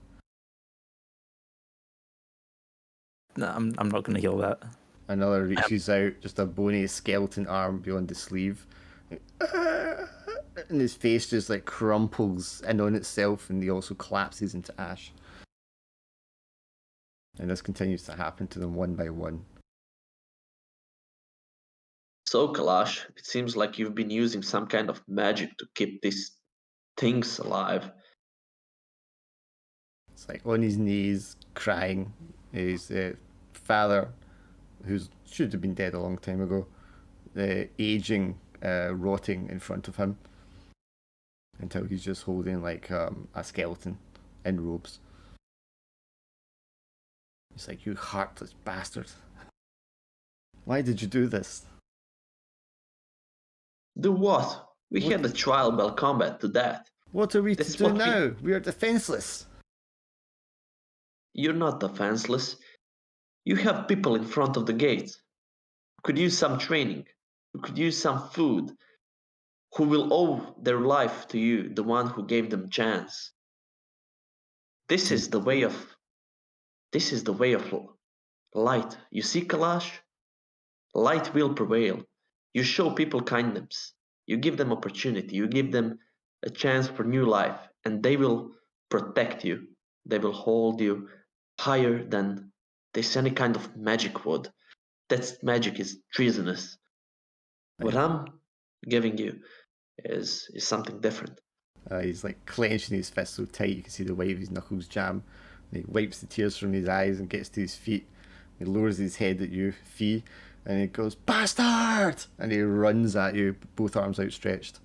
No, I'm not going to heal that. Another reaches out, just a bony skeleton arm beyond the sleeve. And his face just like crumples in on itself, and he also collapses into ash. And this continues to happen to them one by one. So, Kalash, it seems like you've been using some kind of magic to keep these things alive. It's like on his knees, crying. His father, who should have been dead a long time ago, aging, rotting in front of him, until he's just holding like a skeleton in robes. He's like, you heartless bastard. Why did you do this? Do what? We What? had a trial by combat to that. What are we This to is do what now? We are defenseless. You're not defenseless. You have people in front of the gates who could use some training, who could use some food, who will owe their life to you, the one who gave them chance. This is the way of this is the way of light. You see, Kalash? Light will prevail. You show people kindness. You give them opportunity. You give them a chance for new life, and they will protect you. They will hold you higher than this any kind of magic would. That magic is treasonous. What I'm giving you is something different. He's like clenching his fist so tight you can see the white of his knuckles jam. And he wipes the tears from his eyes and gets to his feet. He lowers his head at you, Fee, and he goes, Bastard! And he runs at you, both arms outstretched.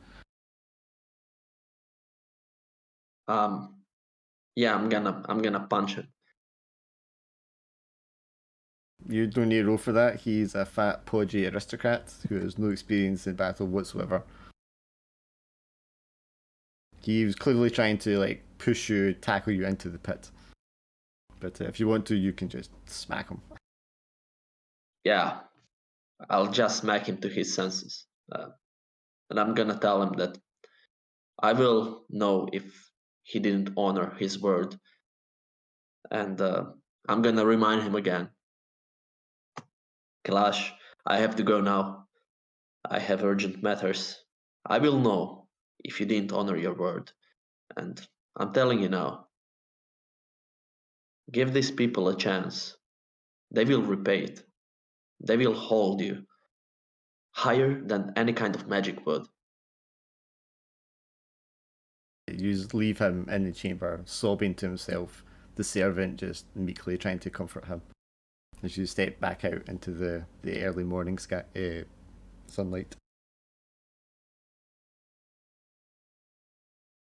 Yeah, I'm gonna punch him. You don't need to roll for that. He's a fat, podgy aristocrat who has no experience in battle whatsoever. He was clearly trying to like push you, tackle you into the pit. But if you want to, you can just smack him. Yeah, I'll just smack him to his senses. And I'm gonna tell him that I will know if he didn't honor his word. And I'm gonna remind him again. Kalash, I have to go now. I have urgent matters. I will know if you didn't honor your word. And I'm telling you now, give these people a chance. They will repay it. They will hold you higher than any kind of magic would. You just leave him in the chamber, sobbing to himself, the servant just meekly trying to comfort him. As you step back out into the early morning sunlight.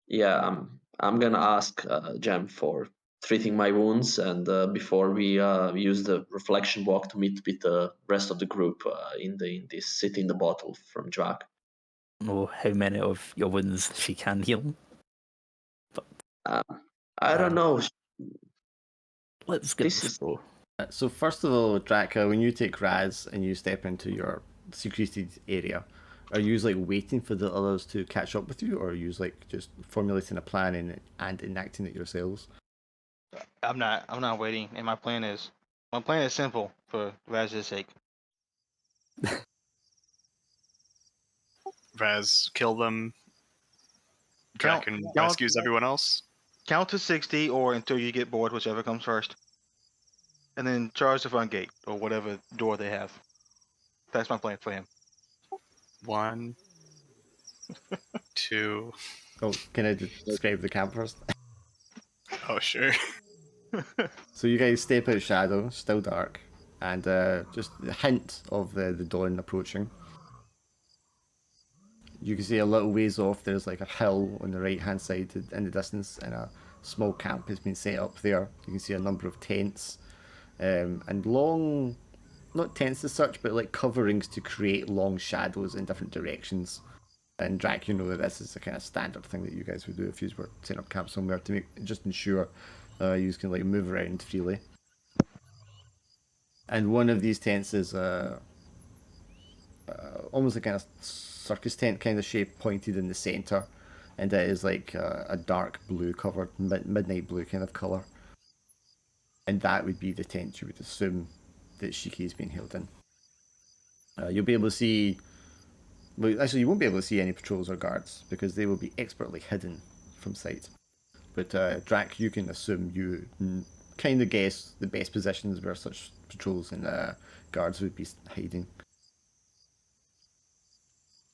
Yeah, I'm gonna ask Jam for treating my wounds, and before we use the reflection walk to meet with the rest of the group in this city in the bottle from Jack. Know how many of your wounds she can heal. But Um, I don't know. let's get This this is go. So first of all, Draka, when you take Raz and you step into your secreted area, are you like waiting for the others to catch up with you, or are you like just formulating a plan and enacting it yourselves? I'm not waiting, and my plan is simple for Raz's sake. Raz kill them. Count, Draken count, rescues everyone else. count to 60, or until you get bored, whichever comes first, and then charge the front gate or whatever door they have. That's my plan for him. 1, 2. Oh, can I describe the camp first? Oh sure. So you guys step out shadow, still dark, and just the hint of the dawn approaching. You can see a little ways off, there's like a hill on the right hand side in the distance, and a small camp has been set up there. You can see a number of tents and long, not tents as such, but like coverings to create long shadows in different directions. And Drac, you know that this is the kind of standard thing that you guys would do if you were setting up camp somewhere to just ensure you can like move around freely. And one of these tents is almost like a circus tent kind of shape, pointed in the center, and it is like a dark blue covered midnight blue kind of color. And that would be the tent you would assume that Shiki has been held in. You'll be able to see. Well, actually, you won't be able to see any patrols or guards because they will be expertly hidden from sight. But Drac, you can assume you kind of guess the best positions where such patrols and guards would be hiding.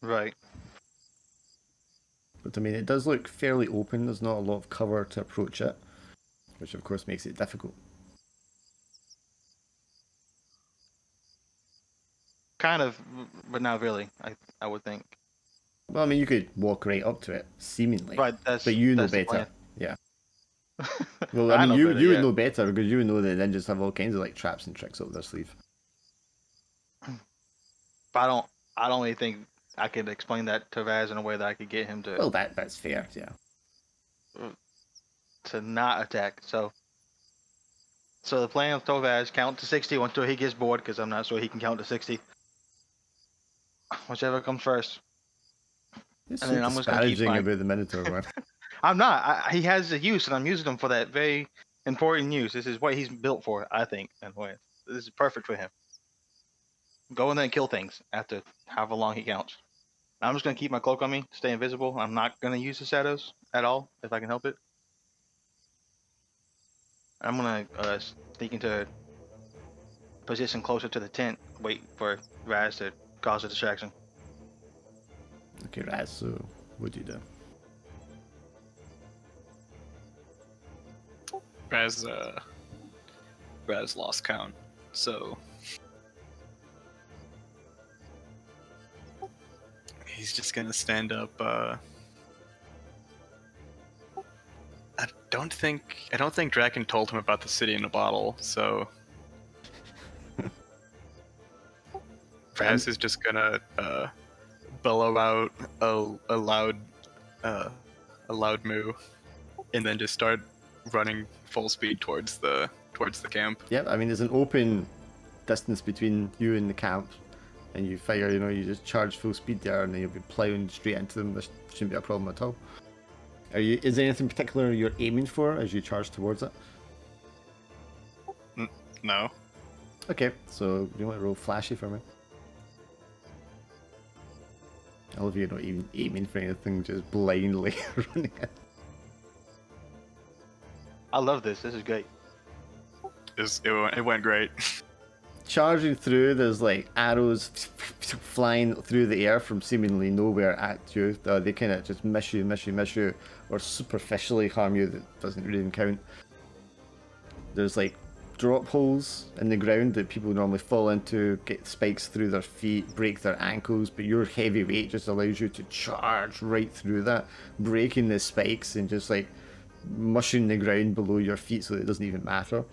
Right. But I mean, it does look fairly open. There's not a lot of cover to approach it, which of course makes it difficult. Kind of, but not really. I would think. Well, I mean, you could walk right up to it, seemingly, Right. but you know That's the better. plan. Yeah. Well, I mean, know you better, would yeah. know better because you would know that ninjas have all kinds of like traps and tricks up their sleeve. But I don't really think I could explain that to Raz in a way that I could get him to Well, that's fair, yeah. not attack. So the plan of Tovaz, count to 60 until he gets bored, because I'm not sure he can count to 60. Whichever comes first. It's And so then I'm just gonna keep disparaging my. about the Minotaur, man. I'm not. He has a use, and I'm using him for that very important use. This is what he's built for, I think. And this is perfect for him. Go in there and kill things after however long he counts. I'm just gonna keep my cloak on me, stay invisible. I'm not gonna use the shadows at all if I can help it. I'm gonna sneak into a position closer to the tent, wait for Raz to cause a distraction. Okay, Raz, so what do you do? Raz lost count, so he's just gonna stand up. I don't think Draken told him about the city in a bottle, so Raz is just gonna bellow out a loud moo, and then just start running full speed towards the camp. Yep, I mean, there's an open distance between you and the camp, and you figure, you just charge full speed there, and then you'll be plowing straight into them. This shouldn't be a problem at all. Is there anything particular you're aiming for as you charge towards it? No. Okay, so you want to roll flashy for me? I love you not even aiming for anything, just blindly running in. I love this. This is great. It went great. Charging through, there's like arrows flying through the air from seemingly nowhere at you. They kind of just miss you, or superficially harm you. That doesn't really count. There's like drop holes in the ground that people normally fall into, get spikes through their feet, break their ankles, but your heavy weight just allows you to charge right through that, breaking the spikes and just like mushing the ground below your feet so that it doesn't even matter.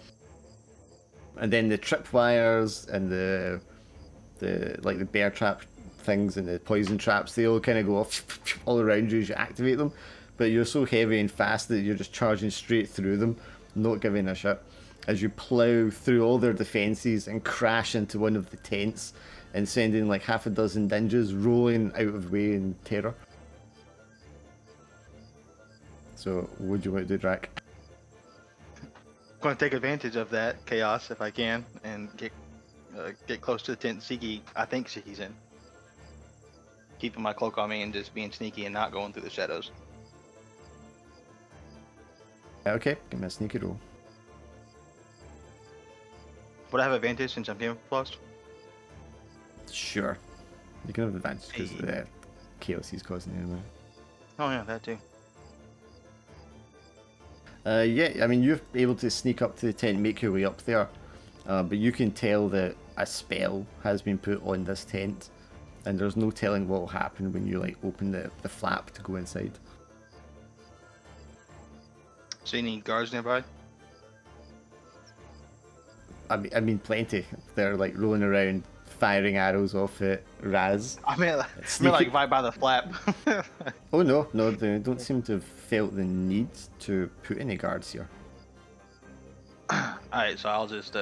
And then the tripwires and the like the bear trap things and the poison traps, they all kind of go off all around you as you activate them. But you're so heavy and fast that you're just charging straight through them, not giving a shit, as you plow through all their defenses and crash into one of the tents and sending like half a dozen ninjas rolling out of the way in terror. So, what do you want to do, Drac? Going to take advantage of that chaos if I can and get close to the tent Shiki. I think Shiki's in. Keeping my cloak on me and just being sneaky and not going through the shadows. Okay, give me a sneaky roll. Would I have advantage since I'm camouflaged? Sure. You can have advantage because of the chaos he's causing anyway. Oh yeah, that too. Yeah, I mean, you're able to sneak up to the tent, make your way up there, but you can tell that a spell has been put on this tent, and there's no telling what will happen when you like open the flap to go inside. See any guards nearby? I mean, plenty. They're like rolling around, firing arrows off at Raz. I mean like right by the flap. Oh no, they don't seem to have felt the need to put any guards here. Alright, so I'll just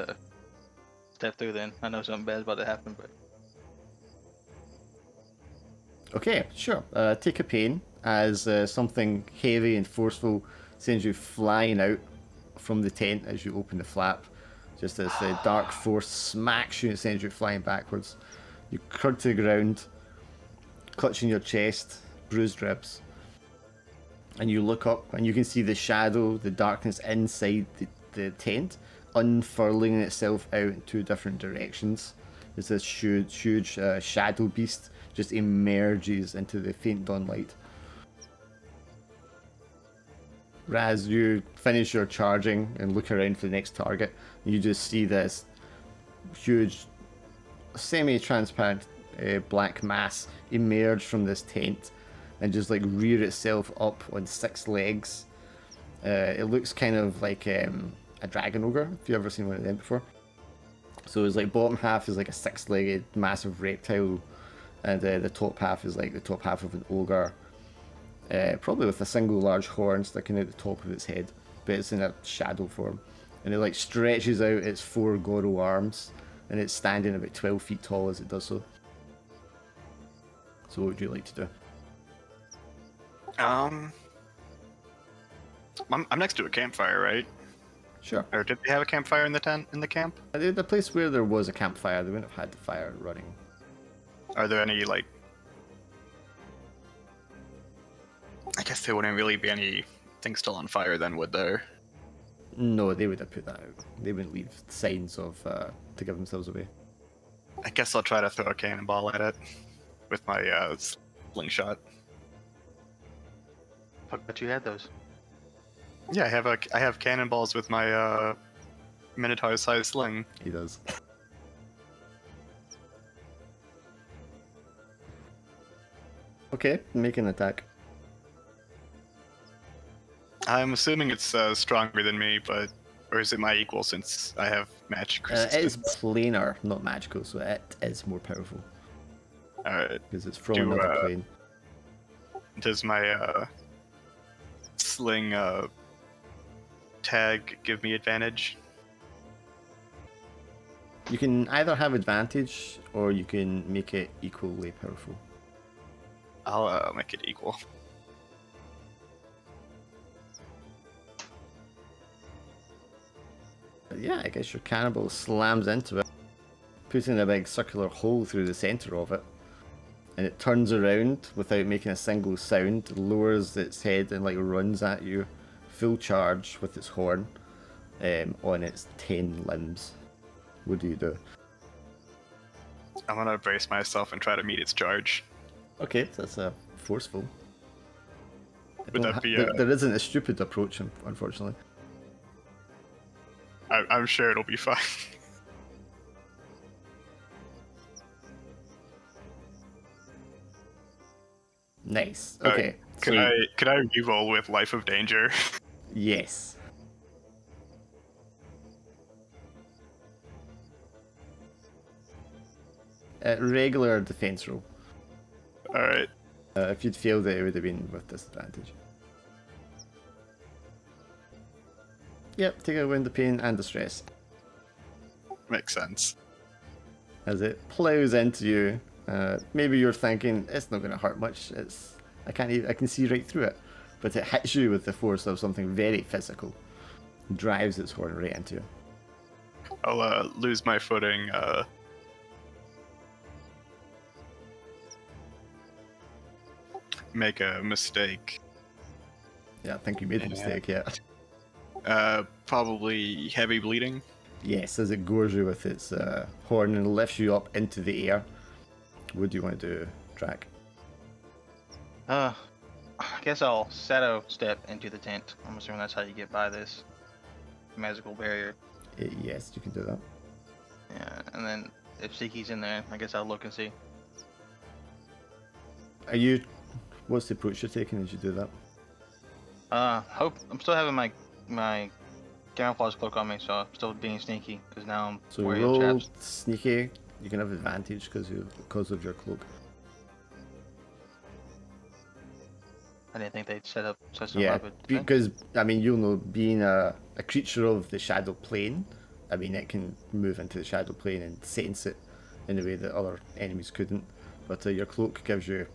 step through then. I know something bad's about to happen, but Okay, sure. Take a pain as something heavy and forceful sends you flying out from the tent as you open the flap. Just as the dark force smacks you and sends you flying backwards. You crud to the ground, clutching your chest, bruised ribs. And you look up and you can see the shadow, the darkness inside the tent, unfurling itself out in two different directions. As this huge shadow beast just emerges into the faint dawn light. Raz, you finish your charging and look around for the next target. You just see this huge, semi-transparent black mass emerge from this tent and just like rear itself up on 6 legs. It looks kind of like a dragon ogre, if you've ever seen one of them before. So it's like bottom half is like a 6-legged massive reptile, and the top half is like the top half of an ogre. Probably with a single large horn sticking out the top of its head, but it's in a shadow form. And it like stretches out its 4 Goro arms, and it's standing about 12 feet tall as it does so. So what would you like to do? I'm next to a campfire, right? Sure. Or did they have a campfire in the tent in the camp? The place where there was a campfire, they wouldn't have had the fire running. Are there any like? I guess there wouldn't really be anything still on fire then, would there? No, they would have put that out. They wouldn't leave signs of to give themselves away. I guess I'll try to throw a cannonball at it with my slingshot. But you had those. Yeah, I have cannonballs with my minotaur-sized sling. He does. Okay, make an attack. I'm assuming it's stronger than me, or is it my equal since I have magic It is resistance? planar, not magical, so it is more powerful Alright. because it's from Do, another plane. Does my sling tag give me advantage? You can either have advantage or you can make it equally powerful. I'll make it equal. But yeah, I guess your cannibal slams into it. putting a big circular hole through the center of it, and it turns around without making a single sound, lowers its head and like runs at you, full charge with its horn, on its 10 limbs. What do you do? I'm gonna brace myself and try to meet its charge. Okay, that's a forceful. Would that be there isn't a stupid approach, unfortunately. I'm sure it'll be fine. Nice. Okay. Could I re-roll with Life of Danger? Yes. Regular defense roll. Alright. If you'd failed it, it would have been with disadvantage. Yep, take a wound of pain and distress. Makes sense. As it plows into you, maybe you're thinking it's not going to hurt much. I can see right through it, but it hits you with the force of something very physical, drives its horn right into you. I'll lose my footing. Make a mistake. Yeah, I think you made a mistake. Yeah. Probably heavy bleeding. Yes, as it gores you with its horn and lifts you up into the air. What do you want to do, Drac? I guess I'll shadow step into the tent. I'm assuming that's how you get by this magical barrier. Yes, you can do that. Yeah, and then if Shiki's in there, I guess I'll look and see. What's the approach you're taking as you do that? I'm still having my camouflage cloak on me, so I'm still being sneaky because now I'm So wearing roll chaps. sneaky. You can have advantage because of your cloak. I didn't think they'd set up such a Yeah, rapid defense. because I mean, you'll know, being a creature of the shadow plane, I mean, it can move into the shadow plane and sense it in a way that other enemies couldn't. But your cloak gives you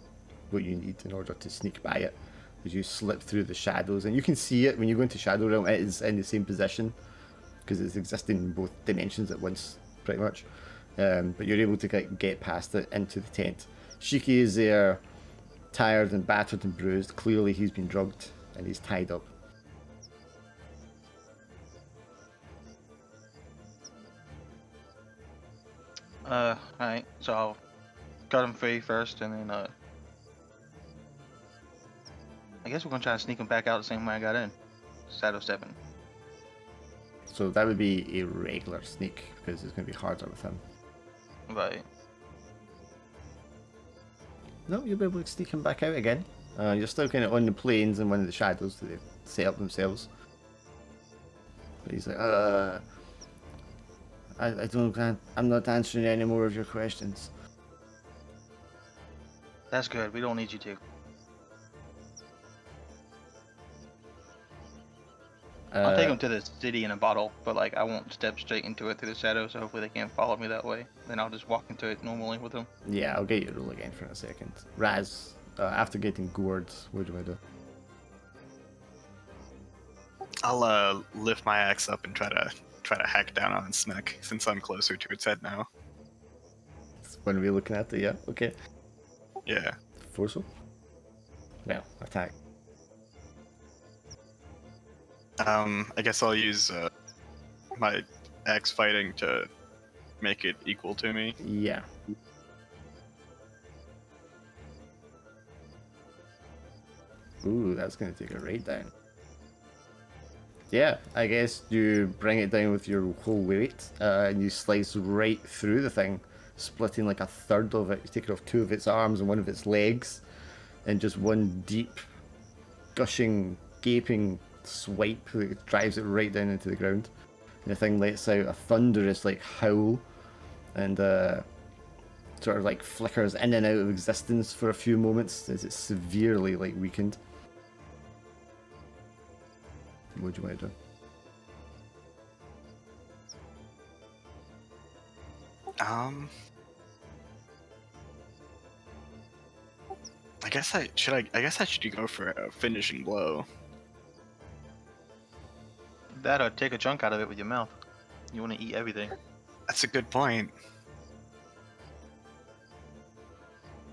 what you need in order to sneak by it as you slip through the shadows, and you can see it when you go into Shadow Realm. It is in the same position because it's existing in both dimensions at once, pretty much. But you're able to get past it into the tent. Shiki is there, tired and battered and bruised. Clearly he's been drugged and he's tied up. Alright, so I'll cut him free first, and then I guess we're gonna try to sneak him back out the same way I got in. Shadow stepping. So that would be a regular sneak because it's going to be harder with him. Right. No, you'll be able to sneak him back out again. You're still kind of on the plains and one of the shadows that they've set up themselves. But he's like, I'm not answering any more of your questions. That's good. We don't need you to. I'll take him to the city in a bottle, but like I won't step straight into it through the shadows, so hopefully they can't follow me that way. Then I'll just walk into it normally with them. Yeah, I'll get you to roll again for a second. Raz, after getting gored, what do I do? I'll lift my axe up and try to hack down on its neck since I'm closer to its head now. When we're looking at it, yeah, okay. Yeah. Forceful? Well, attack. I guess I'll use my axe fighting to make it equal to me. Yeah. Ooh, that's going to take a right down. Yeah, I guess you bring it down with your whole weight, and you slice right through the thing, splitting like a third of it. You take off 2 of its arms and 1 of its legs, and just one deep, gushing, gaping swipe that drives it right down into the ground. And the thing lets out a thunderous like howl, and sort of like flickers in and out of existence for a few moments as it's severely like weakened. What do you want to do? I guess I should go for a finishing blow. That or take a chunk out of it with your mouth. You want to eat everything. That's a good point.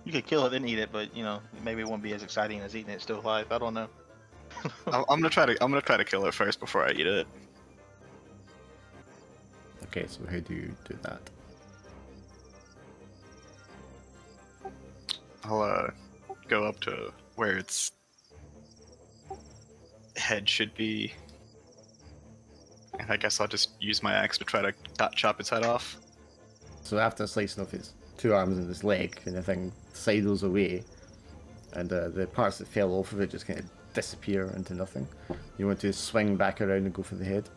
You could kill it then eat it, but maybe it won't be as exciting as eating it still alive. I don't know. I'm gonna try to kill it first before I eat it. Okay, so how do you do that? I'll go up to where its head should be, and I guess I'll just use my axe to try to chop its head off. So after slicing off his 2 arms and his leg, and the thing sidles away, and the parts that fell off of it just kind of disappear into nothing. You want to swing back around and go for the head?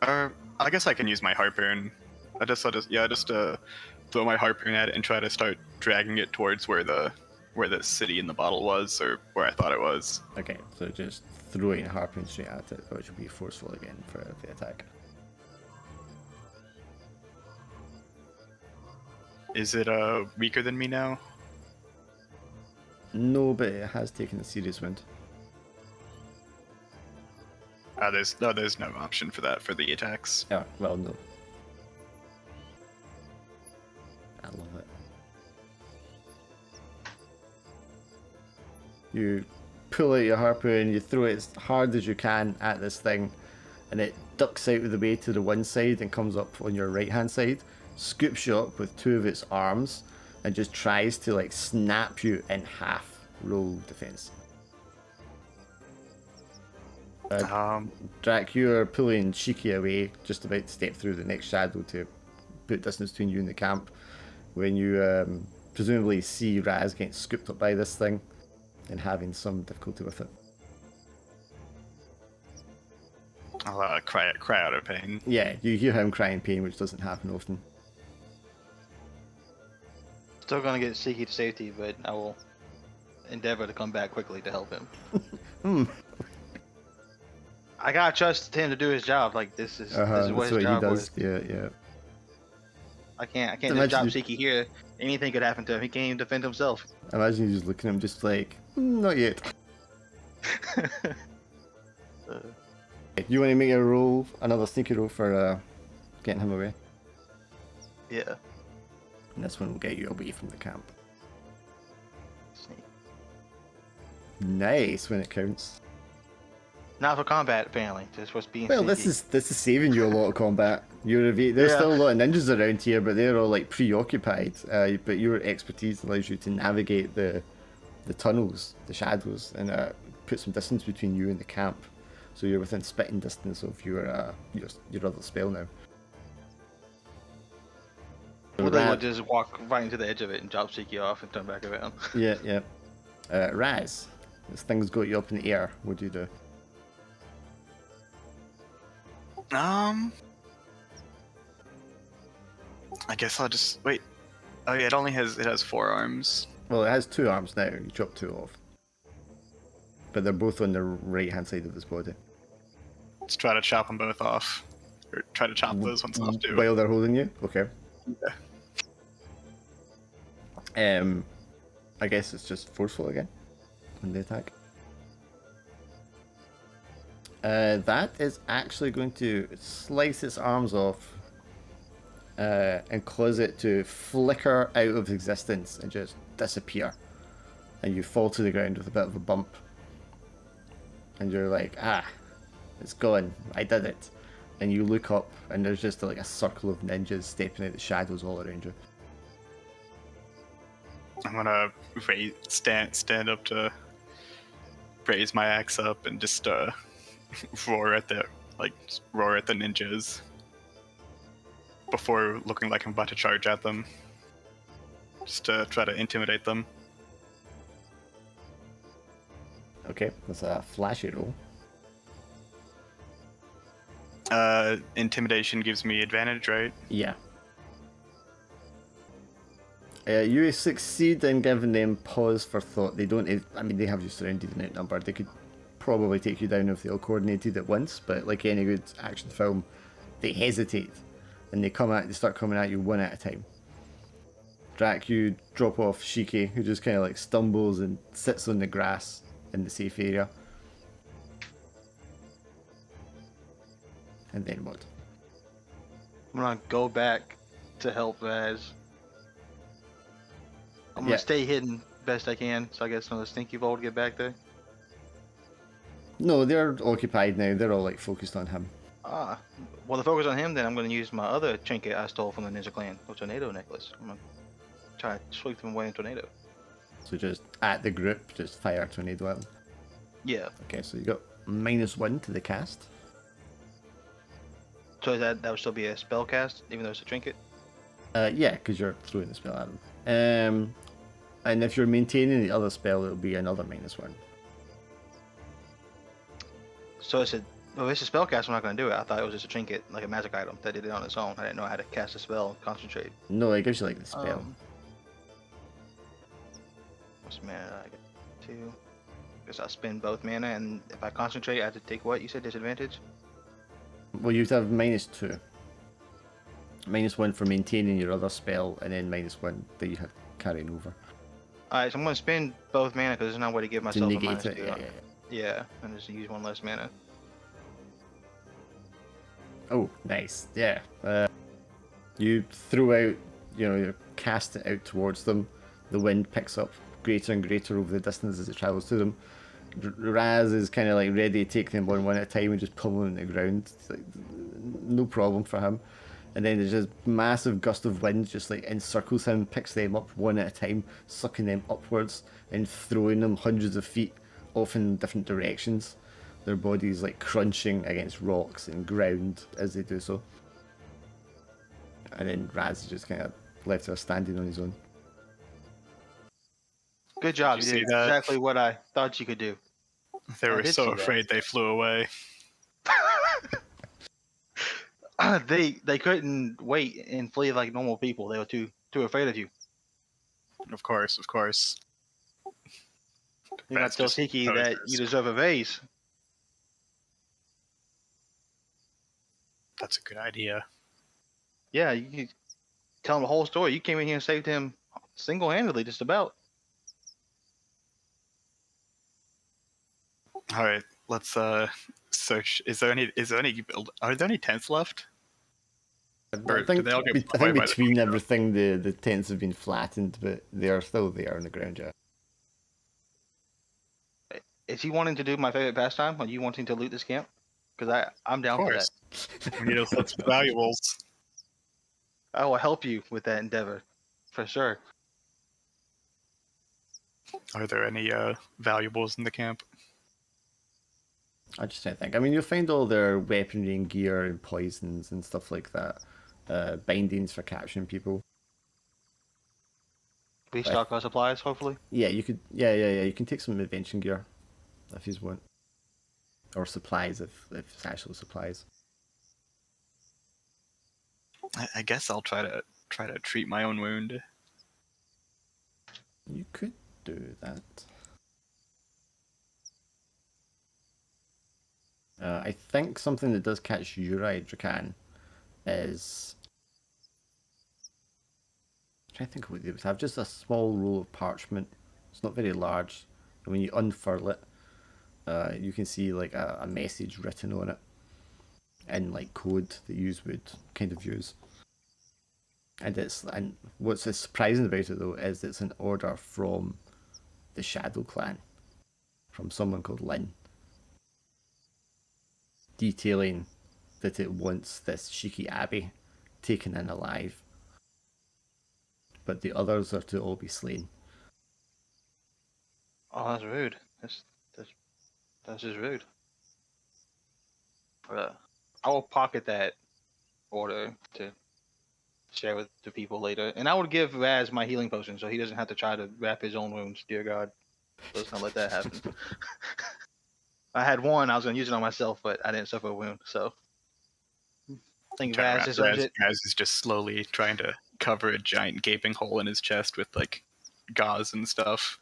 I guess I can use my harpoon. I just throw my harpoon at it and try to start dragging it towards where the city in the bottle was, or where I thought it was. Okay, so just throwing a harpoon straight at it, which will be forceful again for the attack. Is it weaker than me now? No, but it has taken a serious wound. There's no option for that for the attacks. Yeah, well, no. I love it. You pull out your harpoon, you throw it as hard as you can at this thing, and it ducks out of the way to the one side and comes up on your right hand side, scoops you up with 2 of its arms, and just tries to like snap you in half. Roll defense. Drac, you are pulling Shiki away, just about to step through the next shadow to put distance between you and the camp, when you presumably see Raz getting scooped up by this thing and having some difficulty with it. I'll cry out of pain. Yeah, you hear him crying pain, which doesn't happen often. Still gonna get Shiki to safety, but I will endeavor to come back quickly to help him. I gotta trust him to do his job. Like this is what his job was. Yeah. I can't just drop Shiki here. Anything could happen to him. He can't even defend himself. Imagine you just looking at him, just like, not yet. You want to make a roll, another sneaky roll for getting him away? Yeah. And this one will get you away from the camp. Sneak. Nice when it counts. Not for combat, apparently. Just what's being Well, sneaky. this is saving you a lot of combat. There's still a lot of ninjas around here, but they're all like preoccupied. But your expertise allows you to navigate the tunnels, the shadows, and put some distance between you and the camp. So you're within spitting distance of your other spell now. We'll just walk right into the edge of it and drop Shiki off and turn back around. Yeah. Raz, this thing's got you up in the air. What do you do? I guess I'll just wait. Oh yeah, it has 4 arms. Well, it has 2 arms now. You chop 2 off, but they're both on the right hand side of his body. Let's try to chop them both off, or try to chop those ones off too. While they're holding you, okay. Yeah. I guess it's just forceful again on the attack. That is actually going to slice its arms off and cause it to flicker out of existence and just disappear. And you fall to the ground with a bit of a bump. And you're like, it's gone. I did it. And you look up and there's just like a circle of ninjas stepping out the shadows all around you. I'm gonna stand up to raise my axe up and just roar at the ninjas before looking like I'm about to charge at them, just to try to intimidate them. Okay, that's a flashy roll. Intimidation gives me advantage, right? Yeah. You succeed in giving them pause for thought. They don't. I mean, they have you surrounded and outnumbered. They could probably take you down if they all coordinated at once. But like any good action film, they hesitate and they start coming at you one at a time. Drac, you drop off Shiki, who just kind of like stumbles and sits on the grass in the safe area. And then what? I'm gonna go back to help Raz. I'm gonna stay hidden best I can, so I guess another stinky bolt to get back there. No, they're occupied now. They're all like focused on him. Ah, well, to focus on him, then I'm gonna use my other trinket I stole from the Ninja Clan, the tornado necklace. I'm gonna try to sweep them away in tornado. So just at the group, just fire a tornado at them. Yeah. Okay, so you got -1 to the cast. So that would still be a spell cast, even though it's a trinket. Yeah, because you're throwing the spell at them. And if you're maintaining the other spell, it'll be another -1. So it's a it's a spell cast. I'm not gonna do it. I thought it was just a trinket, like a magic item that did it on its own. I didn't know how to cast a spell and concentrate. No, it gives you like the spell. What's mana? I get 2. Guess I'll spend both mana, and if I concentrate, I have to take what you said, disadvantage. Well, you'd have -2. -1 for maintaining your other spell, and then -1 that you have carrying over. Alright, so I'm gonna spend both mana because there's no way to give To myself a negate minus it, 2. yeah. Yeah, and just use 1 less mana. Oh, nice. Yeah. You throw out, you cast it out towards them. The wind picks up greater and greater over the distance as it travels to them. Raz is kind of like ready to take them one at a time and just pummel them to the ground. It's like, no problem for him. And then there's this massive gust of wind just like encircles him, picks them up one at a time, sucking them upwards and throwing them hundreds of feet off in different directions. Their bodies like crunching against rocks and ground as they do so. And then Raz is just kind of left there standing on his own. Good job, Did you you did see that? exactly what I thought you could do. They I were did so see that. afraid they flew away. They couldn't wait and flee like normal people. They were too afraid of you. Of course, of course. You're not That's tell just Shiki that posers. you deserve a vase. That's a good idea. Yeah, you can tell him the whole story. You came in here and saved him single-handedly, just about. All right, let's search. Are there any tents left? Or I think, did they all get I blown think away by the between tornado? everything, the tents have been flattened, but they are still there on the ground, yeah. Is he wanting to do my favorite pastime? Are you wanting to loot this camp? Because I'm Of down for that. course. We need to look for valuables. I will help you with that endeavor, for sure. Are there any valuables in the camp? I just don't think. I mean, you'll find all their weaponry and gear and poisons and stuff like that. Bindings for capturing people. Restock our supplies, hopefully. Yeah, you could. Yeah. You can take some invention gear if you want, or supplies if it's actual supplies. I guess I'll try to treat my own wound. You could do that. I think something that does catch your eye, Drakan, is. I'm trying to think of what they would have. Just a small roll of parchment. It's not very large. And when you unfurl it, you can see like a message written on it in like code that you would kind of use. And what's surprising about it though is it's an order from the Shadow Clan, from someone called Lin, detailing that it wants this Shiki Abbey taken in alive, but the others are to all be slain. Oh, that's rude. That's just rude. I will pocket that order to share with the people later, and I would give Raz my healing potion so he doesn't have to try to wrap his own wounds. Dear God, let's not let that happen. I had one. I was gonna use it on myself, but I didn't suffer a wound, so I think Raz deserves it. Raz is just slowly trying to cover a giant gaping hole in his chest with like gauze and stuff.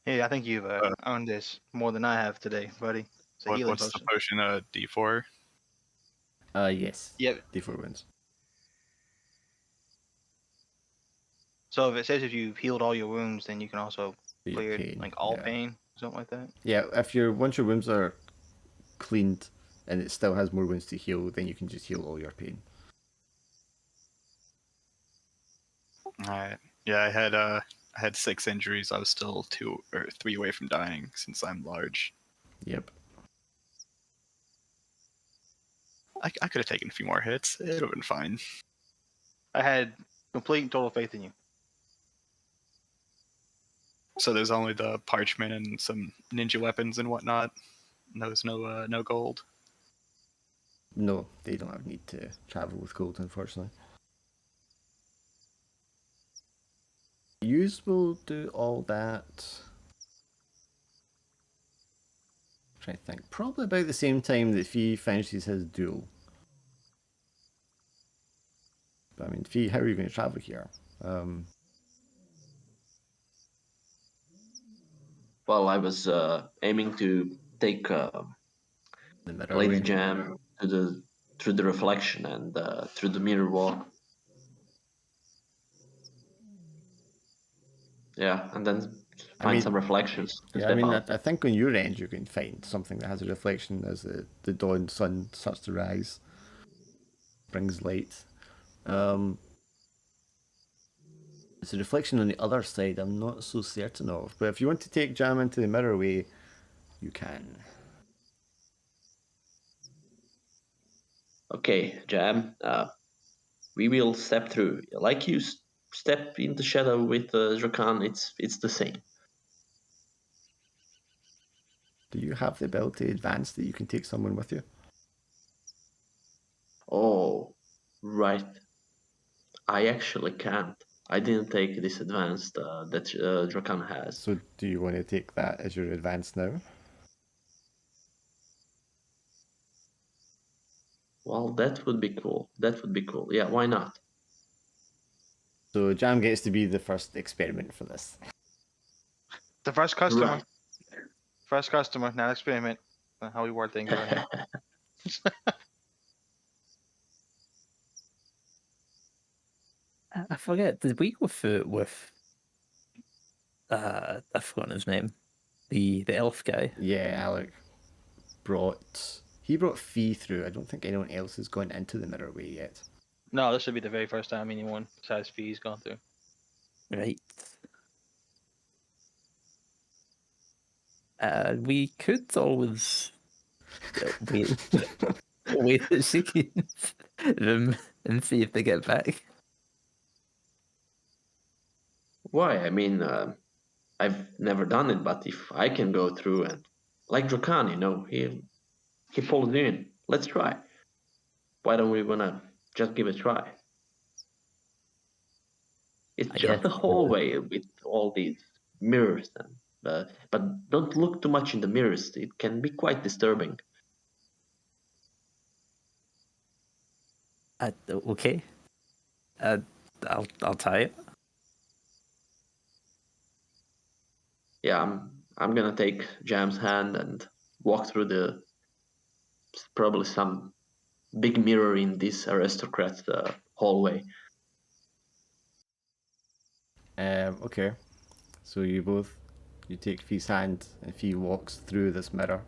Hey, I think you've earned this more than I have today, buddy. It's a healing What's the potion. potion? D4? Yes. Yep. D4 wins. So if it says if you've healed all your wounds, then you can also Your clear pain, like all yeah. pain, something like that. Yeah, if once your wounds are cleaned and it still has more wounds to heal, then you can just heal all your pain. Alright. Yeah, I had 6 injuries. I was still 2 or 3 away from dying since I'm large. Yep. I could have taken a few more hits. It would have been fine. I had complete and total faith in you. So there's only the parchment and some ninja weapons and whatnot. There's no gold. No, they don't have need to travel with gold, unfortunately. Yous will do all that. Trying to think. Probably about the same time that Fee finishes his duel. But I mean, Fee, how are you going to travel here? Well, I was aiming to take The mirror Lady way. Jam through the reflection and through the mirror wall. Yeah, and then find some reflections and Yeah, I step mean, out. I think on your end you can find something that has a reflection as the dawn sun starts to rise, brings light. It's a reflection on the other side I'm not so certain of, but if you want to take Jam into the mirror way, you can. Okay, Jam, we will step through. Like you step in the shadow with Drakan, it's the same. Do you have the ability to advance that you can take someone with you? Oh, right. I actually can't. I didn't take this advanced that Drakan has. So do you want to take that as your advance now? Well, that would be cool. That would be cool. Yeah, why not? So Jam gets to be the first experiment for this. The first customer. Right. First customer, not experiment. How we word things around here. I forget. Did we go through it with? I've forgotten his name. The elf guy. Yeah, Alec brought Fee through. I don't think anyone else has gone into the mirror way yet. No, this should be the very first time anyone besides Fee's gone through. Right. We could always wait, wait at Shiki's room and see if they get back. Why? I mean, I've never done it, but if I can go through and like Drakan, he pulled in. Let's try. Why don't we wanna just give it a try? It's I just guess. a hallway with all these mirrors, and but don't look too much in the mirrors. It can be quite disturbing. Okay. I'll try it. Yeah, I'm gonna take Jam's hand and walk through the probably some big mirror in this aristocrat hallway. Okay. So you take Fee's hand, and Fee walks through this mirror,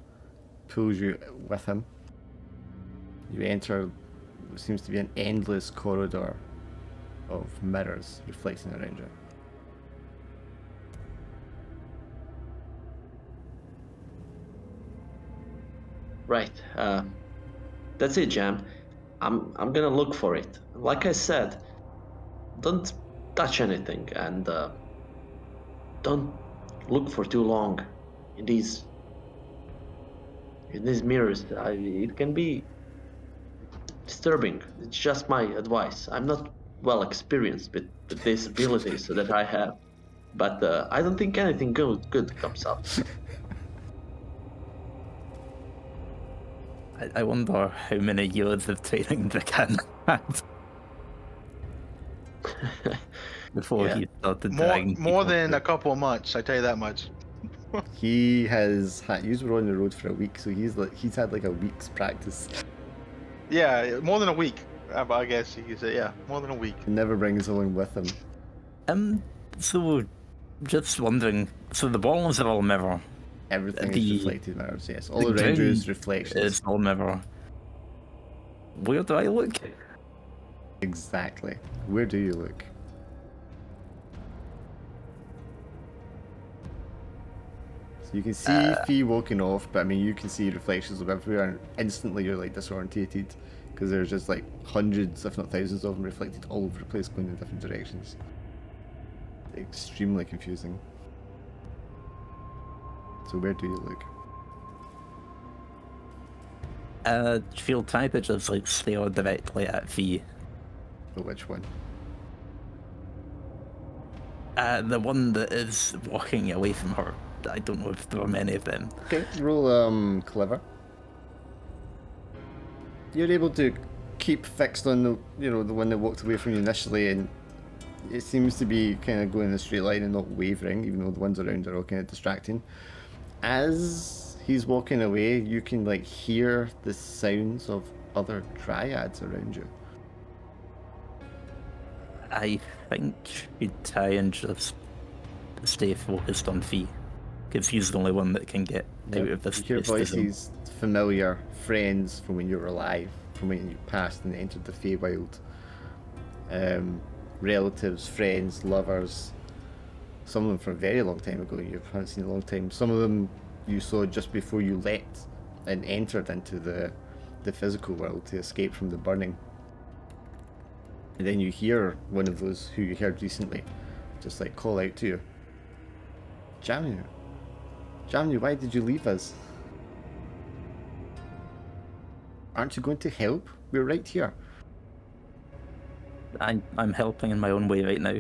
pulls you with him. You enter what seems to be an endless corridor of mirrors reflecting around you. Right. That's it, Jam. I'm gonna look for it. Like I said, don't touch anything and don't look for too long in these mirrors. It can be disturbing. It's just my advice. I'm not well experienced with these abilities that I have, but I don't think anything good comes up. I wonder how many years of training the can had before Yeah. he started More dragging people than through. a couple of months, I tell you that much. He has you were on the road for a week, so he's had like a week's practice. Yeah, more than a week. I guess you could say, yeah, more than a week. He never brings someone with him. So just wondering. So the walls are all mirror. Everything is reflected mirrors, yes. All the around you is ground reflections. is all mirror. Where do I look? Exactly. Where do you look? You can see Fee walking off, but I mean, you can see reflections of everywhere, and instantly you're like disorientated because there's just like hundreds, if not thousands, of them reflected all over the place, going in different directions. Extremely confusing. So where do you look? Feel try to just like stare directly at V. Oh, which one? The one that is walking away from her. I don't know if there are many of them. Okay, roll clever. You're able to keep fixed on the the one that walked away from you initially, and it seems to be kind of going in a straight line and not wavering, even though the ones around are all kind of distracting. As he's walking away, you can like hear the sounds of other dryads around you. I think we'd try and just stay focused on Fee, because he's the only one that can get out of this. You hear this zone. voices, familiar friends from when you were alive, from when you passed and entered the Feywild. Relatives, friends, lovers. Some of them from a very long time ago you haven't seen in a long time. Some of them you saw just before you left and entered into the physical world to escape from the burning. And then you hear one of those who you heard recently just like call out to you. Jamnu, why did you leave us? Aren't you going to help? We're right here. I'm helping in my own way right now.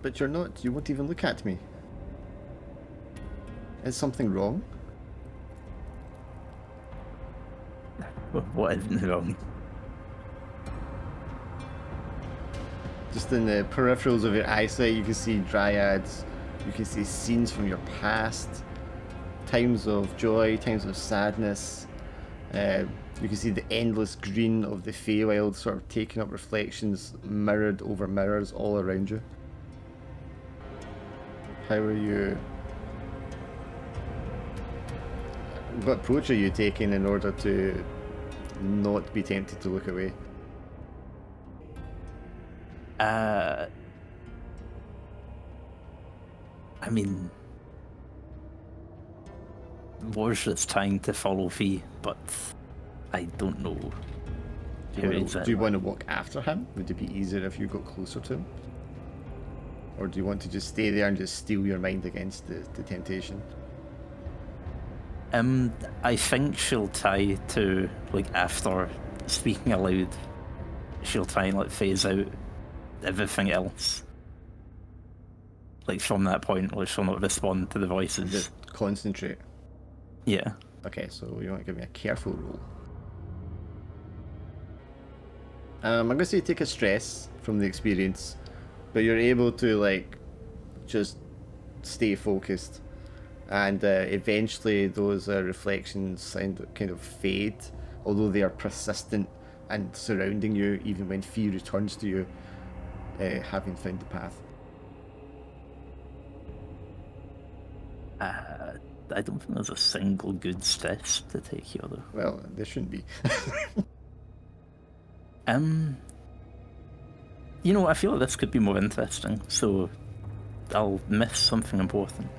But you're not. You won't even look at me. Is something wrong? What isn't wrong? Just in the peripherals of your eyesight, you can see dryads. You can see scenes from your past, times of joy, times of sadness. You can see the endless green of the Feywild sort of taking up reflections, mirrored over mirrors all around you. How are you? What approach are you taking in order to not be tempted to look away? I mean, War's just trying to follow Fee, but I don't know. Do you want to walk after him? Would it be easier if you got closer to him? Or do you want to just stay there and just steel your mind against the temptation? I think she'll try to, like, after speaking aloud, she'll try and, like, phase out everything else. Like, from that point, like, she'll not respond to the voices. Just concentrate. Yeah. Okay, so you want to give me a careful roll. I'm going to say take a stress from the experience, but you're able to, like, just stay focused. And eventually those reflections kind of fade, although they are persistent and surrounding you even when Fee returns to you, having found the path. I don't think there's a single good stress to take here, though. Well, there shouldn't be. You know, I feel like this could be more interesting, so I'll miss something important.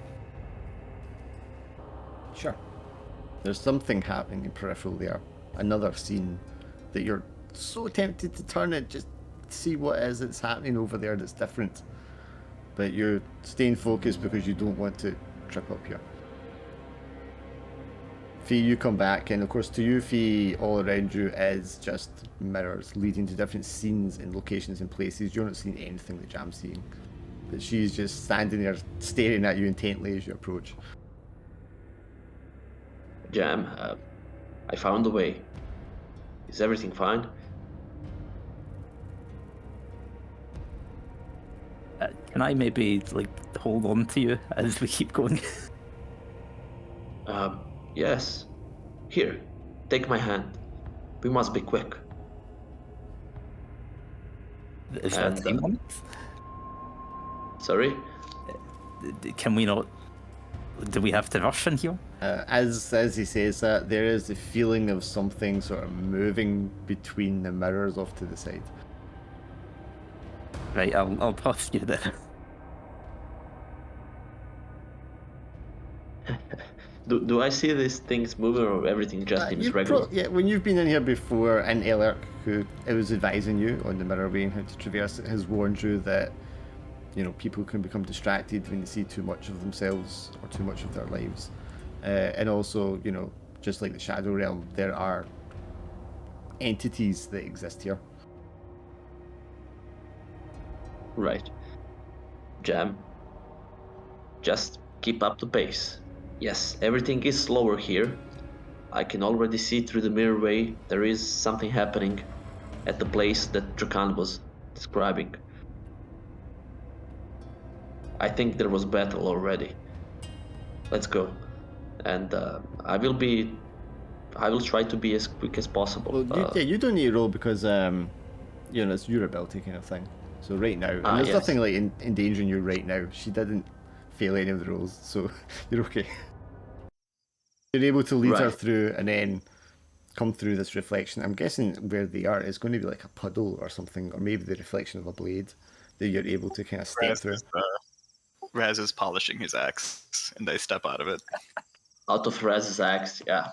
Sure. There's something happening in peripheral there. Another scene that you're so tempted to turn it, just see what is it's happening over there that's different. But you're staying focused because you don't want to trip up here. Fee, you come back, and of course to you, Fee, all around you is just mirrors leading to different scenes and locations and places. You're not seeing anything that Jam's seeing. But she's just standing there staring at you intently as you approach. Jam, I found a way. Is everything fine? Can I maybe, like, hold on to you as we keep going? Yes. Here, take my hand. We must be quick. Is that time on it? Sorry? Can we not? Do we have to rush in here? As he says that, there is the feeling of something sort of moving between the mirrors off to the side. Right, I'll trust you there. Do I see these things moving, or everything just seems regular? Yeah, when you've been in here before, and Ellerk, who was advising you on the mirror way and how to traverse it, has warned you that people can become distracted when they see too much of themselves or too much of their lives, and also just like the Shadow Realm, there are entities that exist here. Right. Jam, just keep up the pace. Yes, everything is slower here. I can already see through the mirrorway there is something happening at the place that Drakan was describing. I think there was battle already. Let's go. And I will try to be as quick as possible. Well, you don't need to roll because it's your ability kind of thing. So right now, and there's Yes. nothing like endangering you right now. She didn't fail any of the rolls, so you're okay. You're able to lead her Right. through and then come through this reflection. I'm guessing where they are is going to be like a puddle or something, or maybe the reflection of a blade that you're able to kind of step through. Raz is polishing his axe, and they step out of it. Out of Raz's axe, yeah.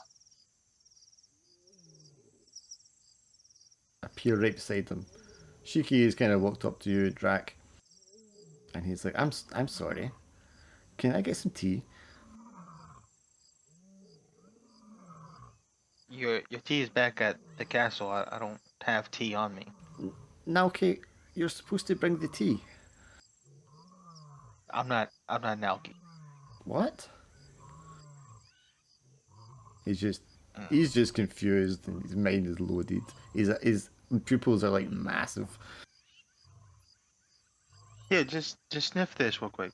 Appear right beside them. Shiki has kind of walked up to you, Drac, and he's like, I'm sorry. Can I get some tea?" Your tea is back at the castle. I don't have tea on me. Now, Kate, you're supposed to bring the tea. I'm not Naoki. What? He's just confused and his mind is loaded. His pupils are like massive. Yeah, just sniff this real quick.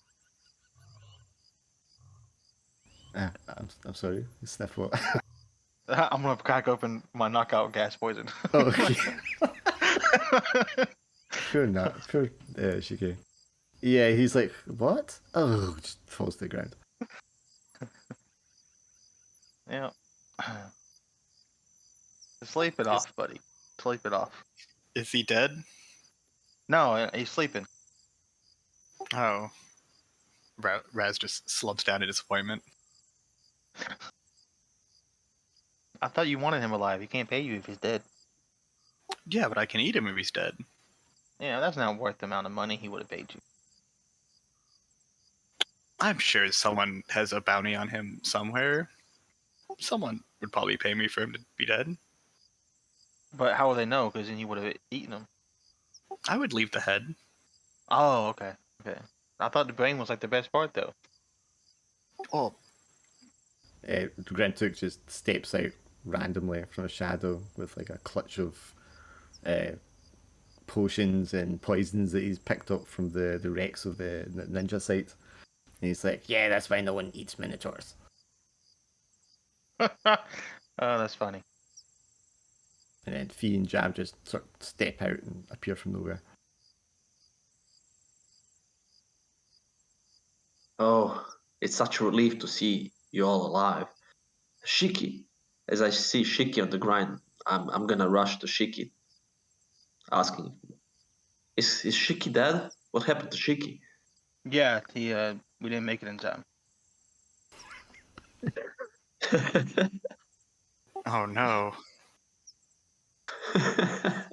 I'm sorry. Sniff what? I'm gonna crack open my knockout gas poison. Oh, okay. Poor not. Poor Shiki. Yeah, he's like, what? Oh, just falls to the ground. Yeah. Sleep it off, buddy. Sleep it off. Is he dead? No, he's sleeping. Oh. Raz just slumps down in disappointment. I thought you wanted him alive. He can't pay you if he's dead. Yeah, but I can eat him if he's dead. Yeah, that's not worth the amount of money he would have paid you. I'm sure someone has a bounty on him somewhere. Someone would probably pay me for him to be dead. But how will they know? Because then you would have eaten him. I would leave the head. Oh, okay. Okay. I thought the brain was like the best part, though. Oh, Grentuk just steps out randomly from a shadow with like a clutch of potions and poisons that he's picked up from the wrecks of the ninja site. And he's like, yeah, that's why no one eats minotaurs. Oh, that's funny. And then Fee and Jam just sort of step out and appear from nowhere. Oh, it's such a relief to see you all alive. Shiki. As I see Shiki on the ground, I'm gonna rush to Shiki, asking, is Shiki dead? What happened to Shiki? Yeah, we didn't make it in time. oh no.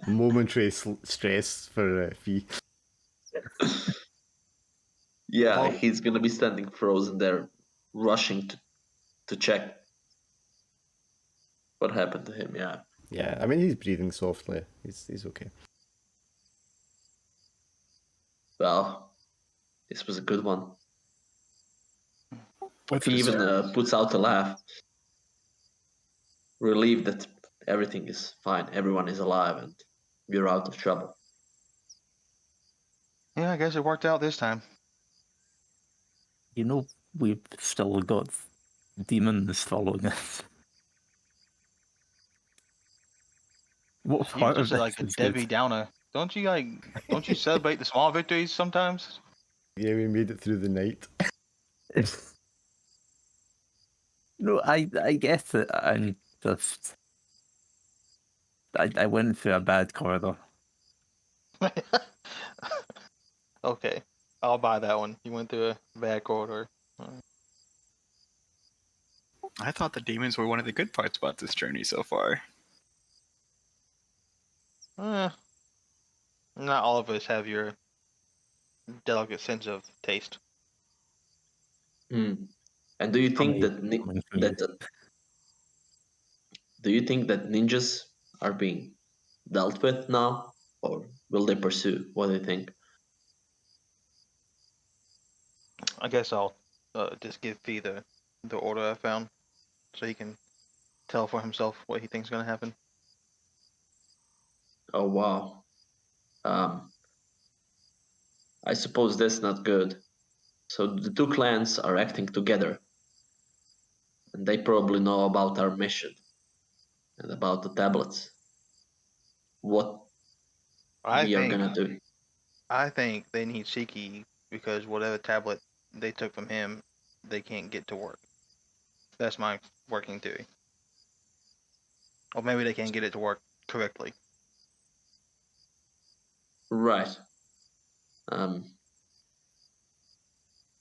Momentary stress for Fee. Yeah, Oh. he's gonna be standing frozen there, rushing to check what happened to him. Yeah. Yeah, I mean, he's breathing softly. He's okay. Well, this was a good one. What's He it? even puts out a laugh, relieved that everything is fine, everyone is alive, and we're out of trouble. Yeah, I guess it worked out this time. You know, we've still got demons following us. What You part of just this like a is Debbie good? Downer. Don't you celebrate the small victories sometimes? Yeah, we made it through the night. No, I guess it. I'm just. I went through a bad corridor. Okay, I'll buy that one. You went through a bad corridor. I thought the demons were one of the good parts about this journey so far. Not all of us have your delicate sense of taste. Hmm. And do you think Coming that from you. do you think that ninjas are being dealt with now, or will they pursue? What do you think? I guess I'll just give Fee the order I found, so he can tell for himself what he thinks is gonna happen. Oh wow. Um, I suppose that's not good. So the two clans are acting together, and they probably know about our mission and about the tablets. What I we are think gonna do. I think they need Shiki because whatever tablet they took from him, they can't get to work. That's my working theory. Or maybe they can't get it to work correctly. Right. Um,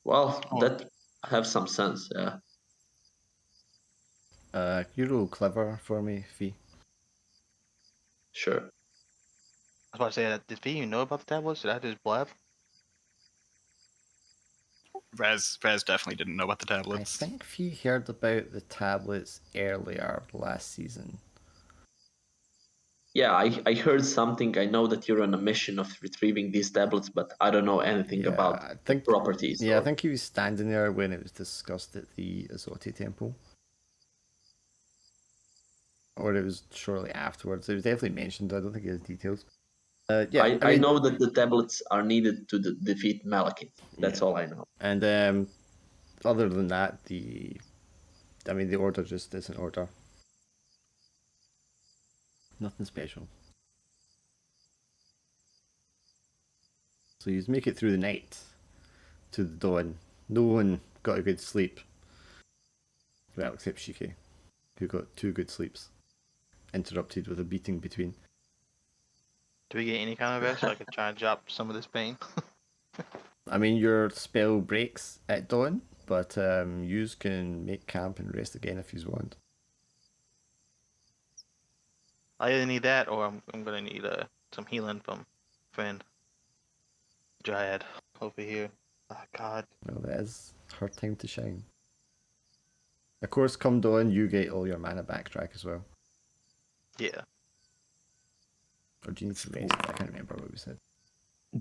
well, Or that have some sense. Yeah. You roll clever for me, Fee. Sure. I was about to say, did Fee even know about the tablets? Did I just blab? Raz definitely didn't know about the I tablets. think Fee heard about the tablets earlier last season. Yeah, I heard something. I know that you're on a mission of retrieving these tablets, but I don't know anything Yeah, about I the think. properties. Yeah, I Or think he was standing there when it was discussed at the s7e temple, or it was shortly afterwards. It was definitely mentioned. I don't think he has details. Yeah, I I mean, know that the tablets are needed to defeat Malekith. That's yeah, all I know. and other than that, the order just is an order. Nothing special. So you make it through the night to the dawn. No one got a good sleep. Well, except Shiki, who got 2 good sleeps, interrupted with a beating between. Do we get any kind of rest so I could try and drop some of this pain? I mean, your spell breaks at dawn, but yous can make camp and rest again if yous want. I either need that or I'm gonna need some healing from friend Dryad over here. Oh, God. Well, that is her time to shine. Of course, come dawn, you get all your mana backtrack as well. Yeah. Or do you need to rest? I can't remember what we said.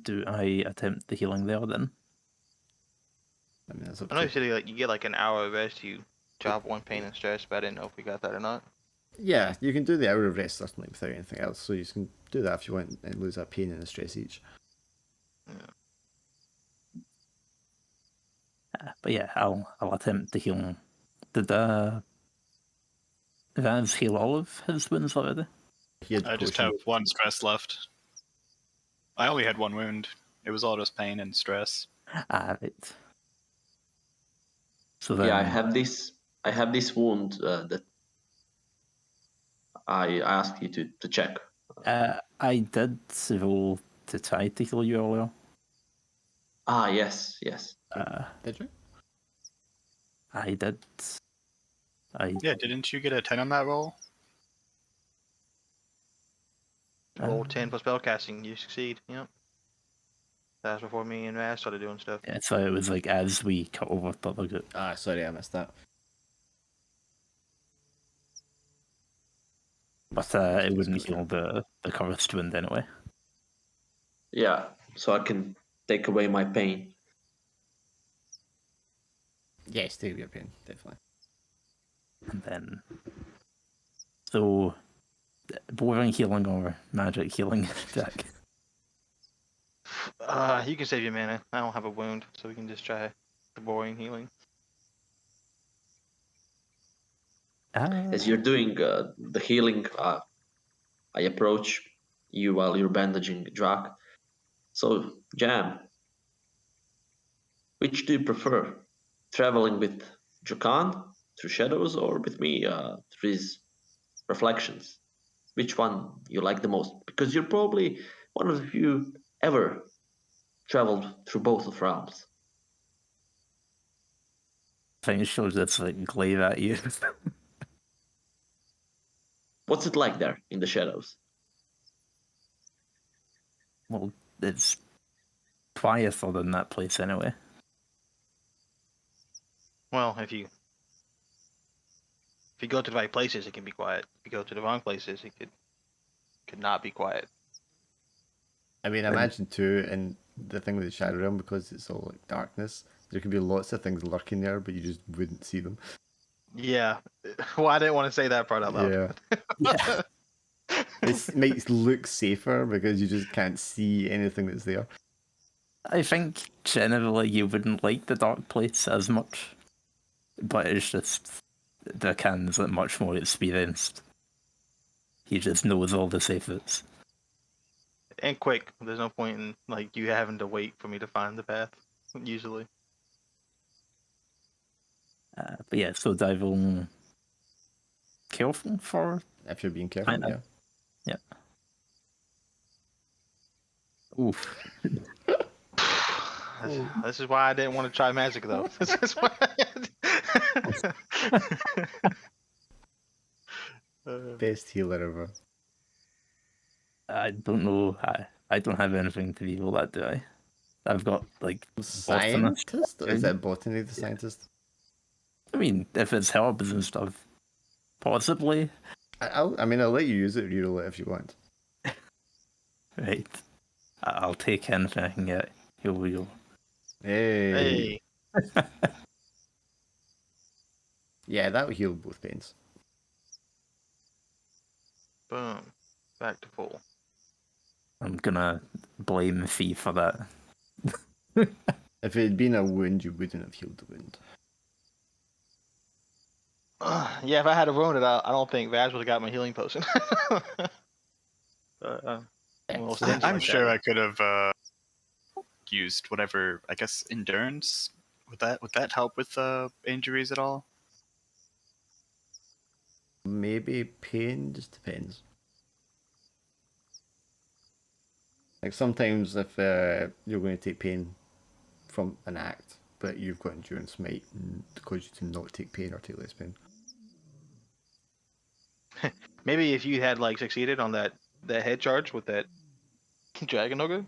Do I attempt the healing there then? I mean, that's up I know to you said you get like an hour of rest, you drop one pain and stress, but I didn't know if we got that or not. Yeah, you can do the hour of rest certainly without anything else. So you can do that if you want and lose a pain and a stress each. But yeah, I'll attempt the healing. Did Vaz heal all of his wounds already? He had I just potion. have 1 stress left. I only had 1 wound. It was all just pain and stress. Right. So then, Yeah, I have this wound that I asked you to check. I did roll to try to heal you earlier. Ah, yes, yes. Did you? I did. Yeah, didn't you get a 10 on that roll? Roll 10 for spellcasting, you succeed. Yep. That was before me and Raz started doing stuff. Yeah, so it was like as we cut over the other group. Ah, sorry, I missed that. But it wouldn't heal the cursed wound anyway. Yeah, so I can take away my pain. Yes, take your pain, definitely. And then. So. Boring healing or magic healing attack? You can save your mana. I don't have a wound, so we can just try the boring healing. As you're doing the healing, I approach you while you're bandaging Drak. So, Jam, which do you prefer? Traveling with Jukan through shadows or with me through his reflections? Which one you like the most? Because you're probably one of the few ever traveled through both of realms. think she'll just like glare at you. What's it like there in the shadows? Well, it's quieter than that place anyway. Well, if you go to the right places, it can be quiet. If you go to the wrong places, it could not be quiet. I mean, I imagine too, and the thing with the Shadow Realm, because it's all like darkness, there could be lots of things lurking there, but you just wouldn't see them. Yeah. Well, I didn't want to say that part out loud. Yeah. Yeah. It might look safer because you just can't see anything that's there. I think generally you wouldn't like the dark place as much, but it's just Drakan's like much more experienced. He just knows all the safets. And quick. There's no point in like you having to wait for me to find the path. Usually. But yeah, so diving careful for If you're being careful, I know. yeah. oof. This is why I didn't want to try magic though. This is why. Best healer ever. I don't know. I don't have anything to heal that, do I? I've got like botanist. Scientist? Is that botany the scientist? I mean, if it's herbs and stuff, possibly. I'll let you use it, reroll it if you want. Right. I'll take anything I can get. Here we go. Hey. Hey. Yeah, that would heal both pains. Boom. Back to full. I'm gonna blame Fee for that. If it had been a wound, you wouldn't have healed the wound. Yeah, if I had wound it, I don't think Vaz would have got my healing potion. Well, stingy I'm like sure that. I could have used whatever. I guess endurance. Would that help with injuries at all? Maybe pain, just depends. Like sometimes if you're going to take pain from an act, but you've got endurance, might cause you to not take pain or take less pain. Maybe if you had like succeeded on that head charge with that dragon ogre.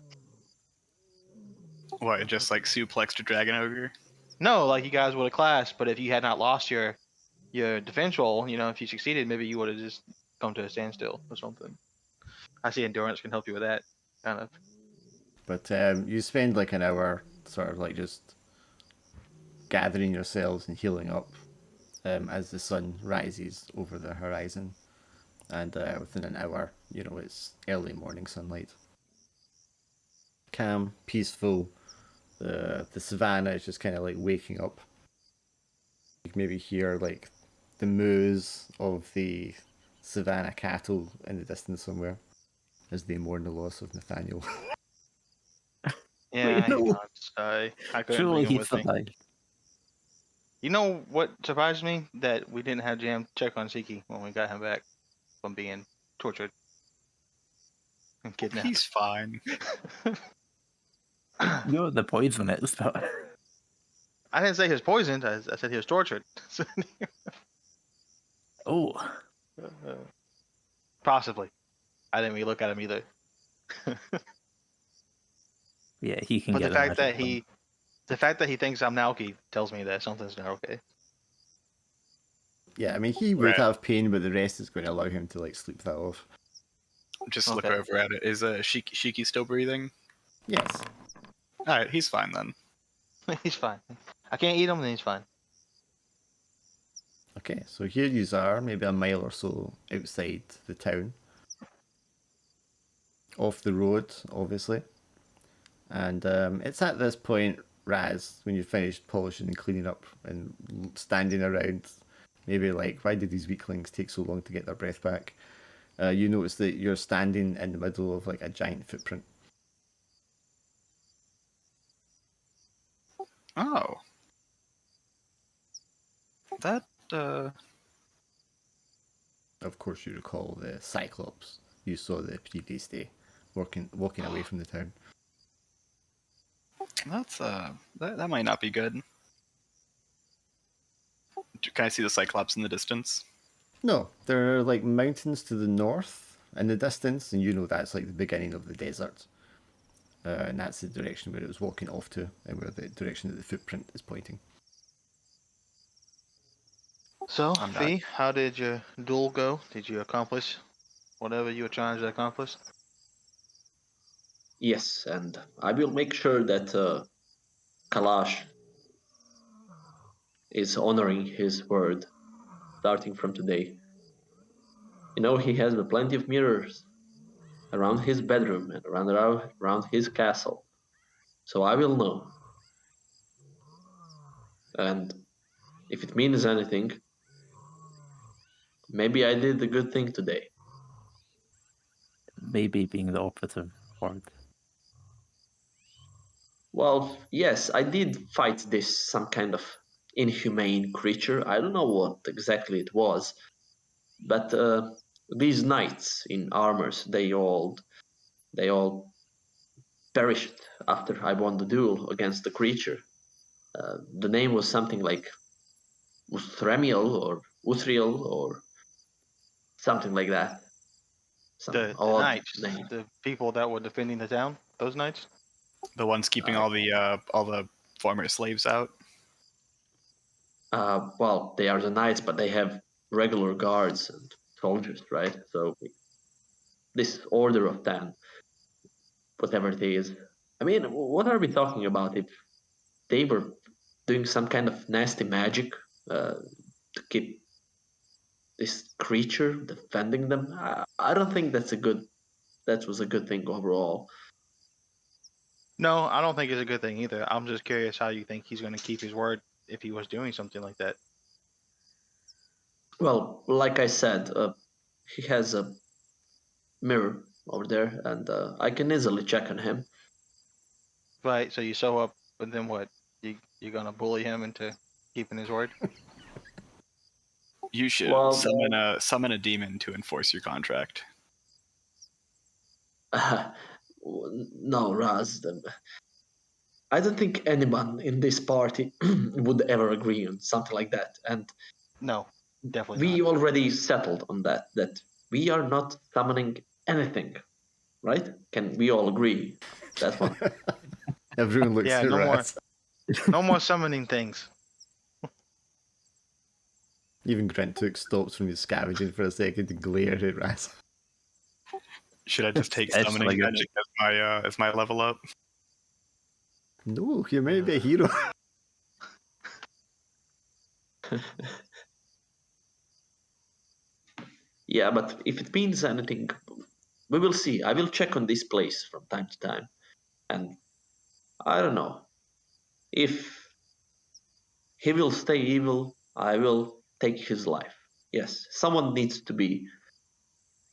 What, just like suplexed a dragon ogre? No, like you guys would have clashed, but if you had not lost your defense roll, if you succeeded, maybe you would have just come to a standstill or something. I see endurance can help you with that, kind of. But you spend like an hour sort of like just gathering yourselves and healing up as the sun rises over the horizon. And within an hour, it's early morning sunlight. Calm, peaceful. The savannah is just kind of like waking up. You can maybe hear like the moos of the savannah cattle in the distance somewhere as they mourn the loss of Nathaniel. Yeah, Wait, he's no. gone. I couldn't Surely bring him he with me. survived. You know what surprised me? That we didn't have Jam check on Shiki when we got him back from being tortured and kidnapped. He's fine. You're the poison expert. I didn't say he was poisoned. I said he was tortured. Oh, Possibly. I didn't really look at him either. yeah, he can But get the fact that magic the fact that he thinks I'm Naoki tells me that something's not okay. Yeah, I mean, he would Right. have pain, but the rest is going to allow him to like sleep that off. Just look Okay. over at it. Is Shiki still breathing? Yes. Alright, he's fine then. He's fine. I can't eat him, then he's fine. Okay, so here you are, maybe a mile or so outside the town. Off the road, obviously. And it's at this point, Raz, when you've finished polishing and cleaning up and standing around, maybe like, why did these weaklings take so long to get their breath back? You notice that you're standing in the middle of like a giant footprint. Oh. That, Of course, you recall the Cyclops you saw the previous day, walking away from the town. that's, that might not be good. Can I see the Cyclops in the distance? No, there are like mountains to the north in the distance, and you know that's like the beginning of the desert. And that's the direction where it was walking off to, and where the direction that the footprint is pointing. So, I'm not. Fee, how did your duel go? Did you accomplish whatever you were trying to accomplish? Yes, and I will make sure that Kalash is honoring his word starting from today. You know, he has plenty of mirrors around his bedroom and around his castle. So I will know. And if it means anything, maybe I did the good thing today. Maybe being the operative word. Well, yes, I did fight this some kind of inhumane creature. I don't know what exactly it was, but these knights in armors, they all perished after I won the duel against the creature. The name was something like Uthremiel or Uthriel or something like that. Some The odd knights, name. the people that were defending the town, those knights? The ones keeping all the former slaves out. Well, they are the knights, but they have regular guards and soldiers, right? So this order of 10, whatever it is. I mean, what are we talking about? If they were doing some kind of nasty magic to keep this creature defending them, I don't think that was a good thing overall. No, I don't think it's a good thing either. I'm just curious how you think he's going to keep his word if he was doing something like that. Well, like I said, he has a mirror over there, and I can easily check on him. Right, so you show up, but then what? You're going to bully him into keeping his word? You should Well, summon a demon to enforce your contract. no, Raz. I don't think anyone in this party would ever agree on something like that. And No, definitely we not. already settled on that we are not summoning anything, right? Can we all agree that one? Everyone looks Yeah, at no more, Raz. no more summoning things. Even Grintook stops from his scavenging for a second to glare at Raz. Should I just take That's summoning really good. magic as my level up? No, you may be a hero. Yeah, but if it means anything, we will see. I will check on this place from time to time, and I don't know if he will stay evil. I will take his life. Yes, someone needs to be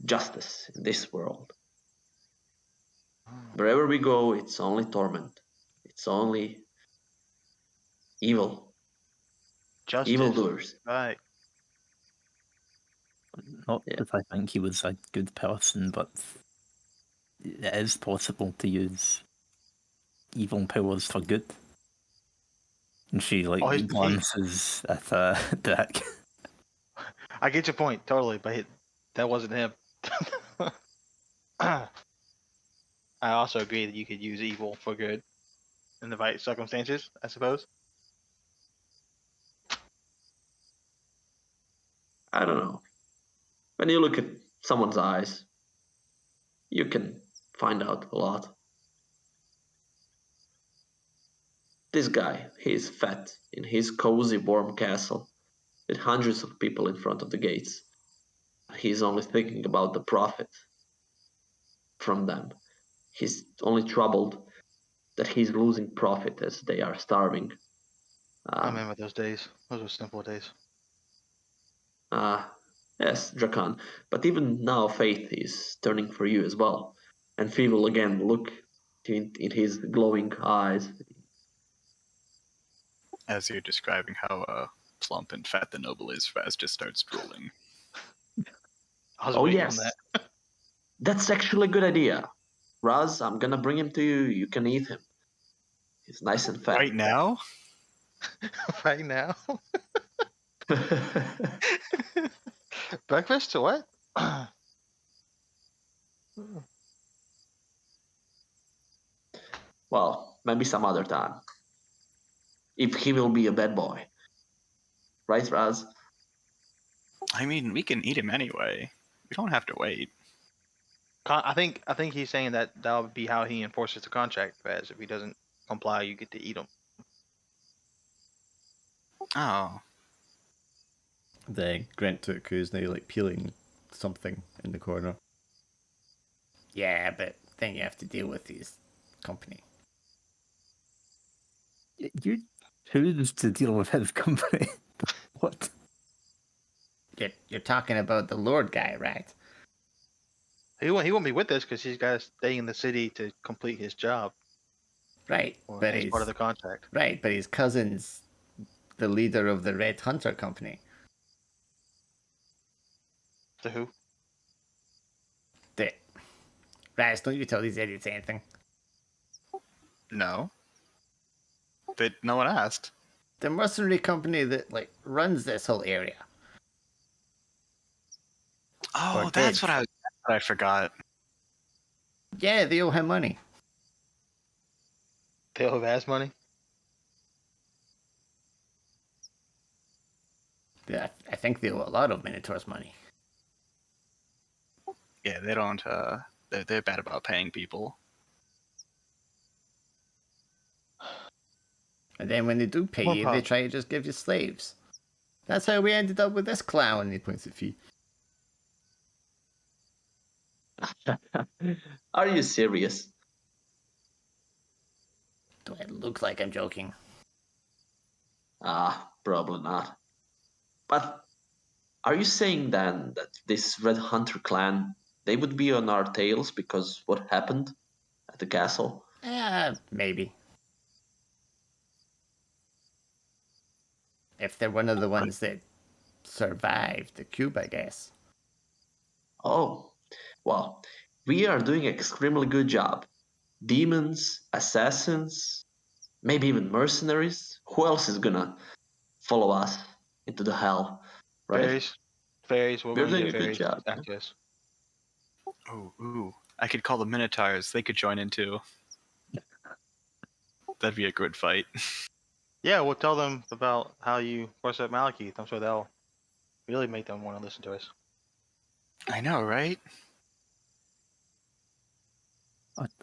justice in this world. Wherever we go, it's only torment. It's only evil, Justice. evildoers. Right. Not Yeah. that I think he was a good person, but it is possible to use evil powers for good. And she Oh, glances at Dick. I get your point totally, but that wasn't him. I also agree that you could use evil for good in the right circumstances, I suppose. I don't know. When you look at someone's eyes, you can find out a lot. This guy, he is fat in his cozy, warm castle with hundreds of people in front of the gates. He's only thinking about the profit from them. He's only troubled that he's losing profit as they are starving. I Um, remember those days. Those were simple days. uh, yes, Drakan. But even now, Faith is turning for you as well. And Fee will again look in his glowing eyes. As you're describing how plump and fat the noble is, Raz just starts drooling. I was Oh, waiting on yes, that. that's actually a good idea. Raz, I'm gonna bring him to you. You can eat him. He's nice and fat. Right now? Right now? Breakfast or what? Well, maybe some other time. If he will be a bad boy. Right, Raz? I mean, we can eat him anyway. We don't have to wait. I think he's saying that would be how he enforces the contract. As if he doesn't comply, you get to eat him. Oh, The Grentuk, who's now like peeling something in the corner. Yeah, but then you have to deal with his company. You who's to deal with his company? What? You're talking about the Lord guy, right? He won't be with us because he's got to stay in the city to complete his job. Right, Or but as he's part of the contract. right, but his cousin's the leader of the Red Hunter Company. To who? Raz, don't you tell these idiots anything. no. But no one asked. The mercenary company that like runs this whole area. Oh, Or that's did. what I forgot. Yeah, they owe him money. They have ass money. Yeah, I think they owe a lot of Minotaur's money. Yeah, they don't. They're bad about paying people. And then when they do pay More you, they problem. try to just give you slaves. That's how we ended up with this clown. And he points at Fee. Are you serious? Do I look like I'm joking? Probably not. But are you saying then that this Red Hunter clan, they would be on our tails because what happened at the castle? Maybe. If they're one of the ones that survived the cube, I guess. Oh, well, we are doing an extremely good job. Demons, assassins, maybe even mercenaries. Who else is gonna follow us into the hell, right? Fairies. We're We're going to doing get a good fairies job. after us. Ooh. I could call the Minotaurs. They could join in too. That'd be a good fight. Yeah, we'll tell them about how you forced up Malekith. I'm sure that'll really make them want to listen to us. I know, right?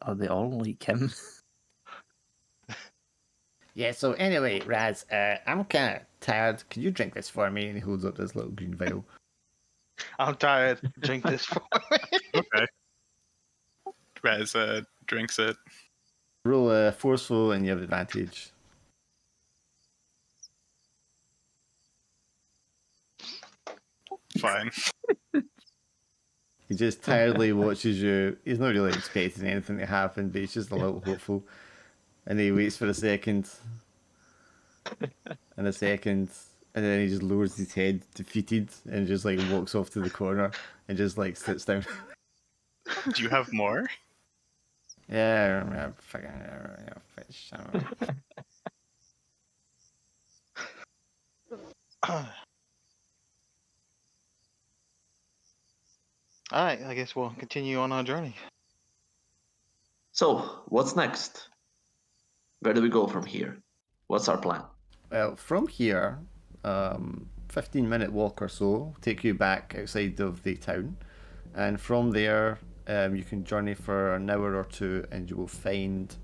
Are they all like him? Yeah, so anyway, Raz, I'm kind of tired. Can you drink this for me? And he holds up this little green vial. I'm tired. Drink this for me. Okay. Raz drinks it. Roll a forceful and you have advantage. Fine. He just tiredly watches you. He's not really expecting anything to happen, but he's just a little hopeful. And he waits for a second. And a second. And then he just lowers his head, defeated, and just like walks off to the corner and just like sits down. Do you have more? Yeah, fucking fish. All right, I guess we'll continue on our journey. So, what's next? Where do we go from here? What's our plan? Well, from here, 15-minute walk or so take you back outside of the town, and from there you can journey for an hour or two, and you will find.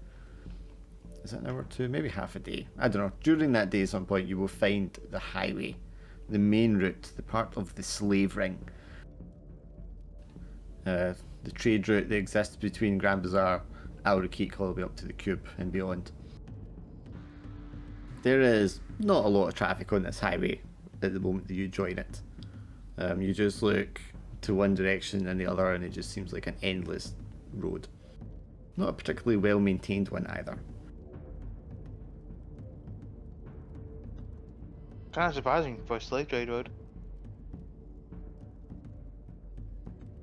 Is it an hour or two? Maybe half a day. I don't know. During that day, at some point, you will find the highway, the main route, the part of the slave ring. The trade route that exists between Grand Bazaar, Aurukik, all the way up to the Cube and beyond. There is not a lot of traffic on this highway at the moment that you join it. You just look to one direction and the other, and it just seems like an endless road. Not a particularly well maintained one either. Kind of surprising for a slave trade road.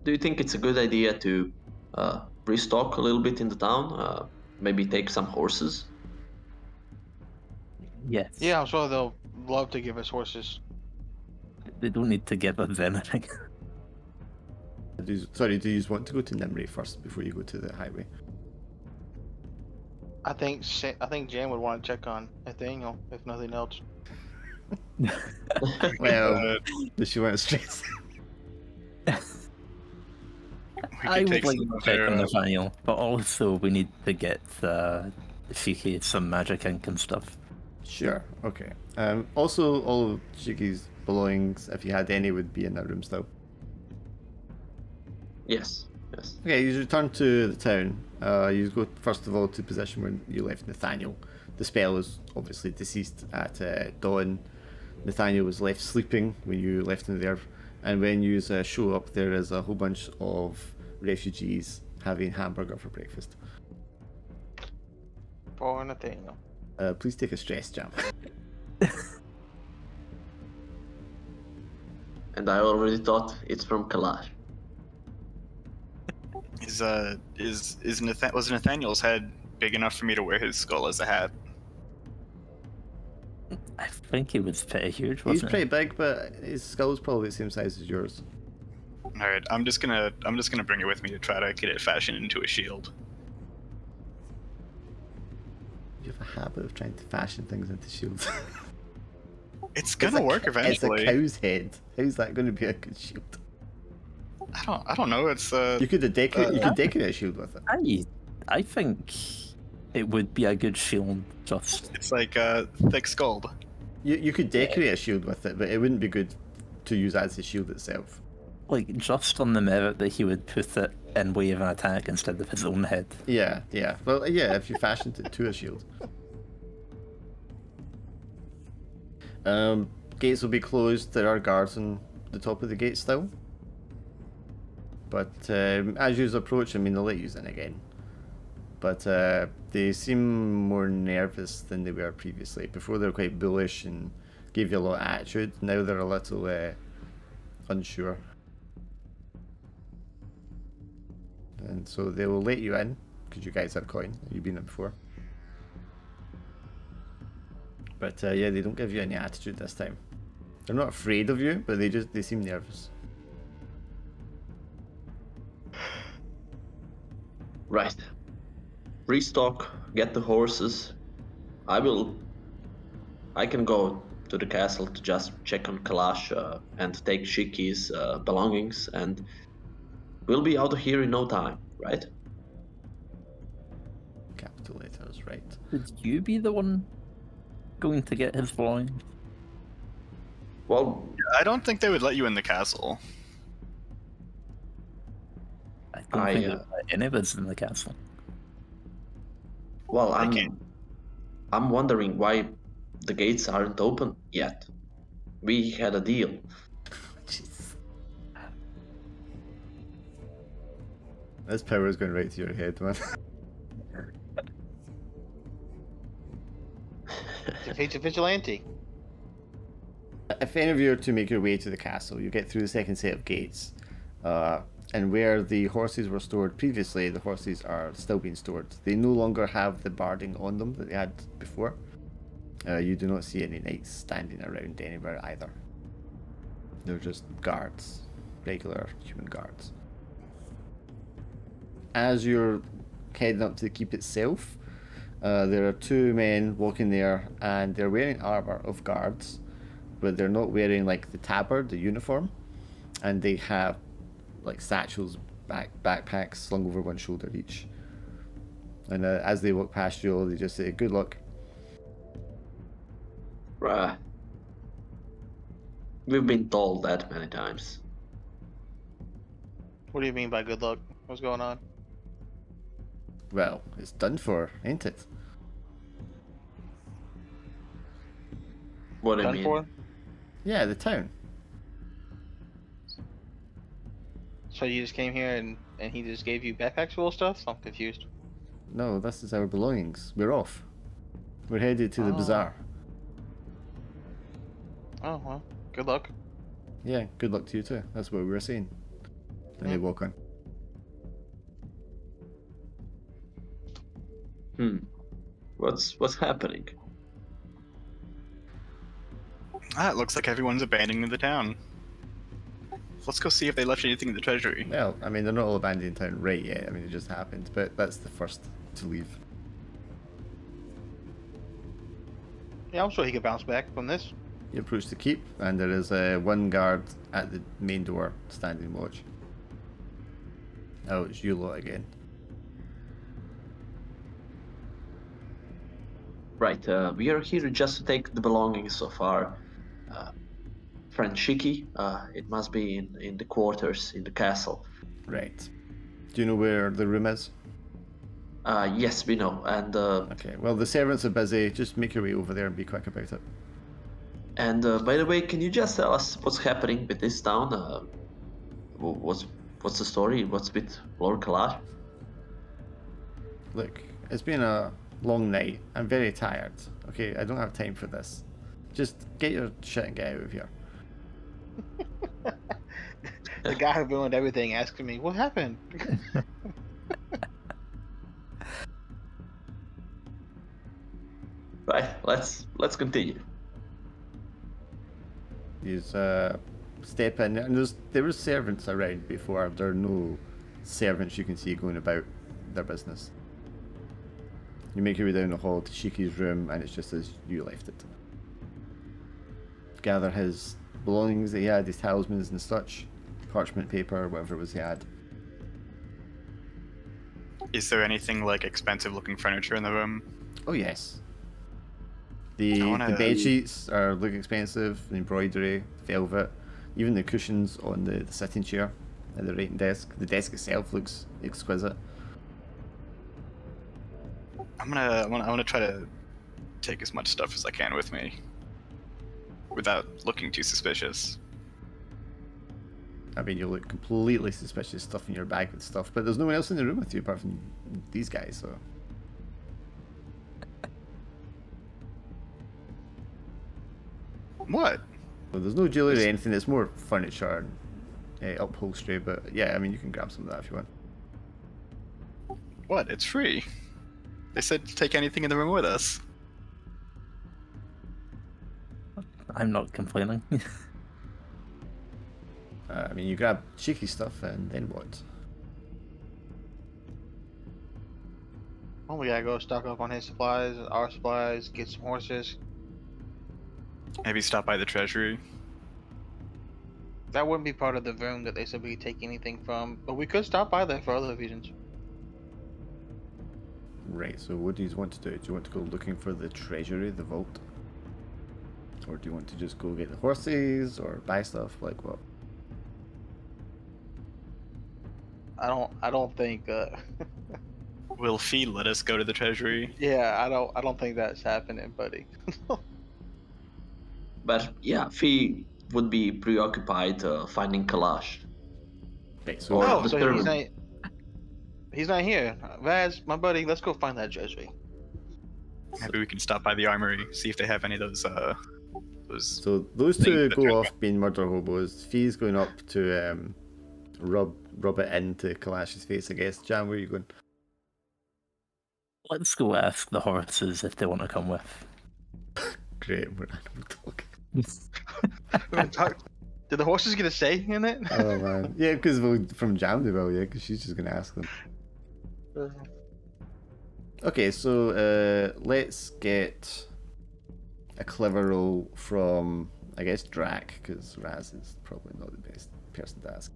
Do you think it's a good idea to restock a little bit in the town? Maybe take some horses? Yes. Yeah, I'm sure they'll love to give us horses. They don't need to give us anything. Do you want to go to Nimri first before you go to the highway? I think Jan would want to check on Nathaniel, if nothing else. Well, does she want to stress? We I could would take like some to of check their, on Nathaniel, but also we need to get Shiki some magic ink and stuff. Sure. Okay. Also, all of Shiki's belongings, if you had any, would be in that room still. Yes. Yes. Okay, you return to the town. You go first of all to the position where you left Nathaniel. The spell is obviously deceased at dawn. Nathaniel was left sleeping when you left him there, and when you show up, there is a whole bunch of refugees having hamburger for breakfast. For Nathaniel. Please take a stress jump. And I already thought it's from Kalash. Was Nathaniel's head big enough for me to wear his skull as a hat? I think he was pretty huge, He's wasn't pretty big, but his skull's probably the same size as yours. All right, I'm just gonna bring it with me to try to get it fashioned into a shield. You have a habit of trying to fashion things into shields. It's gonna work eventually. It's a cow's head. How's that going to be a good shield? I don't know. It's You could decorate. You could decorate a shield with it. I think it would be a good shield. Just It's like thick skulled. You could decorate a shield with it, but it wouldn't be good to use as the shield itself. like just on the merit that he would put it in way of an attack instead of his own head. Yeah. Well, yeah, if you fashioned it to a shield. Gates will be closed. There are guards on the top of the gate still. But as you approach, I mean, they'll let you in again. But they seem more nervous than they were previously. Before they were quite bullish and gave you a lot of attitude. Now they're a little unsure. And so they will let you in, because you guys have coin. You've been in before. But yeah, they don't give you any attitude this time. They're not afraid of you, but they seem nervous. Right. Restock, get the horses. I can go to the castle to just check on Kalash and take Shiki's belongings, and we'll be out of here in no time, right? Capital letters, right. Would you be the one going to get his belongings? Well, I don't think they would let you in the castle. I don't think there's any of us in the castle. well, can't. I'm wondering why the gates aren't open yet. We had a deal. Jeez. This power is going right to your head, man. He's a vigilante. If any of you are to make your way to the castle, you get through the second set of gates. And where the horses were stored previously, the horses are still being stored. They no longer have the barding on them that they had before. You do not see any knights standing around anywhere either. They're just guards, regular human guards. As you're heading up to the keep itself, there are two men walking there, and they're wearing armor of guards, but they're not wearing like the tabard, the uniform, and they have like satchels, backpacks slung over one shoulder each. And as they walk past you all, they just say, "Good luck." Right. We've been told that many times. What do you mean by good luck? What's going on? Well, it's done for, ain't it? What do you Done mean? for? Yeah, the town. So you just came here and he just gave you backpacks full of stuff? I'm confused. No, this is our belongings. We're off. We're headed to the bazaar. Oh, well, good luck. Yeah, good luck to you too. That's what we were saying. And they walk on. What's happening? It looks like everyone's abandoning the town. Let's go see if they left anything in the treasury. Well, I mean, they're not all abandoning town right yet. I mean, it just happened, but that's the first to leave. Yeah, I'm sure he could bounce back from this. You approach the keep, and there is one guard at the main door standing watch. Oh, it's you lot again. Right, we are here just to take the belongings of our friend Shiki. It must be in the quarters in the castle. Right. Do you know where the room is? Yes, we know. And Okay, well, the servants are busy. Just make your way over there and be quick about it. and by the way, can you just tell us what's happening with this town? What's the story? What's with Lord Kalash? Look, it's been a long night. I'm very tired. Okay, I don't have time for this. Just get your shit and get out of here. The guy who ruined everything asking me, what happened? Right, let's continue. You step in, and there were servants around before. There are no servants you can see going about their business. You make your way down the hall to Shiki's room, and it's just as you left it. Gather his belongings that he had, his talismans and such, parchment paper, whatever it was he had. Is there anything like expensive looking furniture in the room? Oh yes. The bed sheets look expensive, the embroidery, velvet, even the cushions on the sitting chair at the writing desk. The desk itself looks exquisite. I'm gonna try to take as much stuff as I can with me, without looking too suspicious. I mean, you look completely suspicious stuffing your bag with stuff, but there's no one else in the room with you apart from these guys, so. What? So there's no jewellery or anything, it's more furniture and upholstery, but yeah, I mean, you can grab some of that if you want. What? It's free. They said to take anything in the room with us. I'm not complaining. I mean, you grab cheeky stuff and then what? Well, we gotta go stock up on his supplies, our supplies, get some horses. Maybe stop by the treasury. That wouldn't be part of the room that they said we could take anything from, but we could stop by there for other reasons. Right, so what do you want to do? Do you want to go looking for the treasury, the vault? Or do you want to just go get the horses or buy stuff? Like what? I don't think Will Fee let us go to the treasury? yeah, I don't think that's happening, buddy. But yeah, Fee would be preoccupied finding Kalash. Right, so Or Oh, the so servant. he's not here. Raz, my buddy, let's go find that treasury. Maybe we can stop by the armory, see if they have any of those. So those things two that go turn off being murder hobos. Fee's going up to rub it into Kalash's face, I guess. Jan, where are you going? Let's go ask the horses if they want to come with. Great, we're animal talk. Did the horses get a say in it? Oh man, yeah, because from Jam they will, yeah, because she's just gonna ask them. Okay, so let's get a clever roll from, I guess, Drac, because Raz is probably not the best person to ask.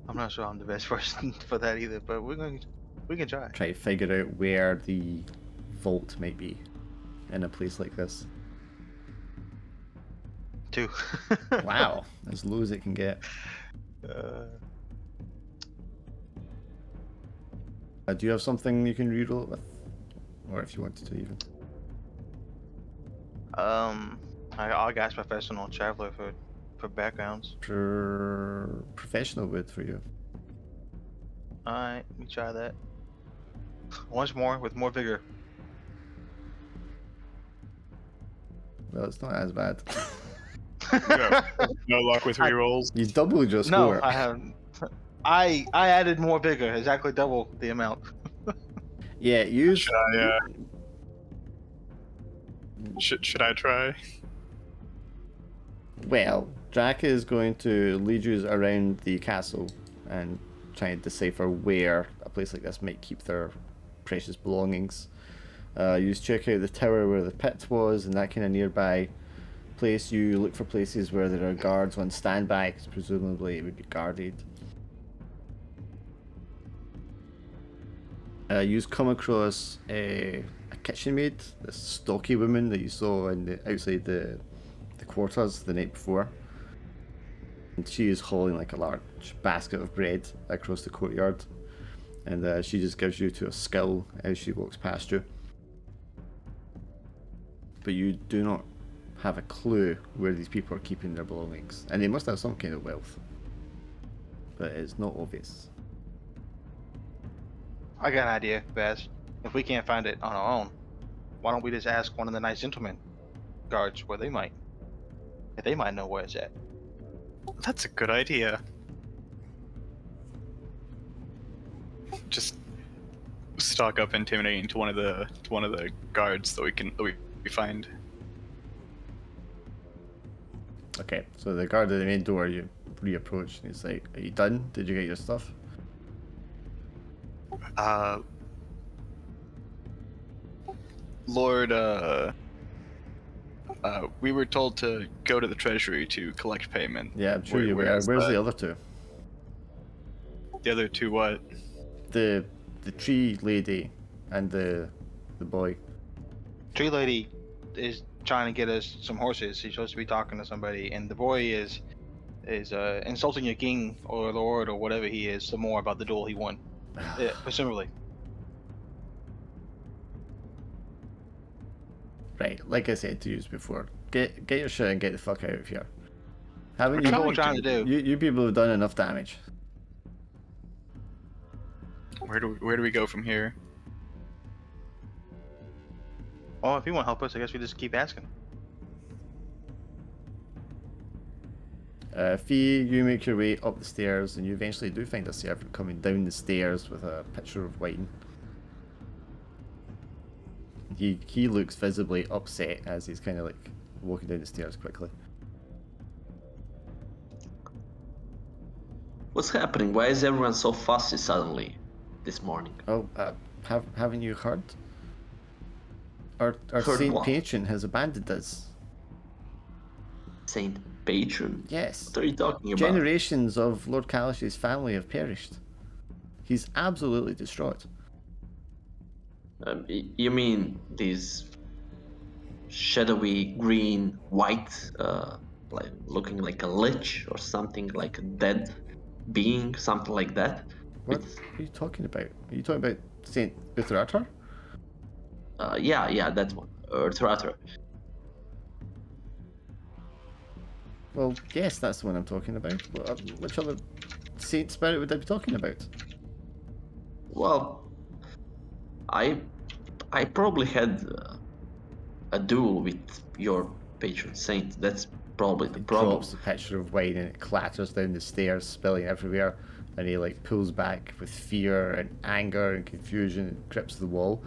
I'm not sure I'm the best person for that either, but we can try. Try to figure out where the vault might be in a place like this. 2. Wow, as low as it can get. Do you have something you can reroll it with? Or if you wanted to even. I'll guess professional traveler for backgrounds. Professional wood for you. Alright, let me try that. Once more with more vigor. Well, it's not as bad. No luck with rerolls. You doubled your No, score. I haven't. I added more vigor, exactly double the amount. Yeah, use. Should I try? Well, Drac is going to lead you around the castle and try and decipher where a place like this might keep their precious belongings. You check out the tower where the pit was and that kind of nearby place. You look for places where there are guards on standby, because presumably it would be guarded. You come across a kitchen maid, this stocky woman that you saw outside the quarters the night before. And she is hauling like a large basket of bread across the courtyard. And she just gives you to a skill as she walks past you. But you do not have a clue where these people are keeping their belongings. And they must have some kind of wealth. But it's not obvious. I got an idea, Baz. If we can't find it on our own, why don't we just ask one of the nice gentlemen guards where they might know where it's at. That's a good idea. Just stalk up intimidating to one of the guards that we find. Okay, so the guard at the main door, you reapproach and he's like, "Are you done? Did you get your stuff?" Lord, we were told to go to the treasury to collect payment. Yeah, I'm sure you were. Where's the other two? The other two what? The tree lady and the boy. Tree lady is trying to get us some horses. She's supposed to be talking to somebody, and the boy is insulting your king or lord or whatever he is some more about the duel he won. Presumably. Right, like I said to you before, get your shit and get the fuck out of here. Haven't That's you? what we're trying to do. You people have done enough damage. Where do we go from here? Well, if you want to help us, I guess we just keep asking. Fee, you make your way up the stairs and you eventually do find a servant coming down the stairs with a pitcher of wine. He looks visibly upset as he's kind of like walking down the stairs quickly. What's happening? Why is everyone so fussy suddenly this morning? Oh, haven't you heard? Our Heard Saint what? Patron has abandoned us. Saint Patron? Yes. What are you talking about? Generations of Lord Kalish's family have perished. He's absolutely distraught. You mean these shadowy green, white, like looking like a lich or something, like a dead being, something like that? What are you talking about? Are you talking about Saint Uthratar? Yeah, that one. Earthratter. Well, yes, that's the one I'm talking about. Which other saint spirit would I be talking about? Well, I probably had a duel with your patron saint. That's probably the He problem. drops the pitcher of wine and it clatters down the stairs, spilling everywhere. And he like pulls back with fear and anger and confusion and grips the wall.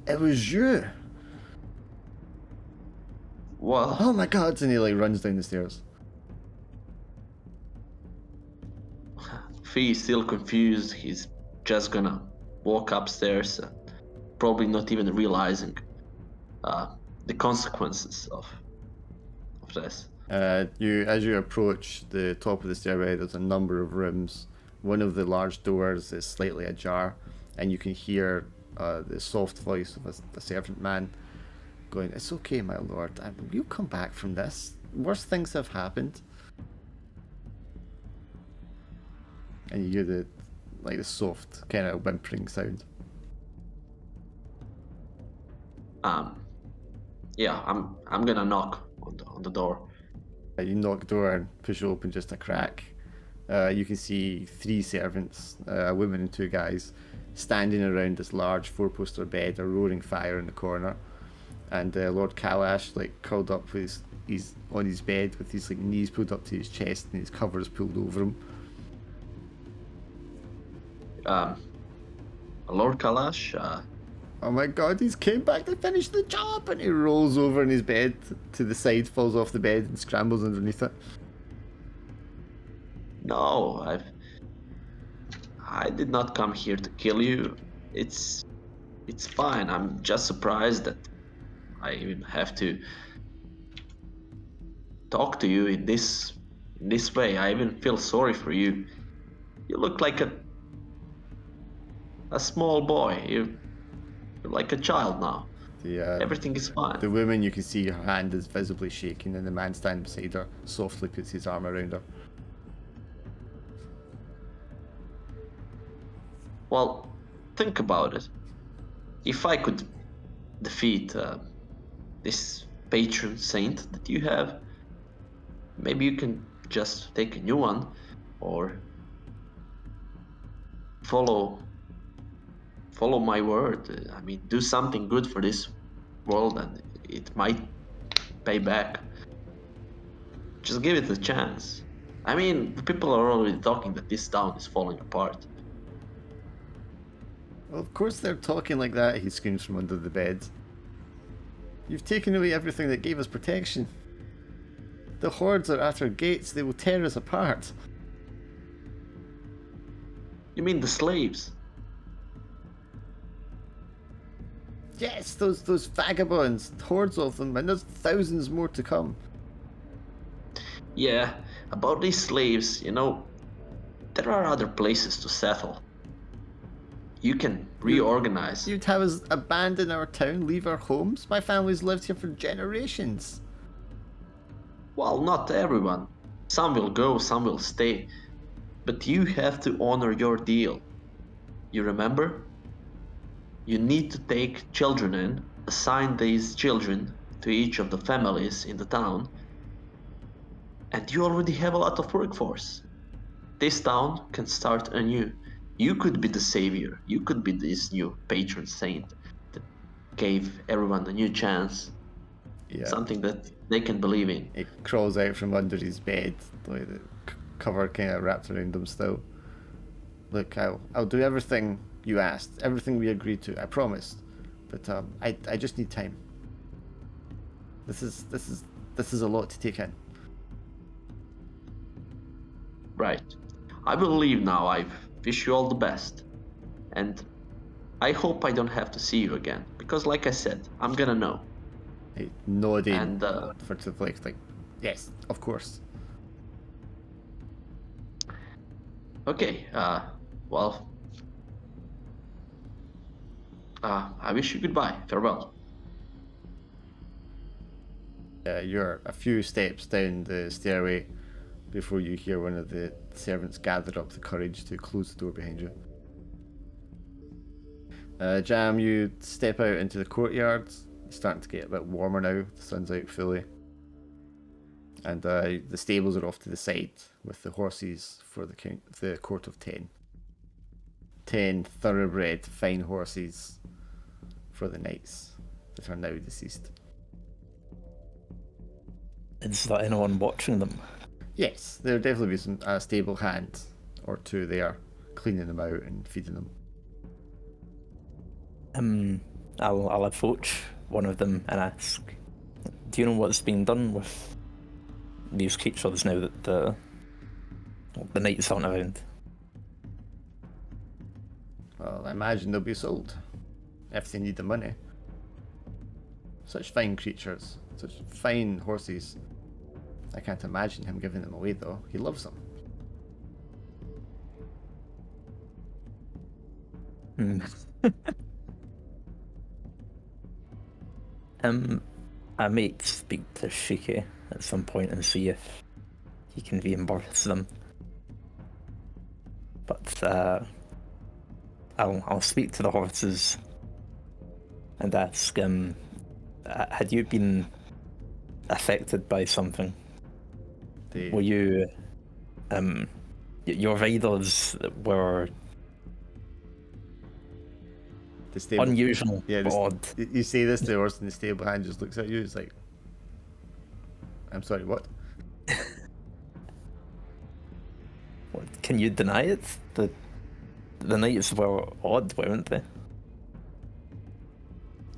It was you. Well, Oh my god! And he like runs down the stairs. Fee is still confused. He's just gonna walk upstairs, probably not even realizing the consequences of this. As you approach the top of the stairway, there's a number of rooms. One of the large doors is slightly ajar, and you can hear the soft voice of a servant man going, "It's okay, my lord. We'll come back from this. Worse things have happened." And you hear the soft kind of whimpering sound. Yeah, I'm gonna knock on the door. You knock the door and push it open just a crack. You can see 3 servants, a woman and 2 guys, standing around this large 4-poster bed, a roaring fire in the corner, and Lord Kalash like curled up with he's on his bed with his like knees pulled up to his chest and his covers pulled over him. Lord Kalash, Oh my god, he's came back to finish the job! And he rolls over in his bed to the side, falls off the bed, and scrambles underneath it. No, I did not come here to kill you. It's fine. I'm just surprised that I even have to talk to you in this way. I even feel sorry for you. You look like a small boy. You're like a child now. Everything is fine. The woman, you can see her hand is visibly shaking, and the man standing beside her softly puts his arm around her. Well, think about it. If I could defeat this patron saint that you have, maybe you can just take a new one, or follow my word. I mean, do something good for this world, and it might pay back. Just give it a chance. I mean, the people are already talking that this town is falling apart. Well, of course they're talking like that, he screams from under the bed. You've taken away everything that gave us protection. The hordes are at our gates, they will tear us apart. You mean the slaves? Yes, those vagabonds, hordes of them, and there's thousands more to come. Yeah, about these slaves, there are other places to settle. You can reorganize. You'd have us abandon our town, leave our homes? My family's lived here for generations. Well, not everyone. Some will go, some will stay. But you have to honor your deal. You remember? You need to take children in, assign these children to each of the families in the town, and you already have a lot of workforce. This town can start anew. You could be the savior. You could be this new patron saint that gave everyone a new chance. Yeah. Something that they can believe in. He crawls out from under his bed, like the cover kind of wrapped around him still. Look, I'll do everything you asked, everything we agreed to. I promised, but I just need time. This is a lot to take in. Right. I will leave now. I wish you all the best. And I hope I don't have to see you again. Because like I said, I'm gonna know. He nodded And for to like yes, of course. okay, well, I wish you goodbye. Farewell. You're a few steps down the stairway before you hear one of the servants gather up the courage to close the door behind you. Jam, you step out into the courtyard. It's starting to get a bit warmer now. The sun's out fully. And the stables are off to the side with the horses for the court of 10. 10 thoroughbred fine horses for the knights that are now deceased. Is there anyone watching them? Yes, there'll definitely be some stable hand or two there cleaning them out and feeding them. I'll approach one of them and ask, do you know what's being done with these creatures now that the knights aren't around? Well, I imagine they'll be sold if they need the money. Such fine creatures, such fine horses. I can't imagine him giving them away though. He loves them. I might speak to Shiki at some point and see if he can reimburse them. But I'll speak to the horses and ask, had you been affected by something? Were you, your riders were unusual, odd. You say this to the horse and the stable hand just looks at you, it's like, I'm sorry, what? Can you deny it? The knights were odd, weren't they?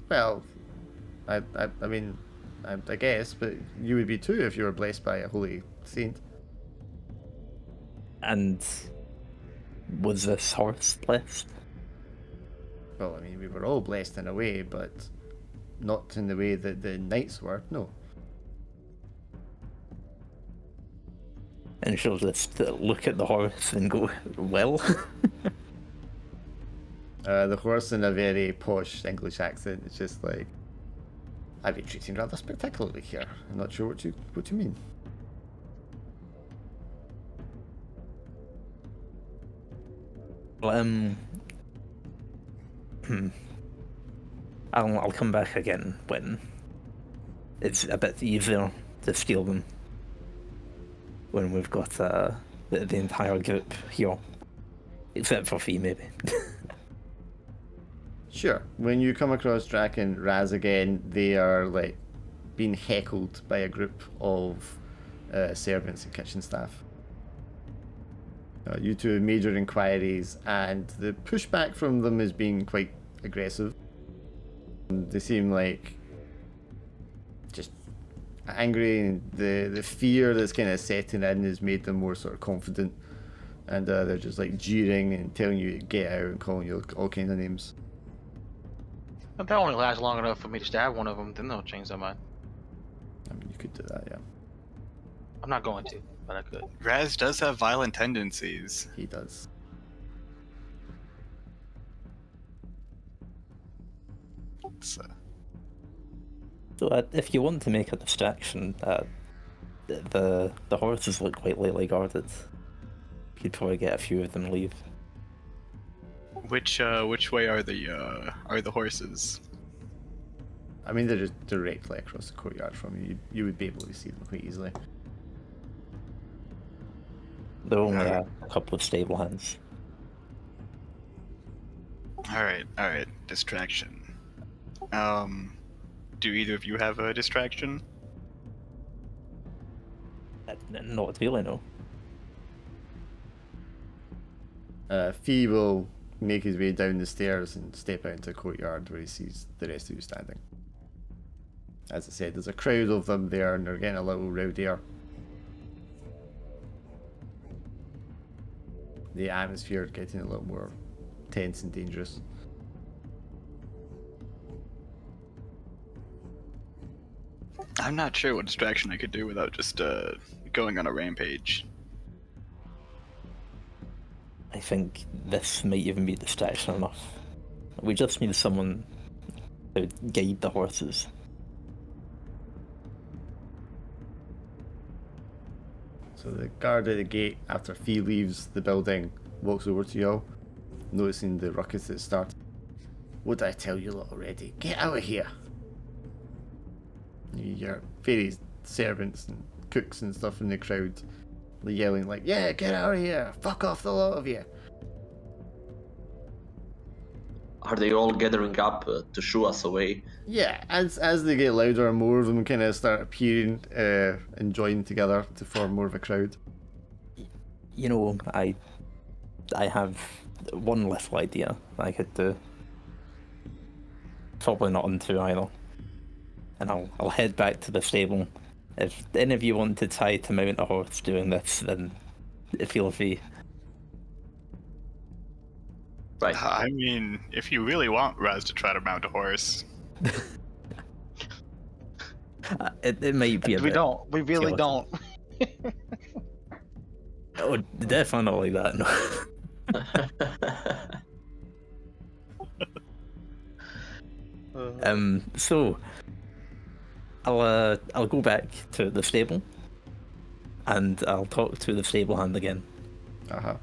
Well, I mean, I guess, but you would be too if you were blessed by a holy saint. And was this horse blessed? Well, I mean, we were all blessed in a way, but not in the way that the knights were. No. And she'll just look at the horse and go, well. The horse in a very posh English accent. It's just like, I've been treating rather spectacularly here. I'm not sure what you mean. Well, I'll come back again when it's a bit easier to steal them. When we've got the entire group here, except for Fee, maybe. Sure. When you come across Drac and Raz again, they are like being heckled by a group of servants and kitchen staff. You two have made your inquiries, and the pushback from them is being quite aggressive. They seem like just angry, and the fear that's kind of setting in has made them more sort of confident, and they're just like jeering and telling you to get out and calling you all kinds of names. But that only lasts long enough for me to stab one of them, then they'll change their mind. I mean, you could do that, yeah. I'm not going to, but I could. Raz does have violent tendencies. He does. So, So if you want to make a distraction, the horses look quite lightly guarded. You could probably get a few of them to leave. which way are the horses? I mean, they're just directly across the courtyard from you. You would be able to see them quite easily. They're only a couple of stable hands. All right. Distraction. Do either of you have a distraction? Not really, no. Fee will make his way down the stairs and step out into the courtyard where he sees the rest of you standing. As I said, there's a crowd of them there and they're getting a little rowdier. The atmosphere is getting a little more tense and dangerous. I'm not sure what distraction I could do without just going on a rampage. I think this might even be distraction enough. We just need someone to guide the horses. So the guard at the gate, after Fee leaves the building, walks over to y'all, noticing the ruckus that started. What did I tell you lot already? Get out of here! You hear various servants and cooks and stuff in the crowd yelling like, yeah, get out of here! Fuck off the lot of you! Are they all gathering up to shoo us away? Yeah, as they get louder, more of them kind of start appearing and join together to form more of a crowd. You know, I have one little idea I could do. Probably not on two either. And I'll head back to the stable. If any of you want to try to mount a horse doing this, then feel free. Right. I mean, if you really want Raz to try to mount a horse, It might be a We bit... don't. We really don't. Oh, definitely not like that, no. So I'll go back to the stable, and I'll talk to the stable hand again. Uh-huh.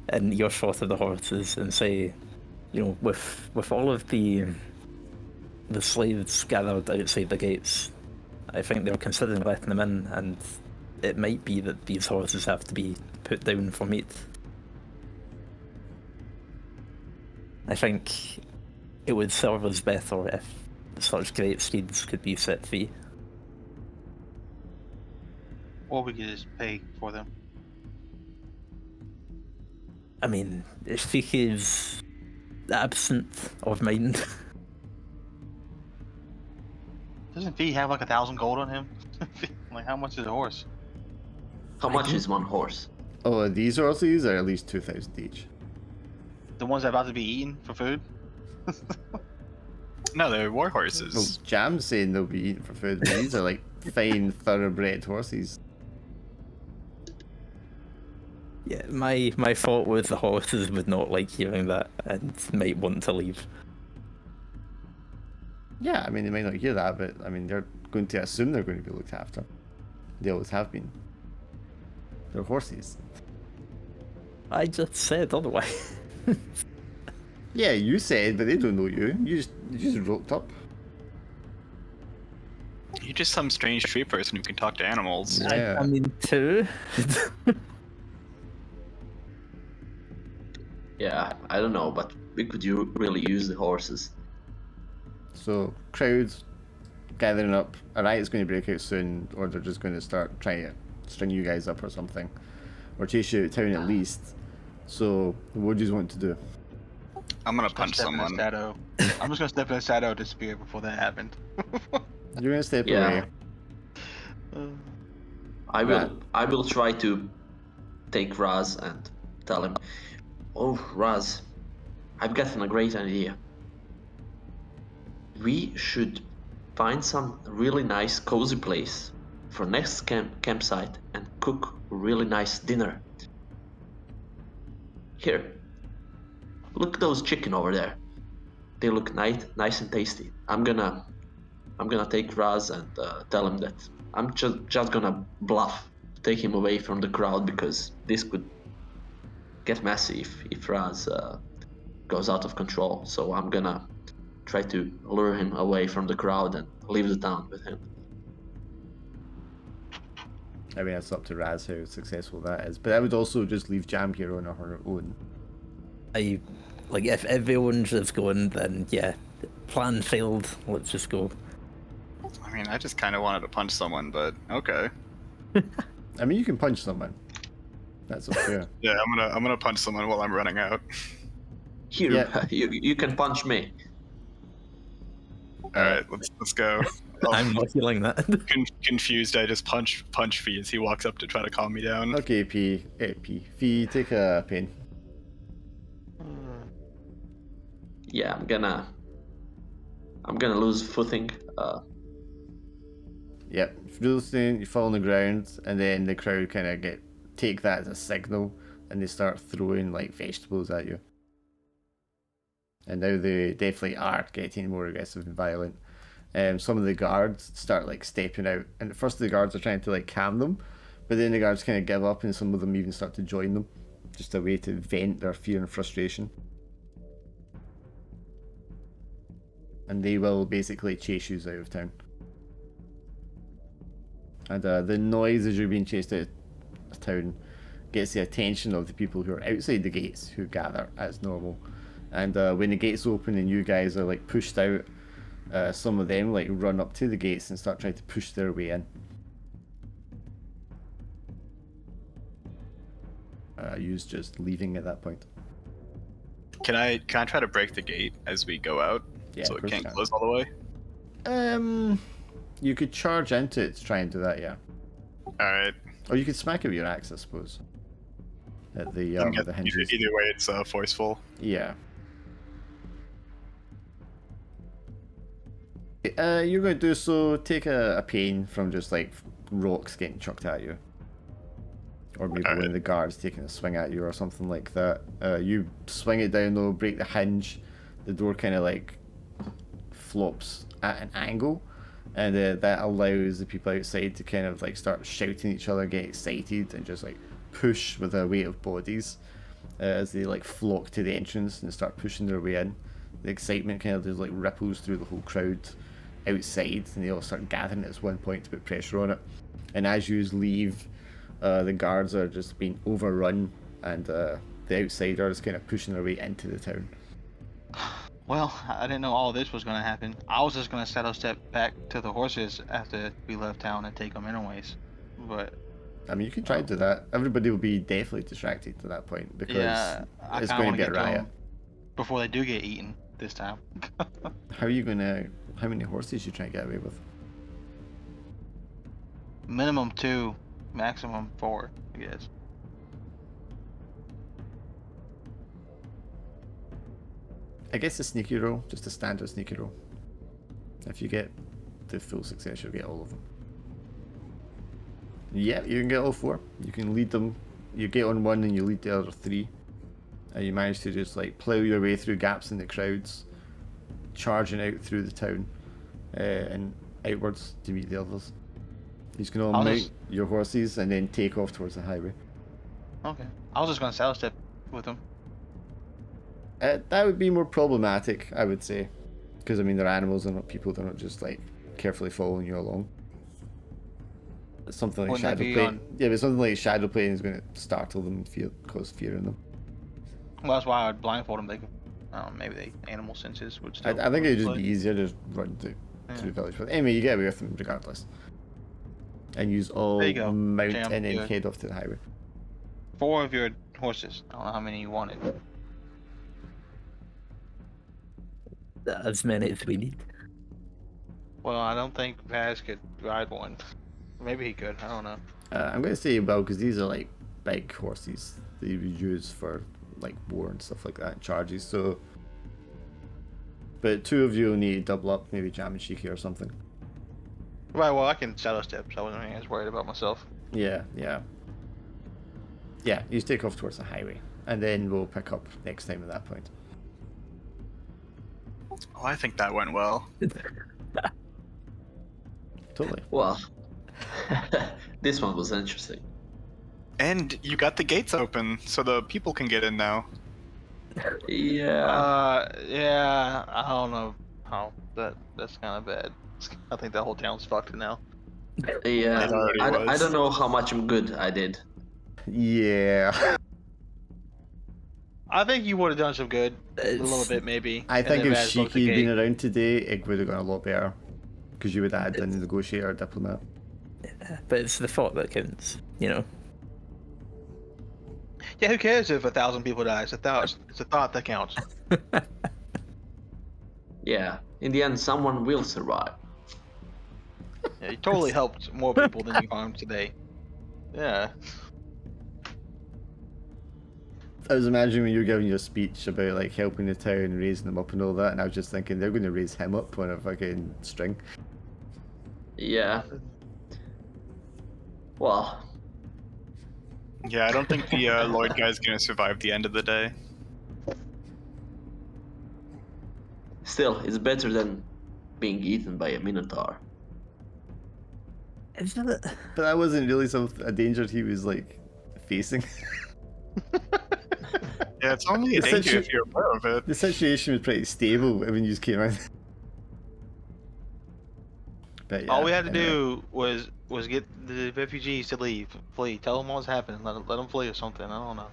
And your shot of the horses and say, you know, with all of the slaves gathered outside the gates, I think they're considering letting them in, and it might be that these horses have to be put down for meat. I think it would serve us better if such great steeds could be set free. Or we could just pay for them. I mean, if Shiki is absent of mind, Doesn't Fee have like 1,000 gold on him? Like, how much is a horse? How much is one horse? Oh, these horses are at least 2,000 each. The ones that are about to be eaten for food? No, they're war Well, horses. Jam's saying they'll be eaten for food, but these are like fine, thoroughbred horses. Yeah, my thought with the horses would not like hearing that and might want to leave. Yeah, I mean, they might not hear that, but I mean, they're going to assume they're going to be looked after. They always have been. They're horses. I just said otherwise. Yeah, you said, but they don't know you. You just roped up. You're just some strange tree person who can talk to animals. Yeah. I mean, too. Yeah, I don't know, but we could really use the horses. So, crowds gathering up. A riot's going to break out soon, or they're just going to start trying to string you guys up or something. Or chase you out of town at least. So, what do you want to do? I'm gonna Just gonna punch step in the someone. shadow. I'm just gonna step in the shadow to disappear before that happened. You're going to step Yeah. away. I will try to take Raz and tell him, "Oh, Raz, I've gotten a great idea. We should find some really nice cozy place for next campsite and cook a really nice dinner. Here, look at those chicken over there. They look nice and tasty. I'm gonna take Raz and tell him that I'm just gonna bluff to take him away from the crowd because this could get messy if Raz goes out of control. So I'm gonna try to lure him away from the crowd and leave the town with him." I mean, it's up to Raz how successful that is. But I would also just leave Jam here on her own. If everyone's just going, then yeah, plan failed. Let's just go. I mean, I just kind of wanted to punch someone, but okay. I mean, you can punch someone. That's okay. Yeah, I'm gonna punch someone while I'm running out. Here, Yeah. you can punch me. All right, let's go. I'm not feeling that. Confused, I just punch Fee as he walks up to try to calm me down. Okay, Fee, take a pain. Yeah, I'm gonna lose footing. Yep, Frozen, you fall on the ground, and then the crowd kind of take that as a signal, and they start throwing like vegetables at you. And now they definitely are getting more aggressive and violent. Some of the guards start like stepping out, and at first the guards are trying to like calm them, but then the guards kind of give up, and some of them even start to join them, just a way to vent their fear and frustration. And they will basically chase you out of town. And the noise as you're being chased out of town gets the attention of the people who are outside the gates, who gather as normal. And when the gates open and you guys are like pushed out, some of them like run up to the gates and start trying to push their way in. You's just leaving at that point. Can I try to break the gate as we go out, Yeah, so of it course can't you can. close all the way? You could charge into it to try and do that, yeah. All right. Or you could smack it with your axe, I suppose. At the hinges. Either way, it's forceful. Yeah. You're going to do so. Take a pain from just like rocks getting chucked at you, or maybe one of the guards taking a swing at you or something like that. You swing it down though, break the hinge. The door kind of like flops at an angle, and that allows the people outside to kind of like start shouting at each other, get excited, and just like push with a weight of bodies as they like flock to the entrance and start pushing their way in. The excitement kind of just like ripples through the whole crowd outside, and they all start gathering at one point to put pressure on it. And as you leave, the guards are just being overrun, and the outsiders kind of pushing their way into the town. Well, I didn't know all this was gonna happen. I was just gonna set a step back to the horses after we left town and take them anyways. But I mean, you can try to do that. Everybody will be definitely distracted to that point because yeah, I it's kinda going to wanna be a get to riot. 'em before they do get eaten this time. How are you gonna? How many horses you trying to get away with? minimum 2, maximum 4, I guess. I guess a sneaky roll, just a standard sneaky roll. If you get the full success, you'll get all of them. Yeah, you can get all 4. You can lead them. You get on one and you lead the other 3. And you manage to just like plough your way through gaps in the crowds, charging out through the town and outwards to meet the others. You can all mount your horses and then take off towards the highway. Okay. I was just gonna saddle step with them. That would be more problematic, I would say. Because, I mean, they're animals, they're not people, they're not just, like, carefully following you along. It's something like Shadowplay. Yeah, but something like Shadowplay is going to startle them and cause fear in them. Well, that's why I would blindfold them. They could, maybe the animal senses would still... I think it would just be easier to run through the village. But anyway, you get away with them regardless. And use all mount and then head off to the highway. 4 of your horses. I don't know how many you wanted. As many as we need. Well, I don't think Vaz could ride one. Maybe he could. I don't know. I'm going to say, well, because these are like big horses that you would use for like war and stuff like that, and charges. So, but 2 of you will need to double up, maybe Jam and Shiki or something. Right. Well, I can shadow step, so I wasn't really as worried about myself. Yeah. You just take off towards the highway, and then we'll pick up next time at that point. Oh, I think that went well. Totally. Well, this one was interesting. And you got the gates open, so the people can get in now. Yeah. Yeah. I don't know how that's kind of bad. I think that whole town's fucked now. Yeah. I don't know how much good I did. Yeah. I think you would have done some good. A little bit, maybe. I think if Shiki had been around. around today, it would have gone a lot better. Because you would have had a negotiator or diplomat. But it's the thought that counts, you know. Yeah, who cares if 1,000 people die? It's a thought that counts. Yeah. In the end, someone will survive. Yeah, you totally helped more people than you harmed today. Yeah. I was imagining when you were giving your speech about like helping the town, raising them up and all that, and I was just thinking they're going to raise him up on a fucking string. Yeah. Well. Yeah, I don't think the Lloyd guy's gonna survive the end of the day. Still, it's better than being eaten by a minotaur. Isn't it? But that wasn't really a danger he was like facing. Yeah, it's only a danger if you're aware of it. The situation was pretty stable when you just came out. But yeah, all we had to do was get the refugees to flee. Tell them what's happening. Let them flee or something. I don't know.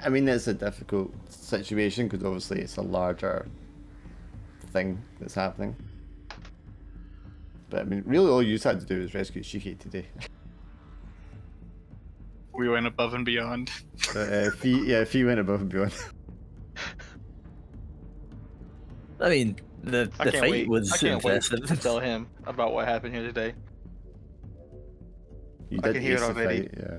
I mean, it's a difficult situation because obviously it's a larger thing that's happening. But I mean, really, all you had to do is rescue Shiki today. We went above and beyond. Fee went above and beyond. I mean, the fight was I can't wait impressive. to tell him about what happened here today. You I did can hear it ace the already. fight, yeah.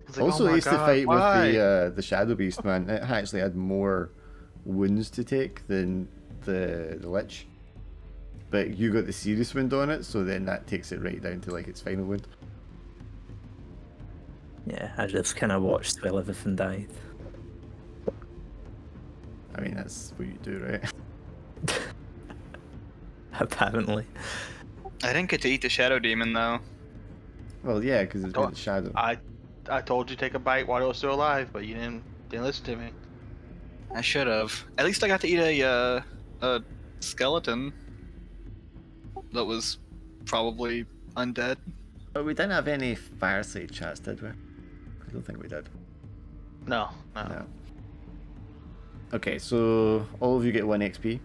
It's like, Also, oh my ace the God, fight why? with the Shadow Beast, man. It actually had more wounds to take than the Lich. But you got the serious wound on it, so then that takes it right down to like its final wound. Yeah, I just kind of watched while everything died. I mean, that's what you do, right? Apparently. I didn't get to eat the Shadow Demon though. Well, yeah, because it's got the shadow. I told you to take a bite while it was still alive, but you didn't listen to me. I should have. At least I got to eat a skeleton that was probably undead. But we didn't have any fireside chats, did we? I don't think we did. No. No. Okay, so all of you get 1 XP.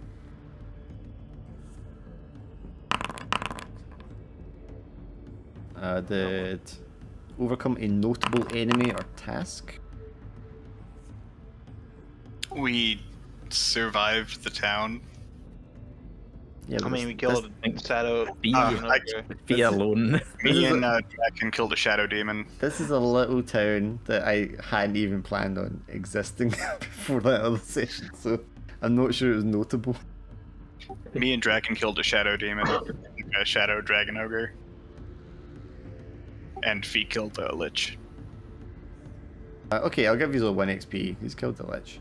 Did overcome a notable enemy or task? We survived the town. Yeah, I but mean, we this- killed this- Shadow. Be, I- be alone. Me is and Draken killed a shadow demon. This is a little town that I hadn't even planned on existing before that other session, so I'm not sure it was notable. Me and Draken killed a shadow demon, a shadow dragon ogre, and Fee killed a lich. Okay, I'll give you a 1 XP. He's killed the lich.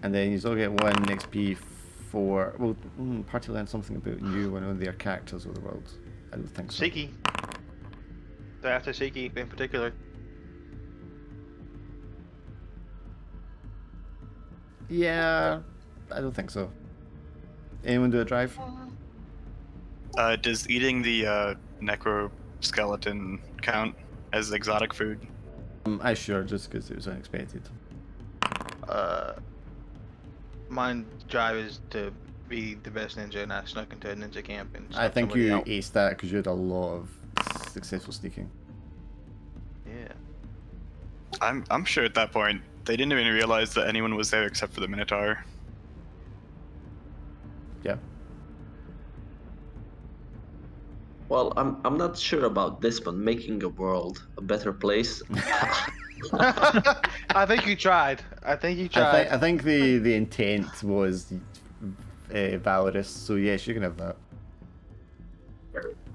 And then you all get 1 XP for... Well, party learned something about you, one of their characters of the world. I don't think so. Shiki. They're after Shiki in particular. Yeah, I don't think so. Anyone do a drive? Does eating the necro skeleton count as exotic food? I sure, just because it was unexpected. Mine drive is to be the best ninja, and I snuck into a ninja camp and I snuck think somebody you out. aced that because you had a lot of successful sneaking. Yeah. I'm sure at that point they didn't even realize that anyone was there except for the Minotaur. Yeah. Well, I'm not sure about this, but making a world a better place. I think you tried. I think you tried. I think the intent was valorous, so yes, you can have that.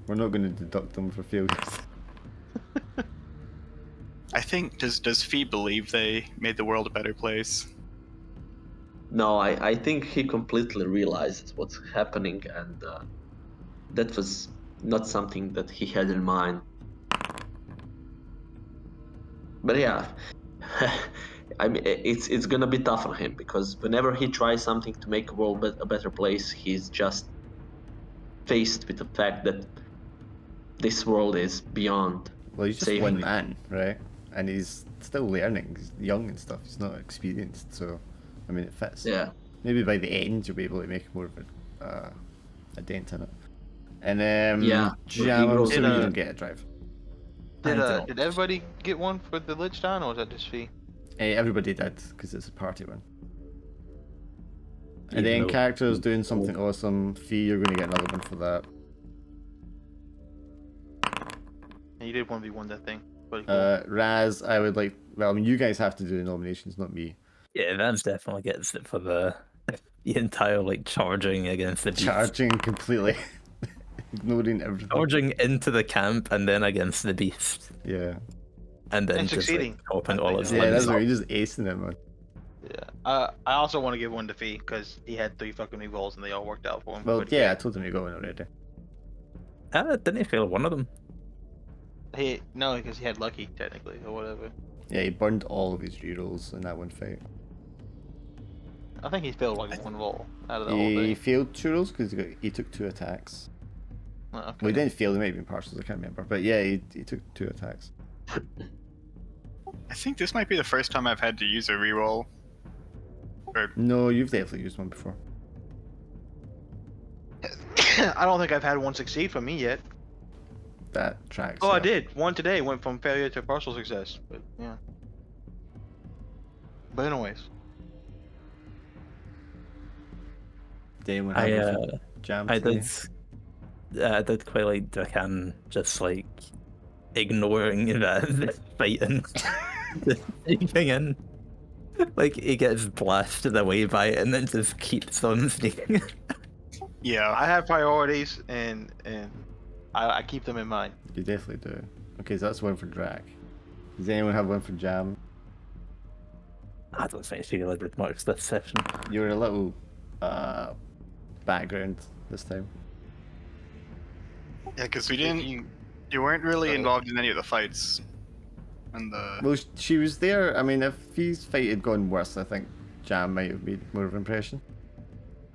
We're not going to deduct them for failures. I think does Fee believe they made the world a better place? No, I think he completely realizes what's happening, and that was not something that he had in mind. But yeah, I mean, it's gonna be tough on him, because whenever he tries something to make a world a better place, he's just faced with the fact that this world is beyond Well, he's just saving one it. man, right? And he's still learning. He's young and stuff. He's not experienced, so I mean, it fits. Yeah. Maybe by the end you'll be able to make more of a dent in it. And Yeah, Jam, he I'm grows assuming you in a- don't get a drive. Did everybody get one for the Lich Town, or was that just Fee? Everybody did, because it's a party one. And Even then though- characters doing something awesome. Fee, you're going to get another one for that. And you did 1v1 that thing. Pretty cool. Raz, I would like. Well, I mean, you guys have to do the nominations, not me. Yeah, Vance definitely gets it for the entire like charging against the beast. Charging completely, ignoring everything. Charging into the camp and then against the beast. Yeah, And then And just succeeding. like chopping all his yeah, limbs that's off. what you're just acing it, man. Yeah. I also want to give one to Fee because he had 3 fucking meatballs and they all worked out for him. Well, pretty yeah, I good. told him you got one already. Didn't he fail one of them? No, because he had lucky technically or whatever. Yeah, he burned all of his rerolls in that one fight. I think he failed like 1 roll out of the whole He thing. failed 2 rolls because he took 2 attacks. Oh, okay. Well, he didn't fail, he might have been partials, I can't remember. But yeah, he took 2 attacks. I think this might be the first time I've had to use a reroll. No, you've definitely used one before. I don't think I've had one succeed from me yet. That tracks. Oh, I yeah. did. One today went from failure to partial success. But yeah. But anyways, Did anyone I have a jam I today? did quite like Drakan just like ignoring the fighting, just sneaking in. Like he gets blasted away by it and then just keeps on sneaking. Yeah, I have priorities and I keep them in mind. You definitely do. Okay, so that's one for Drac. Does anyone have one for Jam? I don't think she really did much this session. You were a little background this time. yeah, because we didn't. You weren't really involved in any of the fights. And Well, she was there. I mean, if his fight had gone worse, I think Jam might have made more of an impression.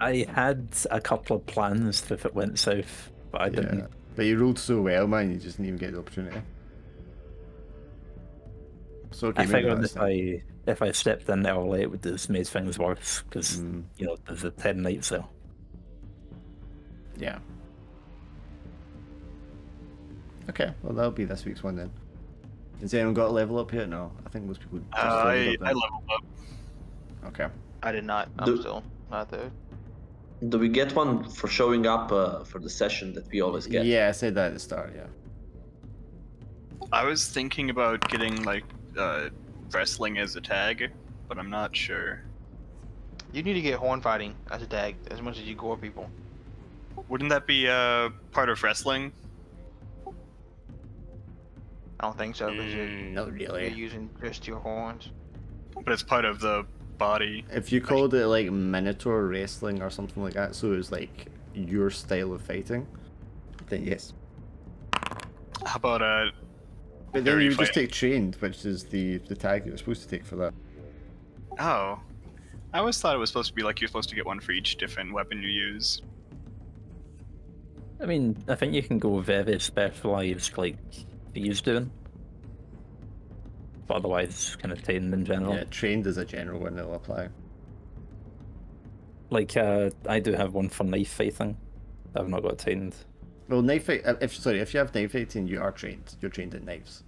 I had a couple of plans if it went south, but I didn't. But you rolled so well, man, you just didn't even get the opportunity. So okay, I maybe figured that's it. if I stepped in early, it would just made things worse because Mm. you know there's a 10 night sale. Yeah. Okay, well that'll be this week's one then. Has anyone got a level up here? No, I think most people. Just leveled up I then. leveled up. Okay. I did not. Do- I'm still not a third. Do we get one for showing up for the session that we always get? Yeah, I said that at the start. Yeah. I was thinking about getting like wrestling as a tag, but I'm not sure. You need to get horn fighting as a tag as much as you gore people. Wouldn't that be part of wrestling? I don't think so because Not you're really. using just your horns. But it's part of the body. If you called it like Minotaur wrestling or something like that, so it was like your style of fighting, then yes. How about But then Very you would just fighting. take trained, which is the tag you're supposed to take for that. Oh, I always thought it was supposed to be like you're supposed to get one for each different weapon you use. I mean, I think you can go very specialized like he's doing. But otherwise, kind of trained in general. Yeah, trained is a general one that'll apply. Like, I do have one for knife fighting. I've not got trained. Well, knife fight. If you have knife fighting, you are trained. You're trained in knives.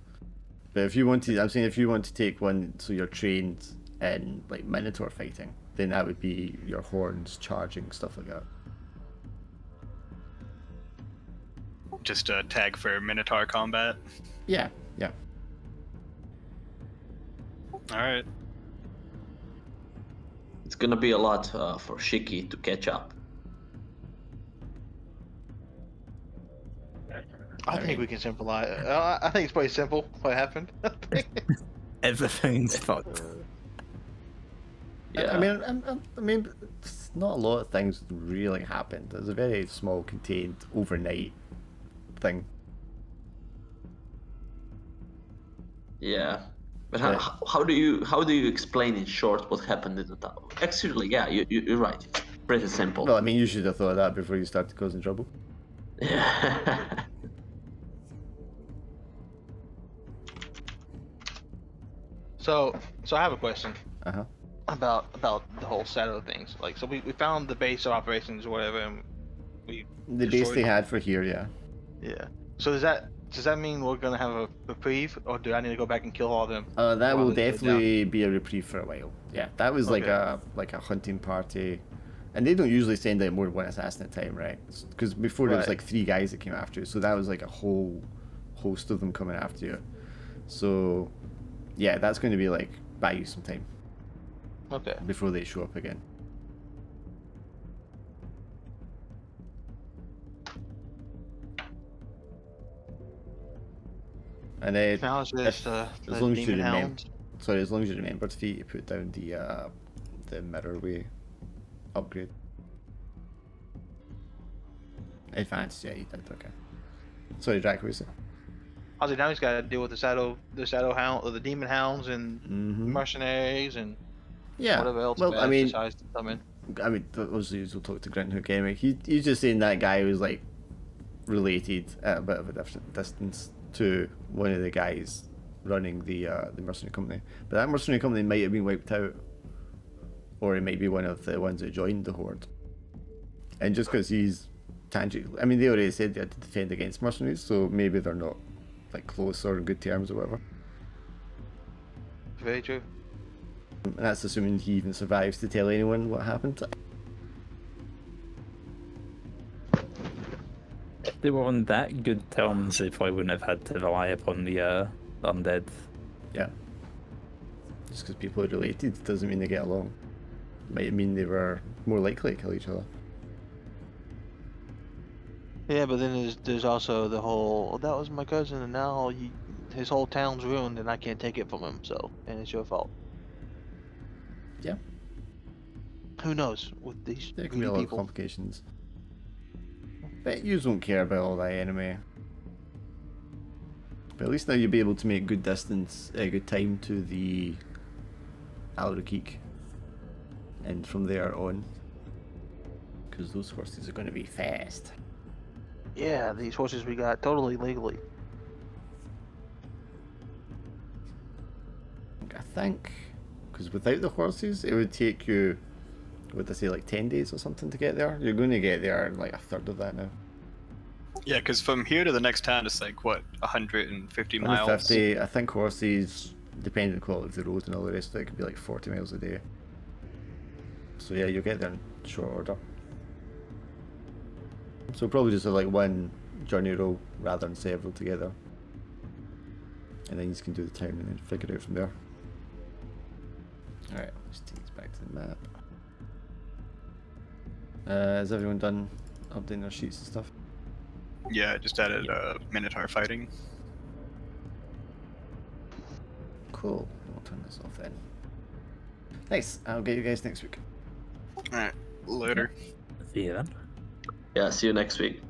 But if you want to, I'm saying if you want to take one, so you're trained in like Minotaur fighting, then that would be your horns, charging, stuff like that. Just a tag for Minotaur combat. Yeah, yeah. All right. It's gonna be a lot for Shiki to catch up. I think we can simplify. I think it's pretty simple what happened. Everything's fucked. Yeah. I mean, not a lot of things really happened. It was a very small, contained, overnight thing. Yeah. But how do you explain in short what happened in the tower? Actually, yeah, you're right. It's pretty simple. Well, I mean, you should have thought of that before you started causing trouble. Yeah. So I have a question Uh huh. about the whole Shadow things. Like, so we found the base of operations or whatever, and we The base destroyed they it. had for here, yeah. Yeah. So does that mean we're gonna have a reprieve, or do I need to go back and kill all of them? That while will they go down? definitely be a reprieve for a while. Yeah, that was like Okay. a hunting party, and they don't usually send out more than one assassin at a time, right? Because before there was Right. like 3 guys that came after you, so that was like a whole host of them coming after you. So, yeah, that's going to be like buy you some time Okay. before they show up again. And Now it's just as the long as you demon remember, hounds. sorry, as long as you remember to put down the mirror way upgrade. Advanced, yeah, you did, okay. Sorry, Jack, what was it? Obviously, now he's got to deal with the shadow hound, or the demon hounds, and Mm-hmm. mercenaries, and Yeah. whatever else Well, bad I mean, decides to come in. obviously we'll talk to Grant Hook anyway. He's just saying that guy was like related at a bit of a different distance to one of the guys running the mercenary company. But that mercenary company might have been wiped out, or it might be one of the ones that joined the horde. And just because he's tangibly, I mean, they already said they had to defend against mercenaries, so maybe they're not like close or in good terms or whatever. Very true. And that's assuming he even survives to tell anyone what happened. If they were on that good terms, they probably wouldn't have had to rely upon the undead. Yeah. Just because people are related doesn't mean they get along. Might mean they were more likely to kill each other. Yeah, but then there's also the whole, oh, that was my cousin, and now his whole town's ruined, and I can't take it from him. So, and it's your fault. Yeah. Who knows with these There can be a greedy lot of people? complications. But you won't care about all that anyway. But at least now you'll be able to make good distance, good time to the Alrakik. And from there on. Because those horses are going to be fast. Yeah, these horses we got totally legally. I think, because without the horses, it would take you, would I say, like 10 days or something to get there? You're going to get there in like a third of that now. Yeah, because from here to the next town is like what, 150 miles. 150, I think horses, depending on the quality of the road and all the rest of it, could be like 40 miles a day. So yeah, you'll get there in short order. So probably just like one journey roll rather than several together. And then you can do the town and then figure it out from there. Alright, let's take us back to the map. Has everyone done updating their sheets and stuff? Yeah, I just added Minotaur fighting. Cool. We'll turn this off then. Nice. I'll get you guys next week. Alright, later. See you then. Yeah, see you next week.